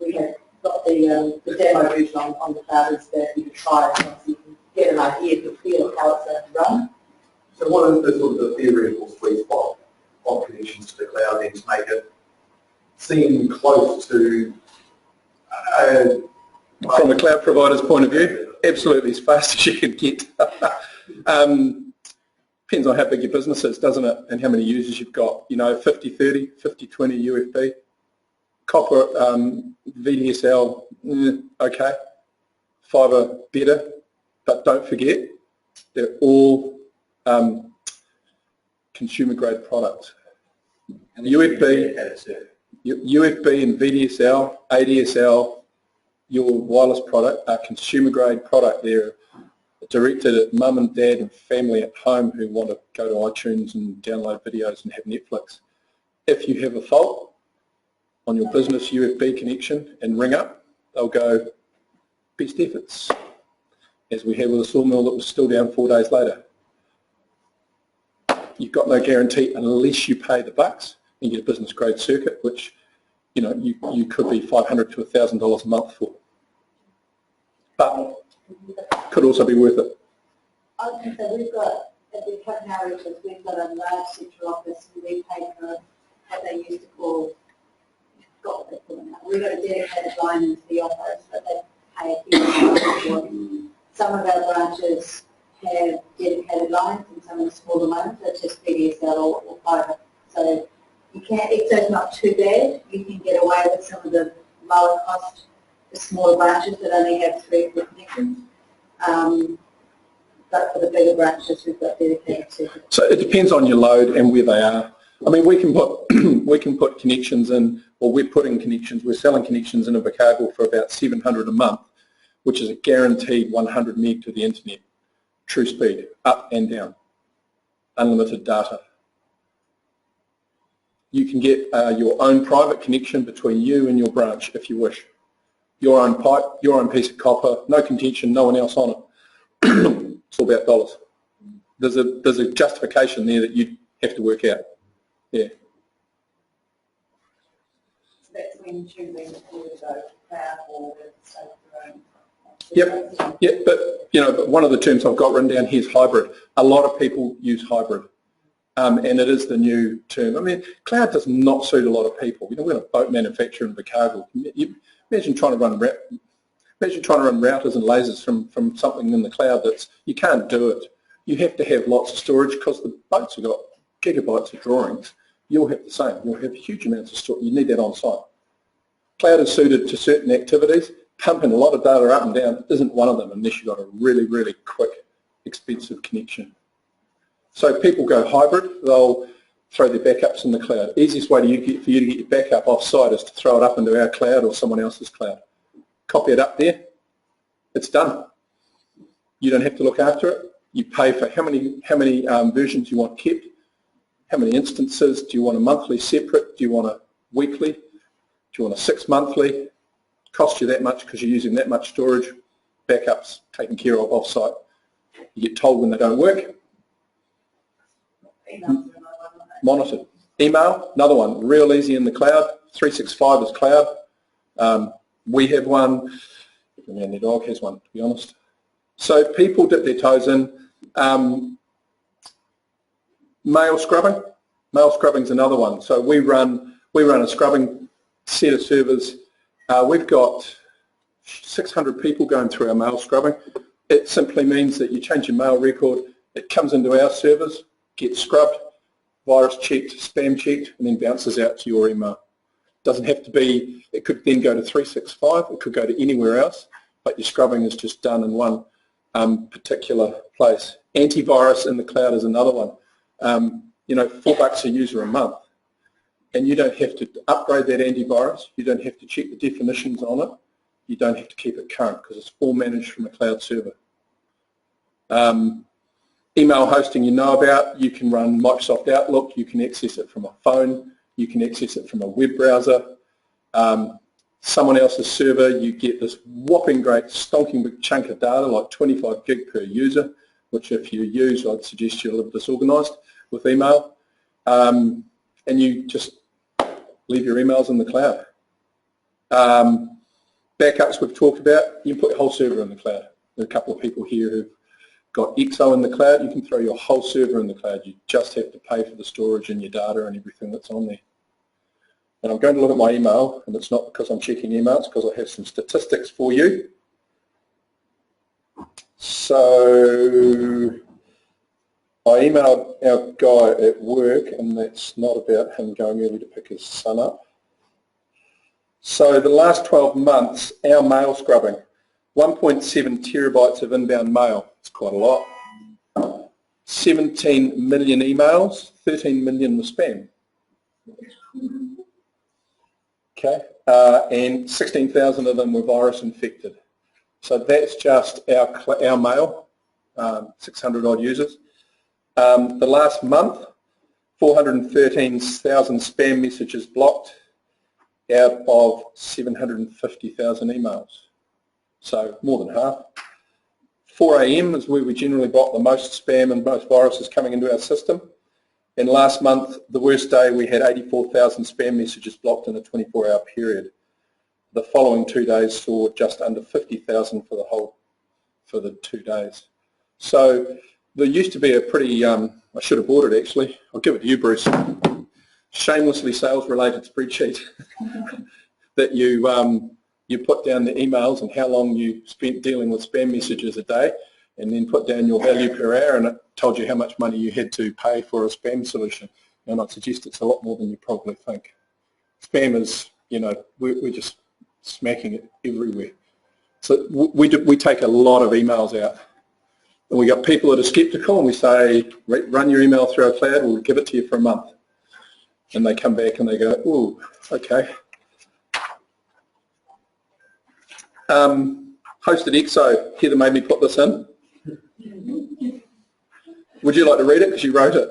we have got the demo version on the cloud is that you can try it so you can get an idea, the feel of how it's going to run. So what is the sort of the theoretical sweet spot of connections to the cloud then to make it seem close to from a cloud provider's point of view, absolutely as fast as you can get. Depends on how big your business is, doesn't it, and how many users you've got. 50-30, 50-20 UFB. Copper, VDSL, okay. Fibre, better. But don't forget, they're all consumer-grade products. And UFB and VDSL, ADSL, your wireless product are consumer-grade product. They're directed at mum and dad and family at home who want to go to iTunes and download videos and have Netflix. If you have a fault on your business UFB connection and ring up, they'll go, best efforts, as we had with a sawmill that was still down 4 days later. You've got no guarantee unless you pay the bucks and get a business grade circuit, which you could be $500 to $1,000 a month for. But could also be worth it. I was going to say, we've got, at the Captain Outreaches, we've got a large central office who we pay for what they used to call, we've got a dedicated line into the office, but they pay a few for. Some of our branches have dedicated lines and some of the smaller ones are just VDSL or fibre. So you can't, EXO's not too bad. You can get away with some of the lower cost, the smaller branches that only have 3 or 4 connections. But for the bigger branches, we've got dedicated circuits. So it depends on your load and where they are. I mean, we can put connections in, or we're putting connections, we're selling connections in Invercargill for about $700 a month, which is a guaranteed 100 meg to the internet, true speed, up and down, unlimited data. You can get your own private connection between you and your branch if you wish. Your own pipe, your own piece of copper, no contention, no one else on it. It's all about dollars. There's a justification there that you have to work out. Yeah. So that's when choosing whether to go cloud or whether to stay with your own. Yep. Yep. But one of the terms I've got written down here is hybrid. A lot of people use hybrid, and it is the new term. I mean, cloud does not suit a lot of people. We're a boat manufacturer in Invercargill. Imagine trying to run routers and lasers from something in the cloud. You can't do it. You have to have lots of storage because the boats have got gigabytes of drawings. You'll have the same. You'll have huge amounts of storage. You need that on site. Cloud is suited to certain activities. Pumping a lot of data up and down isn't one of them unless you've got a really, really quick, expensive connection. So people go hybrid. They'll throw their backups in the cloud. Easiest way for you to get your backup off-site is to throw it up into our cloud or someone else's cloud. Copy it up there. It's done. You don't have to look after it. You pay for how many versions you want kept, how many instances. Do you want a monthly separate? Do you want a weekly? Do you want a 6 monthly? Cost you that much because you're using that much storage. Backups taken care of off-site. You get told when they don't work. Monitored. Email, another one, real easy in the cloud. 365 is cloud. We have one. The dog has one, to be honest. So people dip their toes in. Mail scrubbing. Mail scrubbing is another one. So we run a scrubbing set of servers. We've got 600 people going through our mail scrubbing. It simply means that you change your mail record, It comes into our servers, gets scrubbed, virus checked, spam checked, and then bounces out to your email. Doesn't have to be, it could then go to 365, it could go to anywhere else, but your scrubbing is just done in one particular place. Antivirus in the cloud is another one. You know, $4 a user a month, and you don't have to upgrade that antivirus, you don't have to check the definitions on it, you don't have to keep it current because it's all managed from a cloud server. Email hosting you know about, you can run Microsoft Outlook, you can access it from a phone, you can access it from a web browser. Someone else's server, you get this whopping great stonking big chunk of data, like 25 gig per user, which if you use, I'd suggest you're a little disorganized with email. And you just leave your emails in the cloud. Backups we've talked about, you can put your whole server in the cloud. There are a couple of people here who've got XO in the cloud, you can throw your whole server in the cloud. You just have to pay for the storage and your data and everything that's on there. And I'm going to look at my email, and it's not because I'm checking emails, because I have some statistics for you. So I emailed our guy at work, and that's not about him going early to pick his son up. So the last 12 months, our mail scrubbing, 1.7 terabytes of inbound mail. It's quite a lot. 17 million emails, 13 million were spam. Okay, and 16,000 of them were virus infected. So that's just our mail, 600 odd users. The last month, 413,000 spam messages blocked out of 750,000 emails. So more than half. 4 a.m. is where we generally block the most spam and most viruses coming into our system. And last month, the worst day, we had 84,000 spam messages blocked in a 24-hour period. The following 2 days saw just under 50,000 for the 2 days. So there used to be a pretty, I should have bought it actually. I'll give it to you, Bruce. Shamelessly sales-related spreadsheet that you put down the emails and how long you spent dealing with spam messages a day, and then put down your value per hour, and it told you how much money you had to pay for a spam solution. And I'd suggest it's a lot more than you probably think. Spam is, you know, we're just smacking it everywhere. So we take a lot of emails out. And we got people that are skeptical, and we say, run your email through our cloud, we'll give it to you for a month. And they come back and they go, ooh, okay. Hosted XO, Heather made me put this in. Would you like to read it because you wrote it?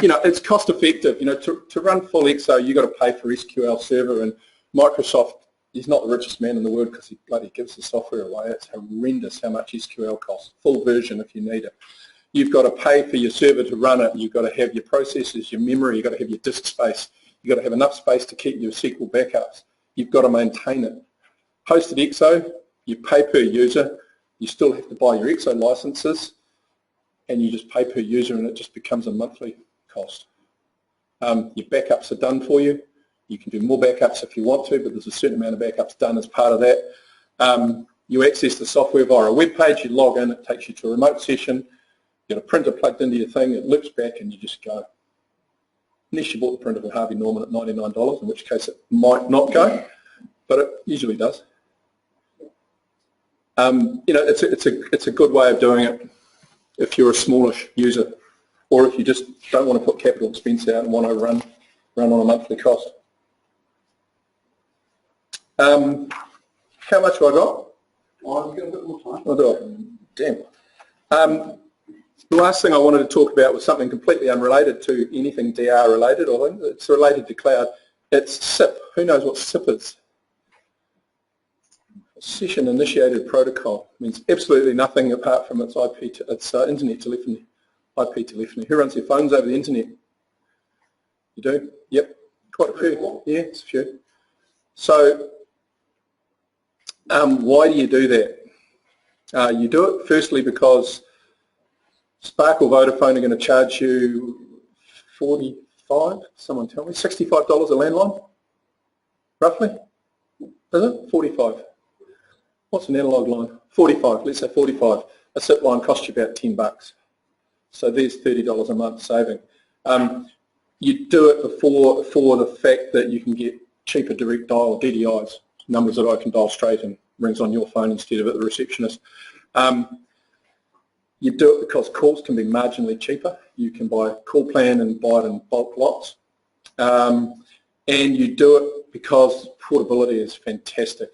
You know, it's cost effective. You know, to run full XO, you've got to pay for SQL Server, and Microsoft is not the richest man in the world because he bloody gives the software away. It's horrendous how much SQL costs, full version if you need it. You've got to pay for your server to run it. You've got to have your processors, your memory, you've got to have your disk space. You've got to have enough space to keep your SQL backups. You've got to maintain it. Hosted XO, you pay per user. You still have to buy your XO licenses, and you just pay per user, and it just becomes a monthly cost. Your backups are done for you. You can do more backups if you want to, but there's a certain amount of backups done as part of that. You access the software via a web page, you log in, it takes you to a remote session, you've got a printer plugged into your thing, it loops back, and you just go. Unless you bought the printer from Harvey Norman at $99, in which case it might not go, but it usually does. You know, it's a good way of doing it if you're a smallish user, or if you just don't want to put capital expense out and want to run on a monthly cost. How much have I got? Oh, I've got a bit more time. I'll do it. Damn. The last thing I wanted to talk about was something completely unrelated to anything DR related, or it's related to cloud. It's SIP. Who knows what SIP is? Session Initiated Protocol. It means absolutely nothing apart from its internet telephony, IP telephony. Who runs their phones over the internet? You do? Yep. Quite a few. Yeah, it's a few. So why do you do that? You do it firstly because Spark or Vodafone are going to charge you $45, someone tell me, $65 a landline, roughly? Is it? 45. What's an analog line? 45, let's say 45. a SIP line costs you about $10. So there's $30 a month saving. You do it for the fact that you can get cheaper direct dial DDIs, numbers that I can dial straight and rings on your phone instead of at the receptionist. You do it because calls can be marginally cheaper. You can buy a call plan and buy it in bulk lots. And you do it because portability is fantastic.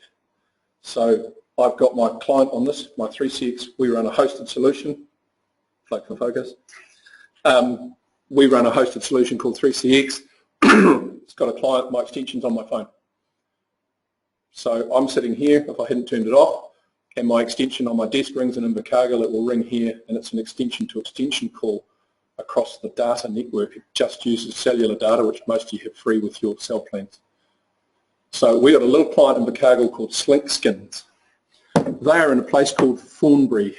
So I've got my client on this, my 3CX. We run a hosted solution, Float for Focus. We run a hosted solution called 3CX. It's got a client, my extension's on my phone. So I'm sitting here, if I hadn't turned it off, and my extension on my desk rings in Invercargill, it will ring here, and it's an extension to extension call across the data network. It just uses cellular data, which most of you have free with your cell plans. So we got a little client in Invercargill called Slinkskins. They are in a place called Thornbury,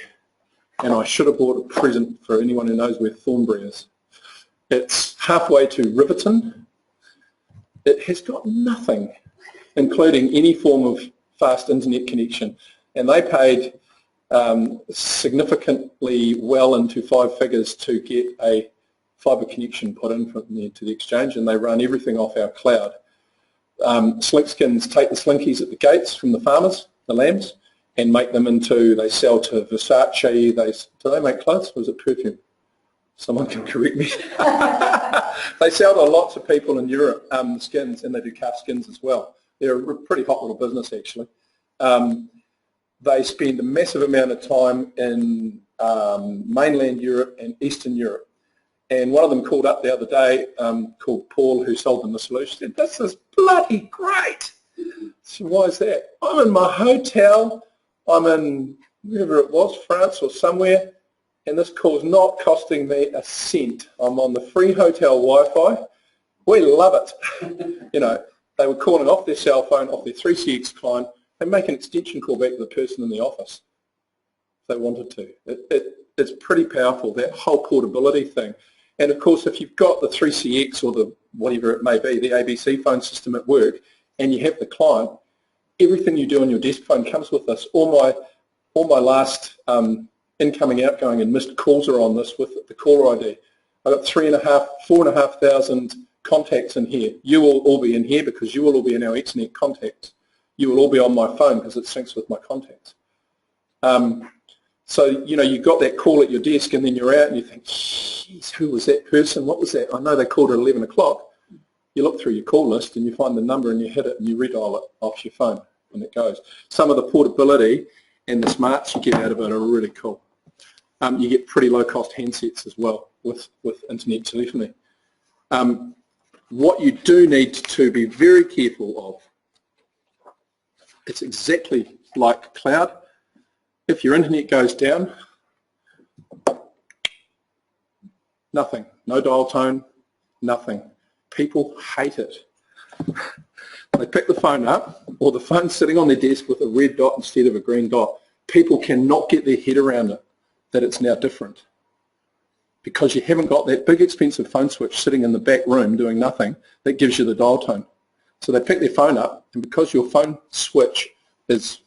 and I should have bought a present for anyone who knows where Thornbury is. It's halfway to Riverton. It has got nothing, including any form of fast internet connection, and they paid significantly well into 5 figures to get a fibre connection put in from there to the exchange, and they run everything off our cloud. Slinkskins take the slinkies at the gates from the farmers, the lambs, and make them into, they sell to Versace, do they make clothes or is it perfume? Someone can correct me. They sell to lots of people in Europe, the skins, and they do calf skins as well. They're a pretty hot little business actually. They spend a massive amount of time in mainland Europe and Eastern Europe. And one of them called up the other day, called Paul, who sold them the solution, said, "This is bloody great." So why is that? I'm in my hotel, I'm in wherever it was, France or somewhere, and this call's not costing me a cent. I'm on the free hotel Wi-Fi. We love it. You know, they were calling off their cell phone, off their 3CX client, and make an extension call back to the person in the office if they wanted to. It's pretty powerful, that whole portability thing. And of course, if you've got the 3CX or the whatever it may be, the ABC phone system at work, and you have the client, everything you do on your desk phone comes with this. All my last incoming, outgoing, and missed calls are on this with the caller ID. I've got 4,500 contacts in here. You will all be in here because you will all be in our Ethernet contacts. You will all be on my phone because it syncs with my contacts. So, you know, you've got that call at your desk and then you're out and you think, geez, who was that person? What was that? I know they called at 11 o'clock. You look through your call list and you find the number and you hit it and you redial it off your phone and it goes. Some of the portability and the smarts you get out of it are really cool. You get pretty low-cost handsets as well with internet telephony. What you do need to be very careful of, it's exactly like cloud. If your internet goes down, nothing, no dial tone, nothing. People hate it. They pick the phone up, or the phone's sitting on their desk with a red dot instead of a green dot. People cannot get their head around it, that it's now different. Because you haven't got that big expensive phone switch sitting in the back room doing nothing that gives you the dial tone. So they pick their phone up, and because your phone switch is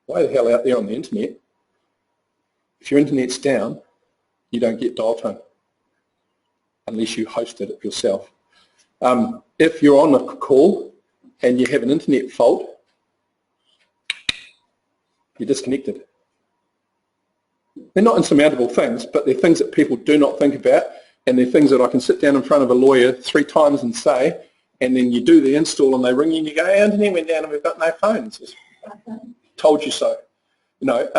way the hell out there on the internet, if your internet's down, you don't get dial tone unless you host it yourself. If you're on a call and you have an internet fault, you're disconnected. They're not insurmountable things, but they're things that people do not think about, and they're things that I can sit down in front of a lawyer 3 times and say, and then you do the install and they ring you and you go, hey, internet went down and we've got no phones. Told you so. You know,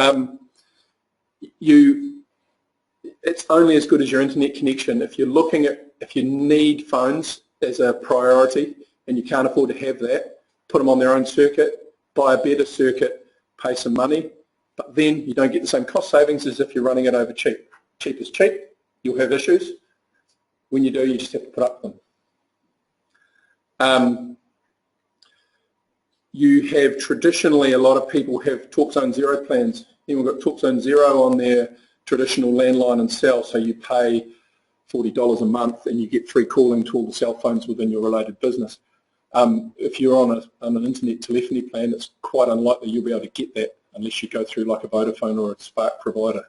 it's only as good as your internet connection. If you're looking at, if you need phones as a priority and you can't afford to have that, put them on their own circuit, buy a better circuit, pay some money, but then you don't get the same cost savings as if you're running it over cheap. Cheap is cheap. You'll have issues. When you do, you just have to put up with them. You have traditionally, a lot of people have TalkZone Zero plans. Anyone got TalkZone Zero on their traditional landline and cell, so you pay $40 a month and you get free calling to all the cell phones within your related business. If you're on an internet telephony plan, it's quite unlikely you'll be able to get that unless you go through like a Vodafone or a Spark provider.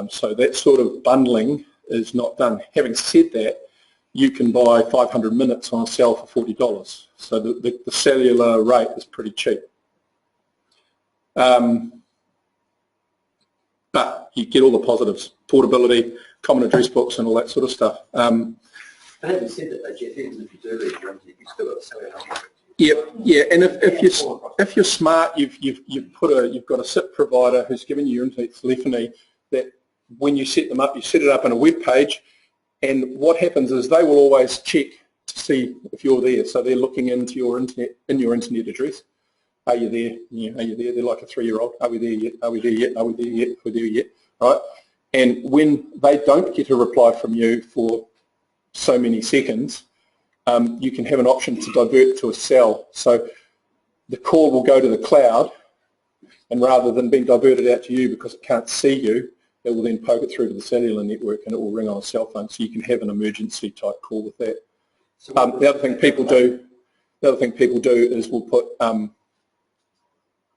So that sort of bundling is not done. Having said that, you can buy 500 minutes on a cell for $40. So the cellular rate is pretty cheap. But you get all the positives: portability, common address books, and all that sort of stuff. But having said that, Jeff, even if you do leave your internet, you've still got to sell it on. Yeah, and if you're smart, you've got a SIP provider who's giving you your internet telephony. That when you set them up, you set it up on a web page, and what happens is they will always check to see if you're there. So they're looking into your internet address. Are you there? Yeah, are you there? They're like a 3-year-old. Are we there yet? Are we there yet? Are we there yet? Are we there yet? Right? And when they don't get a reply from you for so many seconds, you can have an option to divert to a cell. So the call will go to the cloud, and rather than being diverted out to you because it can't see you, it will then poke it through to the cellular network and it will ring on a cell phone. So you can have an emergency type call with that. So the other thing people do is we'll put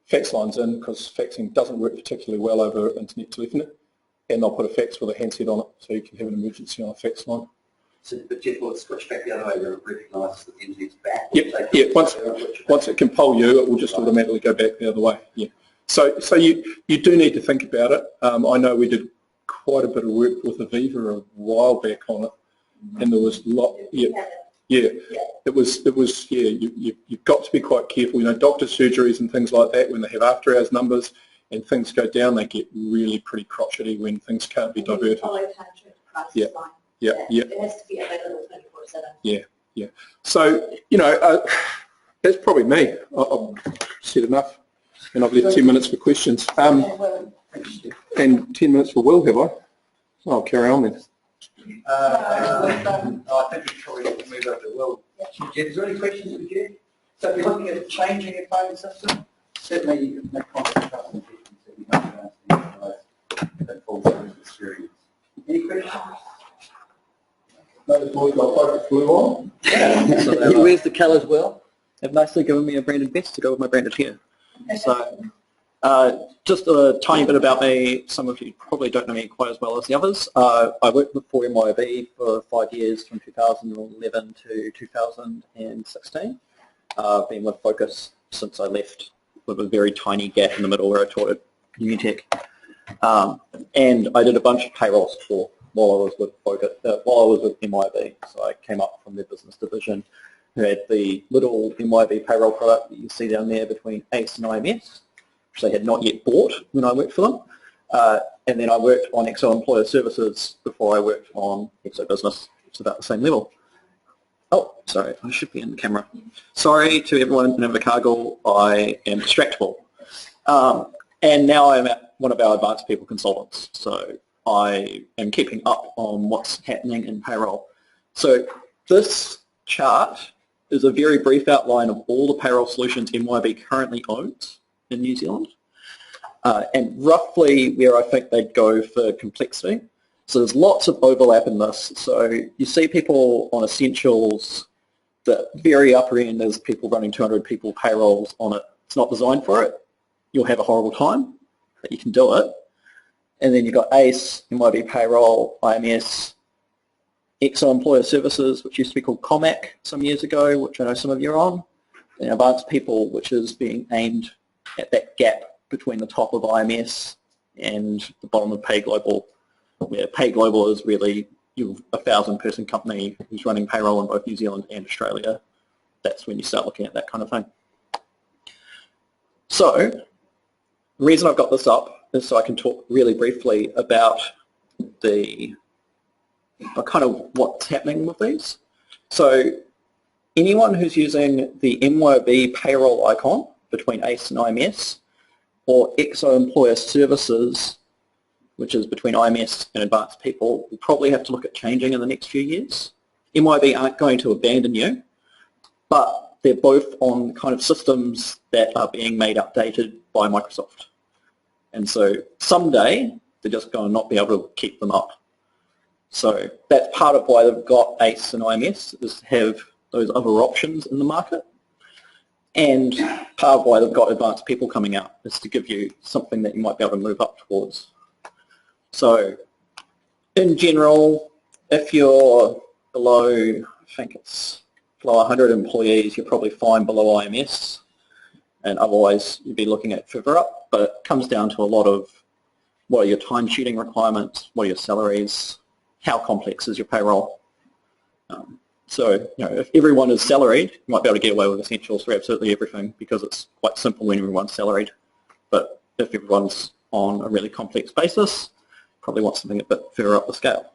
fax lines in, because faxing doesn't work particularly well over internet telephony, and they'll put a fax with a handset on it, so you can have an emergency on a fax line. So, but Jeff, will it switch back the other way where it recognises that the internet's back? Yep. Once it can poll you, it will just automatically go back the other way. Yeah. So you do need to think about it. I know we did quite a bit of work with Aviva a while back on it, and there was a lot. Yeah. You've got to be quite careful. You know, doctor surgeries and things like that, when they have after hours numbers and things go down, they get really pretty crotchety when things can't be diverted. Yeah. It has to be available 24/7. Yeah. So, you know, that's probably me. I've said enough, and I've left 10 minutes for questions. And 10 minutes for Will, have I? I'll carry on then. I think we probably need to move over to Will. Jeff, is there any questions for Jeff? So if you're looking at changing your phone system, certainly you can make contact with us and you don't that falls through his experience. Any questions? Notice we've got focus blue on. Yeah. So he wears the colours well. They've nicely given me a branded vest to go with my branded hair. So just a tiny bit about me. Some of you probably don't know me quite as well as the others. I worked for MYOB for 5 years, from 2011 to 2016. I've been with Focus since I left, with a very tiny gap in the middle where I taught at Unitech. And I did a bunch of payrolls for while I was with Focus, while I was with MYOB. So I came up from their business division, who had the little MYOB payroll product that you see down there between ACE and IMS, which they had not yet bought when I worked for them. And then I worked on EXO Employer Services before I worked on EXO Business. It's about the same level. Oh, sorry, I should be in the camera. Sorry to everyone in Invercargill, I am distractible. And now I'm at one of our advanced people consultants. So I am keeping up on what's happening in payroll. So this chart is a very brief outline of all the payroll solutions MYOB currently owns in New Zealand, and roughly where I think they'd go for complexity. So there's lots of overlap in this. So you see people on Essentials, the very upper end is people running 200 people payrolls on it. It's not designed for it. You'll have a horrible time, but you can do it. And then you've got ACE, MYOB Payroll, IMS, EXO Employer Services, which used to be called COMAC some years ago, which I know some of you are on, and Advanced People, which is being aimed at that gap between the top of IMS and the bottom of Pay Global, where Pay Global is really a 1,000-person company who's running payroll in both New Zealand and Australia. That's when you start looking at that kind of thing. So the reason I've got this up is so I can talk really briefly about the kind of what's happening with these. So anyone who's using the MYOB payroll icon between ACE and IMS, or EXO Employer Services, which is between IMS and Advanced People, will probably have to look at changing in the next few years. MYOB aren't going to abandon you, but they're both on kind of systems that are being made updated by Microsoft. And so someday, they're just going to not be able to keep them up. So that's part of why they've got ACE and IMS, is to have those other options in the market. And part of why they've got Advanced People coming out is to give you something that you might be able to move up towards. So in general, if you're below, I think it's below 100 employees, you're probably fine below IMS, and otherwise you'd be looking at further up, but it comes down to a lot of what are your time-sheeting requirements, what are your salaries, how complex is your payroll. So, if everyone is salaried, you might be able to get away with essentials for absolutely everything because it's quite simple when everyone's salaried. But if everyone's on a really complex basis, probably want something a bit further up the scale.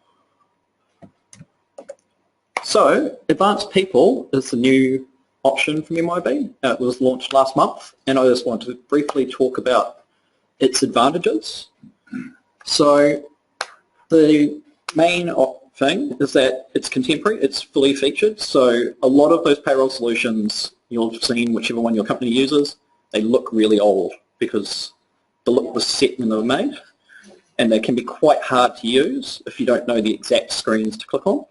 So, Advanced People is the new option from MYOB. It was launched last month, and I just want to briefly talk about its advantages. So, the main thing is that it's contemporary, it's fully featured, so a lot of those payroll solutions you'll have seen, whichever one your company uses, they look really old because the look was set when they were made, and they can be quite hard to use if you don't know the exact screens to click on.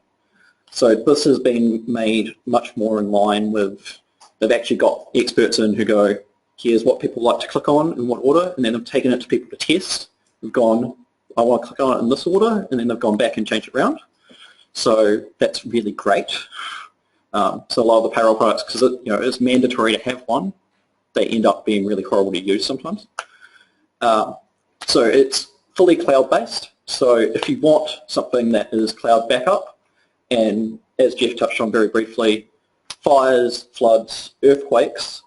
So this has been made much more in line with, they've actually got experts in who go, here's what people like to click on in what order, and then they've taken it to people to test. They've gone, I want to click on it in this order, and then they've gone back and changed it around. So that's really great. So a lot of the payroll products, because it's mandatory to have one, they end up being really horrible to use sometimes. So it's fully cloud-based. So if you want something that is cloud backup, and as Jeff touched on very briefly, fires, floods, earthquakes,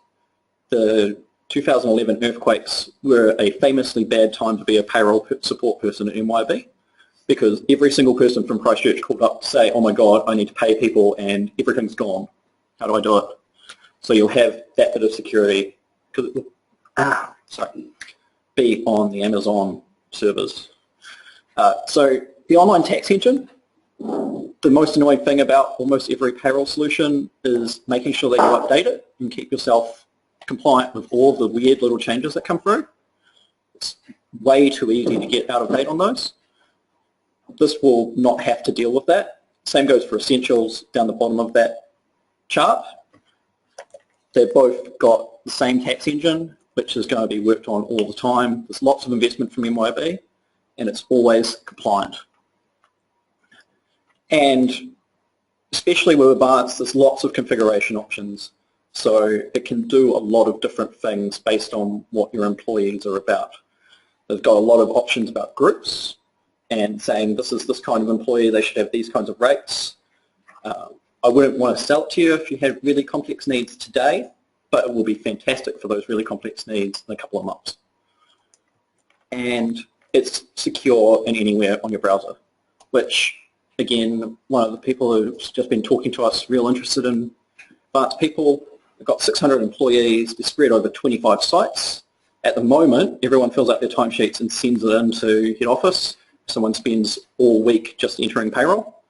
the 2011 earthquakes were a famously bad time to be a payroll support person at MYOB, because every single person from Christchurch called up to say, oh my God, I need to pay people and everything's gone. How do I do it? So you'll have that bit of security be on the Amazon servers. So the online tax engine, the most annoying thing about almost every payroll solution is making sure that you update it and keep yourself compliant with all the weird little changes that come through. It's way too easy to get out of date on those. This will not have to deal with that. Same goes for Essentials down the bottom of that chart. They've both got the same tax engine, which is going to be worked on all the time. There's lots of investment from MYOB, and it's always compliant. And especially with Advanced, there's lots of configuration options. So it can do a lot of different things based on what your employees are about. They've got a lot of options about groups, and saying this is this kind of employee, they should have these kinds of rates. I wouldn't want to sell it to you if you had really complex needs today, but it will be fantastic for those really complex needs in a couple of months. And it's secure and anywhere on your browser, which, again, one of the people who's just been talking to us, real interested in Advanced People, they've got 600 employees, they're spread over 25 sites. At the moment, everyone fills out their timesheets and sends it into head office. Someone spends all week just entering payroll,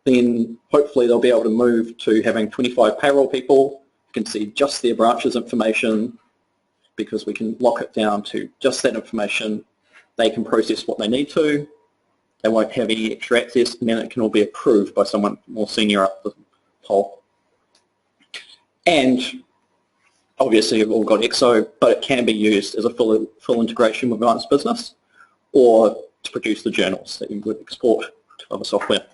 then hopefully they'll be able to move to having 25 payroll people. You can see just their branch's information because we can lock it down to just that information. They can process what they need to. They won't have any extra access, and then it can all be approved by someone more senior up the pole. And obviously we've all got EXO, but it can be used as a full integration with Advanced Business, or to produce the journals that you would export to other software.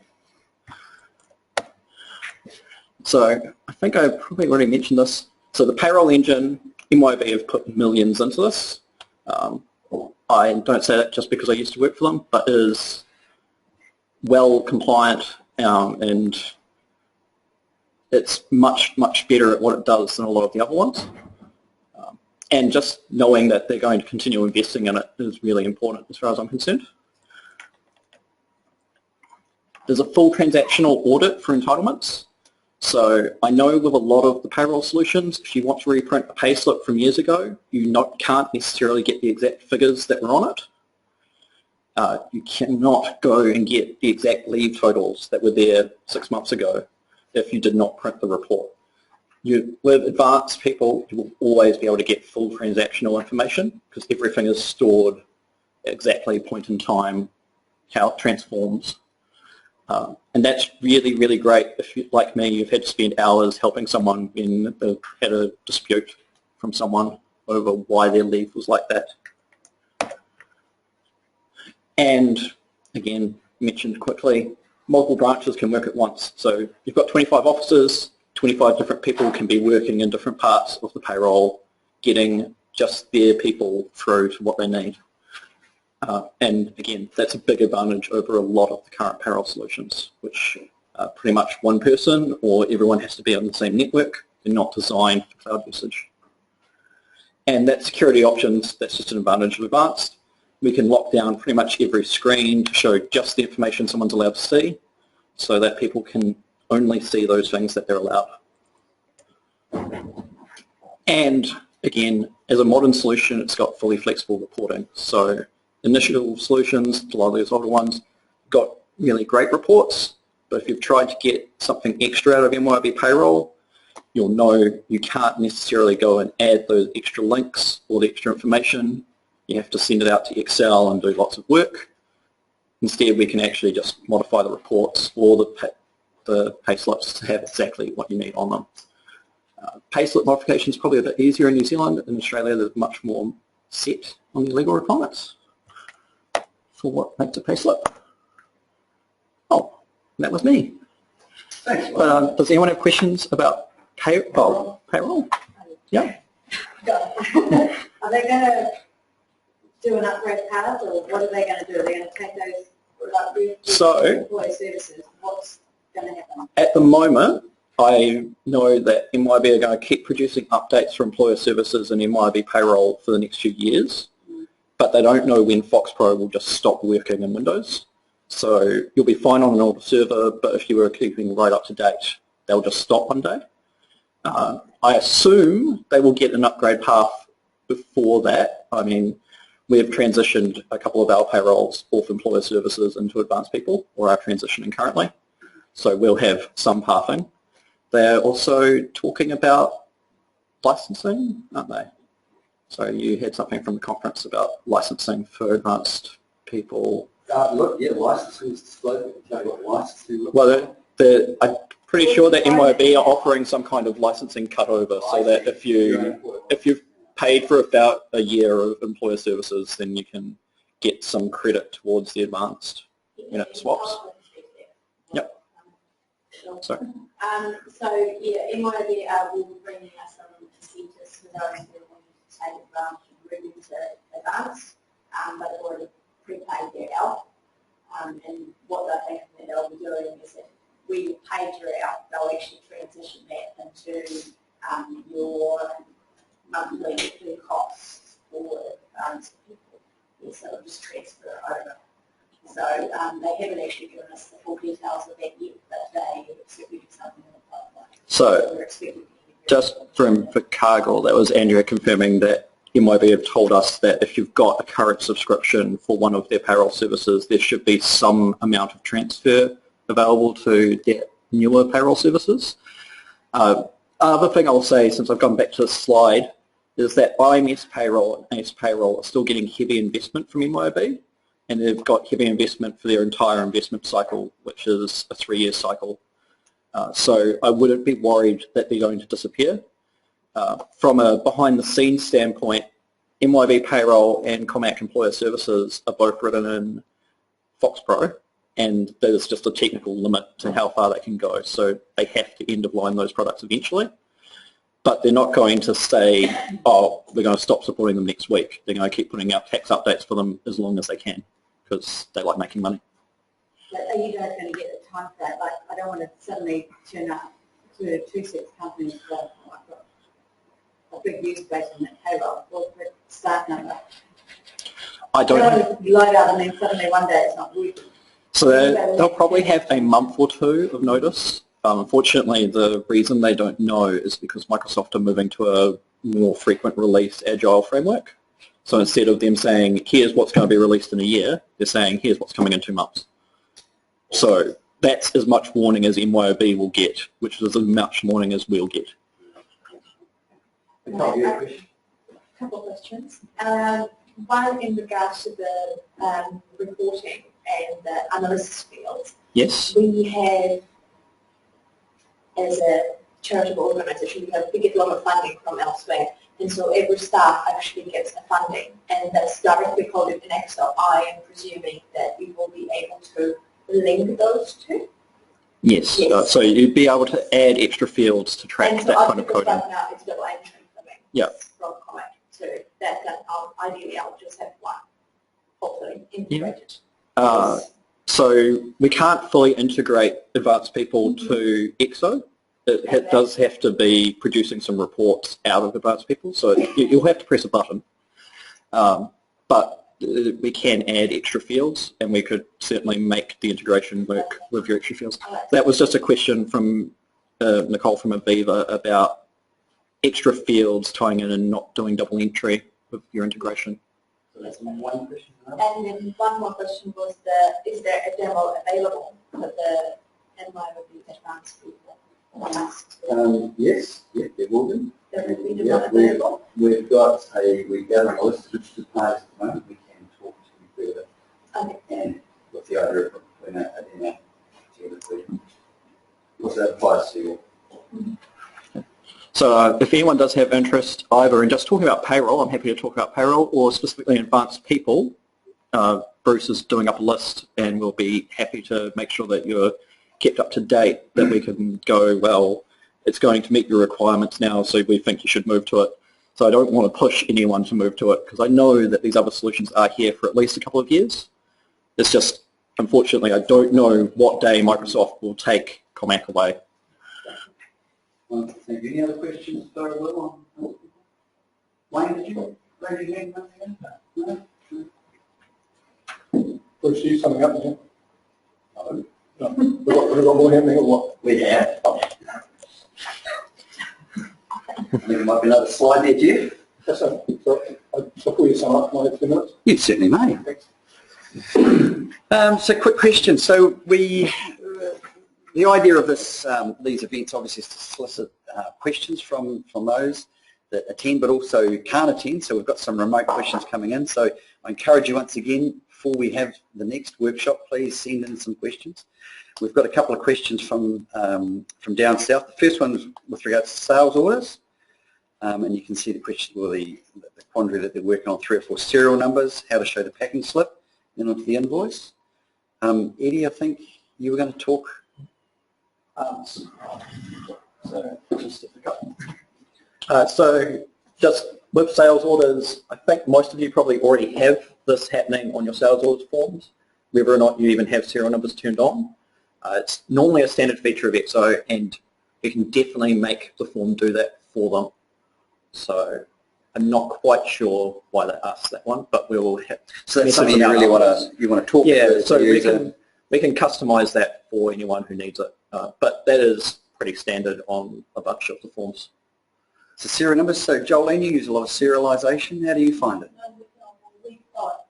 So I think I probably already mentioned this. So the payroll engine, MYOB have put millions into this. I don't say that just because I used to work for them, but it is well compliant, and it's much, much better at what it does than a lot of the other ones. And just knowing that they're going to continue investing in it is really important as far as I'm concerned. There's a full transactional audit for entitlements. So I know with a lot of the payroll solutions, if you want to reprint a payslip from years ago, you can't necessarily get the exact figures that were on it. You cannot go and get the exact leave totals that were there 6 months ago if you did not print the report. With Advanced People, you will always be able to get full transactional information because everything is stored exactly point in time, how it transforms. And that's really, really great if, like me, you've had to spend hours helping someone when they've had a dispute from someone over why their leave was like that. And again, mentioned quickly, multiple branches can work at once. So you've got 25 officers, 25 different people can be working in different parts of the payroll, getting just their people through to what they need. And again, that's a big advantage over a lot of the current payroll solutions, which are pretty much one person or everyone has to be on the same network. They're not designed for cloud usage. And that security options, that's just an advantage of Advanced. We can lock down pretty much every screen to show just the information someone's allowed to see so that people can only see those things that they're allowed. And again, as a modern solution, it's got fully flexible reporting. So initial solutions, a lot of those older ones, got really great reports, but if you've tried to get something extra out of MYOB payroll, you'll know you can't necessarily go and add those extra links or the extra information. You have to send it out to Excel and do lots of work. Instead, we can actually just modify the reports or the payslips to have exactly what you need on them. Payslip modification is probably a bit easier in New Zealand. In Australia, there's much more set on the legal requirements for what makes a payslip. Oh, that was me. Thanks. Does anyone have questions about payroll? Yeah. Are they going to do an upgrade path, or what are they going to do? Are they going to take those So, employee services? What's going to happen? at the moment, I know that MYOB are going to keep producing updates for employer services and MYOB payroll for the next few years, but they don't know when FoxPro will just stop working in Windows. So you'll be fine on an older server, but if you were keeping right up to date, they'll just stop one day. I assume they will get an upgrade path before that. I mean, we have transitioned a couple of our payrolls off employer services into Advanced People, or are transitioning currently. So we'll have some pathing. They're also talking about licensing, aren't they? So you had something from the conference about licensing for Advanced People. Look, yeah, licensing is disclosed. You know what licensing looks Well, I'm pretty sure that MYOB are offering some kind of licensing cutover, so that if you've paid for about a year of employer services, then you can get some credit towards the advanced swaps. Yep. Sorry. So yeah, MYOB will bring us some incentives for those who want to take advantage of moving to advanced, but they've already prepaid their help. And what they're thinking that they'll be doing is that when you paid your out, they'll actually transition that into your monthly costs for people. Yeah, so they'll just transfer it over. So they haven't actually given us the full details of that yet, but they expect to do something in the pipeline. So we're expecting just for Cargill, that was Andrea confirming that MYOB have told us that if you've got a current subscription for one of their payroll services, there should be some amount of transfer available to their newer payroll services. Other thing I'll say, since I've gone back to the slide, is that IMS payroll and ACE payroll are still getting heavy investment from MYOB, and they've got heavy investment for their entire investment cycle, which is a 3-year cycle. So I wouldn't be worried that they're going to disappear. From a behind-the-scenes standpoint, MYOB payroll and Comac Employer Services are both written in FoxPro, and there's just a technical limit to how far they can go. So they have to end-of-line those products eventually. But they're not going to say, oh, we're going to stop supporting them next week. They're going to keep putting out tax updates for them as long as they can, because they like making money. But are you guys going to get a time frame? Like, I don't want to suddenly turn up to 2 sets companies that I've got a big use base on that payroll. What's the start number? I don't load up and then suddenly one day it's not working. So they'll probably have a month or two of notice. Unfortunately, the reason they don't know is because Microsoft are moving to a more frequent release agile framework. So instead of them saying, here's what's going to be released in a year, they're saying, here's what's coming in 2 months. So that's as much warning as MYOB will get, which is as much warning as we'll get. A couple of questions. One in regards to the reporting and the analysis fields. Yes. We have, as a charitable organisation, we get a lot of funding from elsewhere, And so every staff actually gets the funding, and that's directly coded in Excel. I am presuming that you will be able to link those two. Yes. Yes. So you'd be able to add extra fields to track And so that I kind of think coding. right now it's double entry for me. Yeah. From Comet. So that ideally I'll just have one, hopefully integrated. So we can't fully integrate advanced people to EXO. It does have to be producing some reports out of advanced people, so you'll have to press a button. But we can add extra fields, and we could certainly make the integration work with your extra fields. That was just a question from Nicole from Aviva about extra fields tying in and not doing double entry with your integration. So that's one question. And then one more question was, is there a demo available for the NYOB advanced people? Yes, there will be. There will be Yeah, demo available? We've got we're gathering a list of interested parties at the moment. We can talk to you further. Okay. And with the idea of putting that in our what that applies to you. So if anyone does have interest either in just talking about payroll, I'm happy to talk about payroll, or specifically advanced people, Bruce is doing up a list, and we'll be happy to make sure that you're kept up to date, that we can go, well, it's going to meet your requirements now, so we think you should move to it. So I don't want to push anyone to move to it, because I know that these other solutions are here for at least a couple of years. It's just, unfortunately, I don't know what day Microsoft will take Comac away. Thank you. Any other questions for Will on Wayne, did you raise your hand? No? Bruce, you summing up here? No. No. We've got more happening or what? We have. I think there might be another slide there, Jeff. Yes, sir. So, before you sum up, can I have 2 minutes? You certainly may. Thanks. So quick question. So the idea of this, these events obviously is to solicit questions from those that attend but also can't attend. So we've got some remote questions coming in. So I encourage you once again, before we have the next workshop, please send in some questions. We've got a couple of questions from down south. The first one is with regards to sales orders. And you can see the question, or the quandary that they're working on 3 or 4 serial numbers, how to show the packing slip, then onto the invoice. Eddie, I think you were going to talk. So just with sales orders, I think most of you probably already have this happening on your sales orders forms, whether or not you even have serial numbers turned on. It's normally a standard feature of EXO, and you can definitely make the form do that for them. So I'm not quite sure why they asked that one, but we will have. So that's something you really want to talk Yeah, to. so we can customize that for anyone who needs it, but that is pretty standard on a bunch of the forms. So serial numbers. So Jolene, you use a lot of serialization. How do you find it? We've got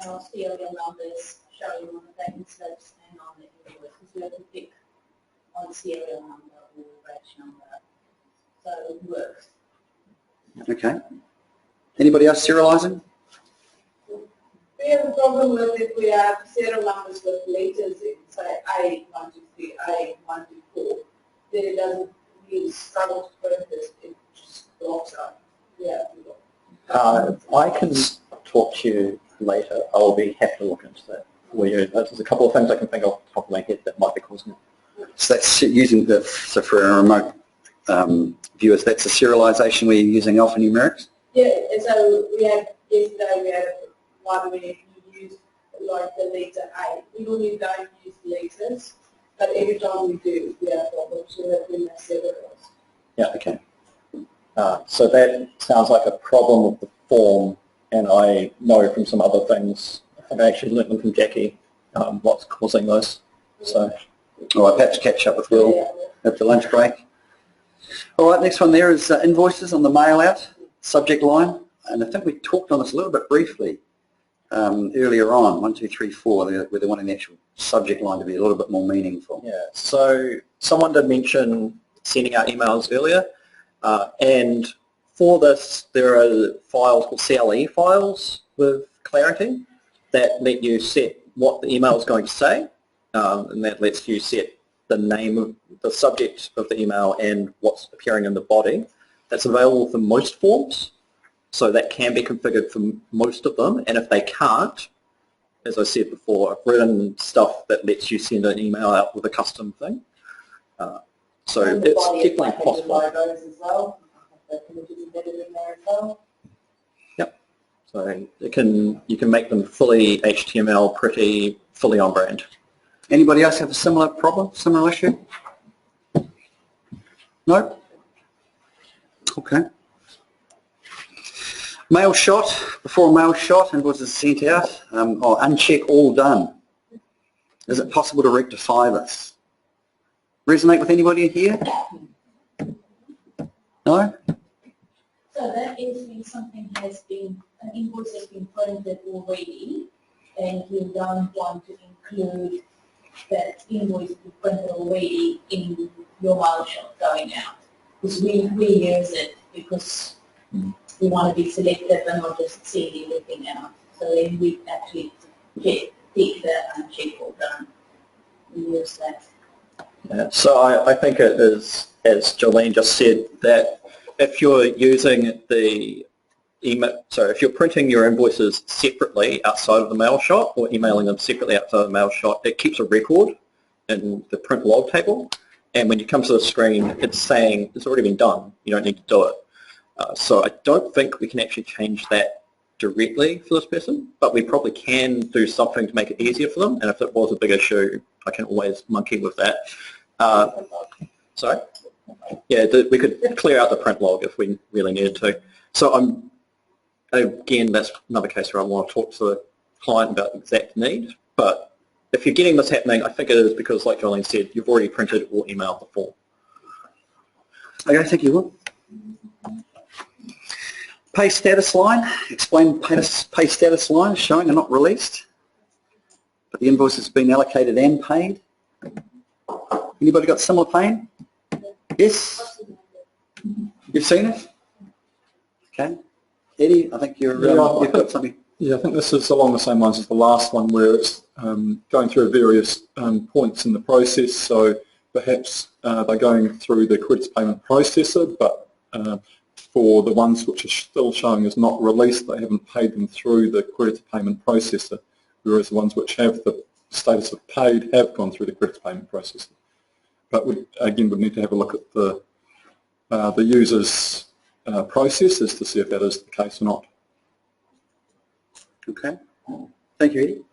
our serial numbers showing on the packing slips and on the invoice, because we have to pick on serial number or batch number. So it works. Okay. Anybody else serializing? We have a problem with if we have serial numbers with letters in, say A123, A124, then it doesn't really struggle to print this, it just blocks out. Yeah. I can talk to you later. I'll be happy to look into that for you. There's a couple of things I can think of off the top of my head that might be causing it. So that's using so for a remote viewers, that's a serialization where you're using alphanumerics? Yeah, and so yesterday we had one where you used like the letter A. We normally don't use letters, but every time we do, we have problems with it when there's several. Yeah, okay. So that sounds like a problem with the form, and I know from some other things, I think I actually learned them from Jackie, what's causing those. So, All right, perhaps catch up with Will at the lunch break. All right, next one there is invoices on the mail out subject line, and I think we talked on this a little bit briefly earlier on. 1, 2, 3, 4. We're wanting the actual subject line to be a little bit more meaningful. yeah. So someone did mention sending out emails earlier, and for this there are files called CLE files with Clarity that let you set what the email is going to say, and that lets you set the name of the subject of the email and what's appearing in the body. it's available for most forms, so that can be configured for most of them, and if they can't, as I said before, I've written stuff that lets you send an email out with a custom thing. So And the it's body is definitely like the possible. logos as well. The images embedded in there as well. Yep. So you can make them fully HTML, pretty, fully on brand. Anybody else have a similar problem, similar issue? No? Okay. Mail shot, before a mail shot and was sent out, or uncheck all done. Is it possible to rectify this? Resonate with anybody here? No? So that is when something has been, an invoice has been printed already, and you don't want to include that invoice to be printed already in your mail shot going out. Because we use it because we want to be selective and not just send everything out. So then we actually take that and check all done. We use that. Yeah, so I think it is, as Jolene just said, that if you're using the email, so if you're printing your invoices separately outside of the mail shot or emailing them separately outside of the mail shot, it keeps a record in the print log table, and when you come to the screen, it's saying it's already been done. You don't need to do it. So I don't think we can actually change that directly for this person, but we probably can do something to make it easier for them, and if it was a big issue, I can always monkey with that. Sorry? Yeah, we could clear out the print log if we really needed to. So again, that's another case where I want to talk to the client about the exact need, but if you're getting this happening, I think it is because, like Jolene said, you've already printed or emailed the form. Okay, thank you, Will. Pay status line. Explain pay status line showing and not released, but the invoice has been allocated and paid. Anybody got similar pain? Yes? You've seen it? Okay. Eddie, I think you've got something. Yeah, I think this is along the same lines as the last one, where it's going through various points in the process. So perhaps they're going through the credits payment processor, but for the ones which are still showing as not released, they haven't paid them through the credits payment processor, whereas the ones which have the status of paid have gone through the credits payment processor. But again, we need to have a look at the user's processes to see if that is the case or not. Okay. Thank you, Eddie.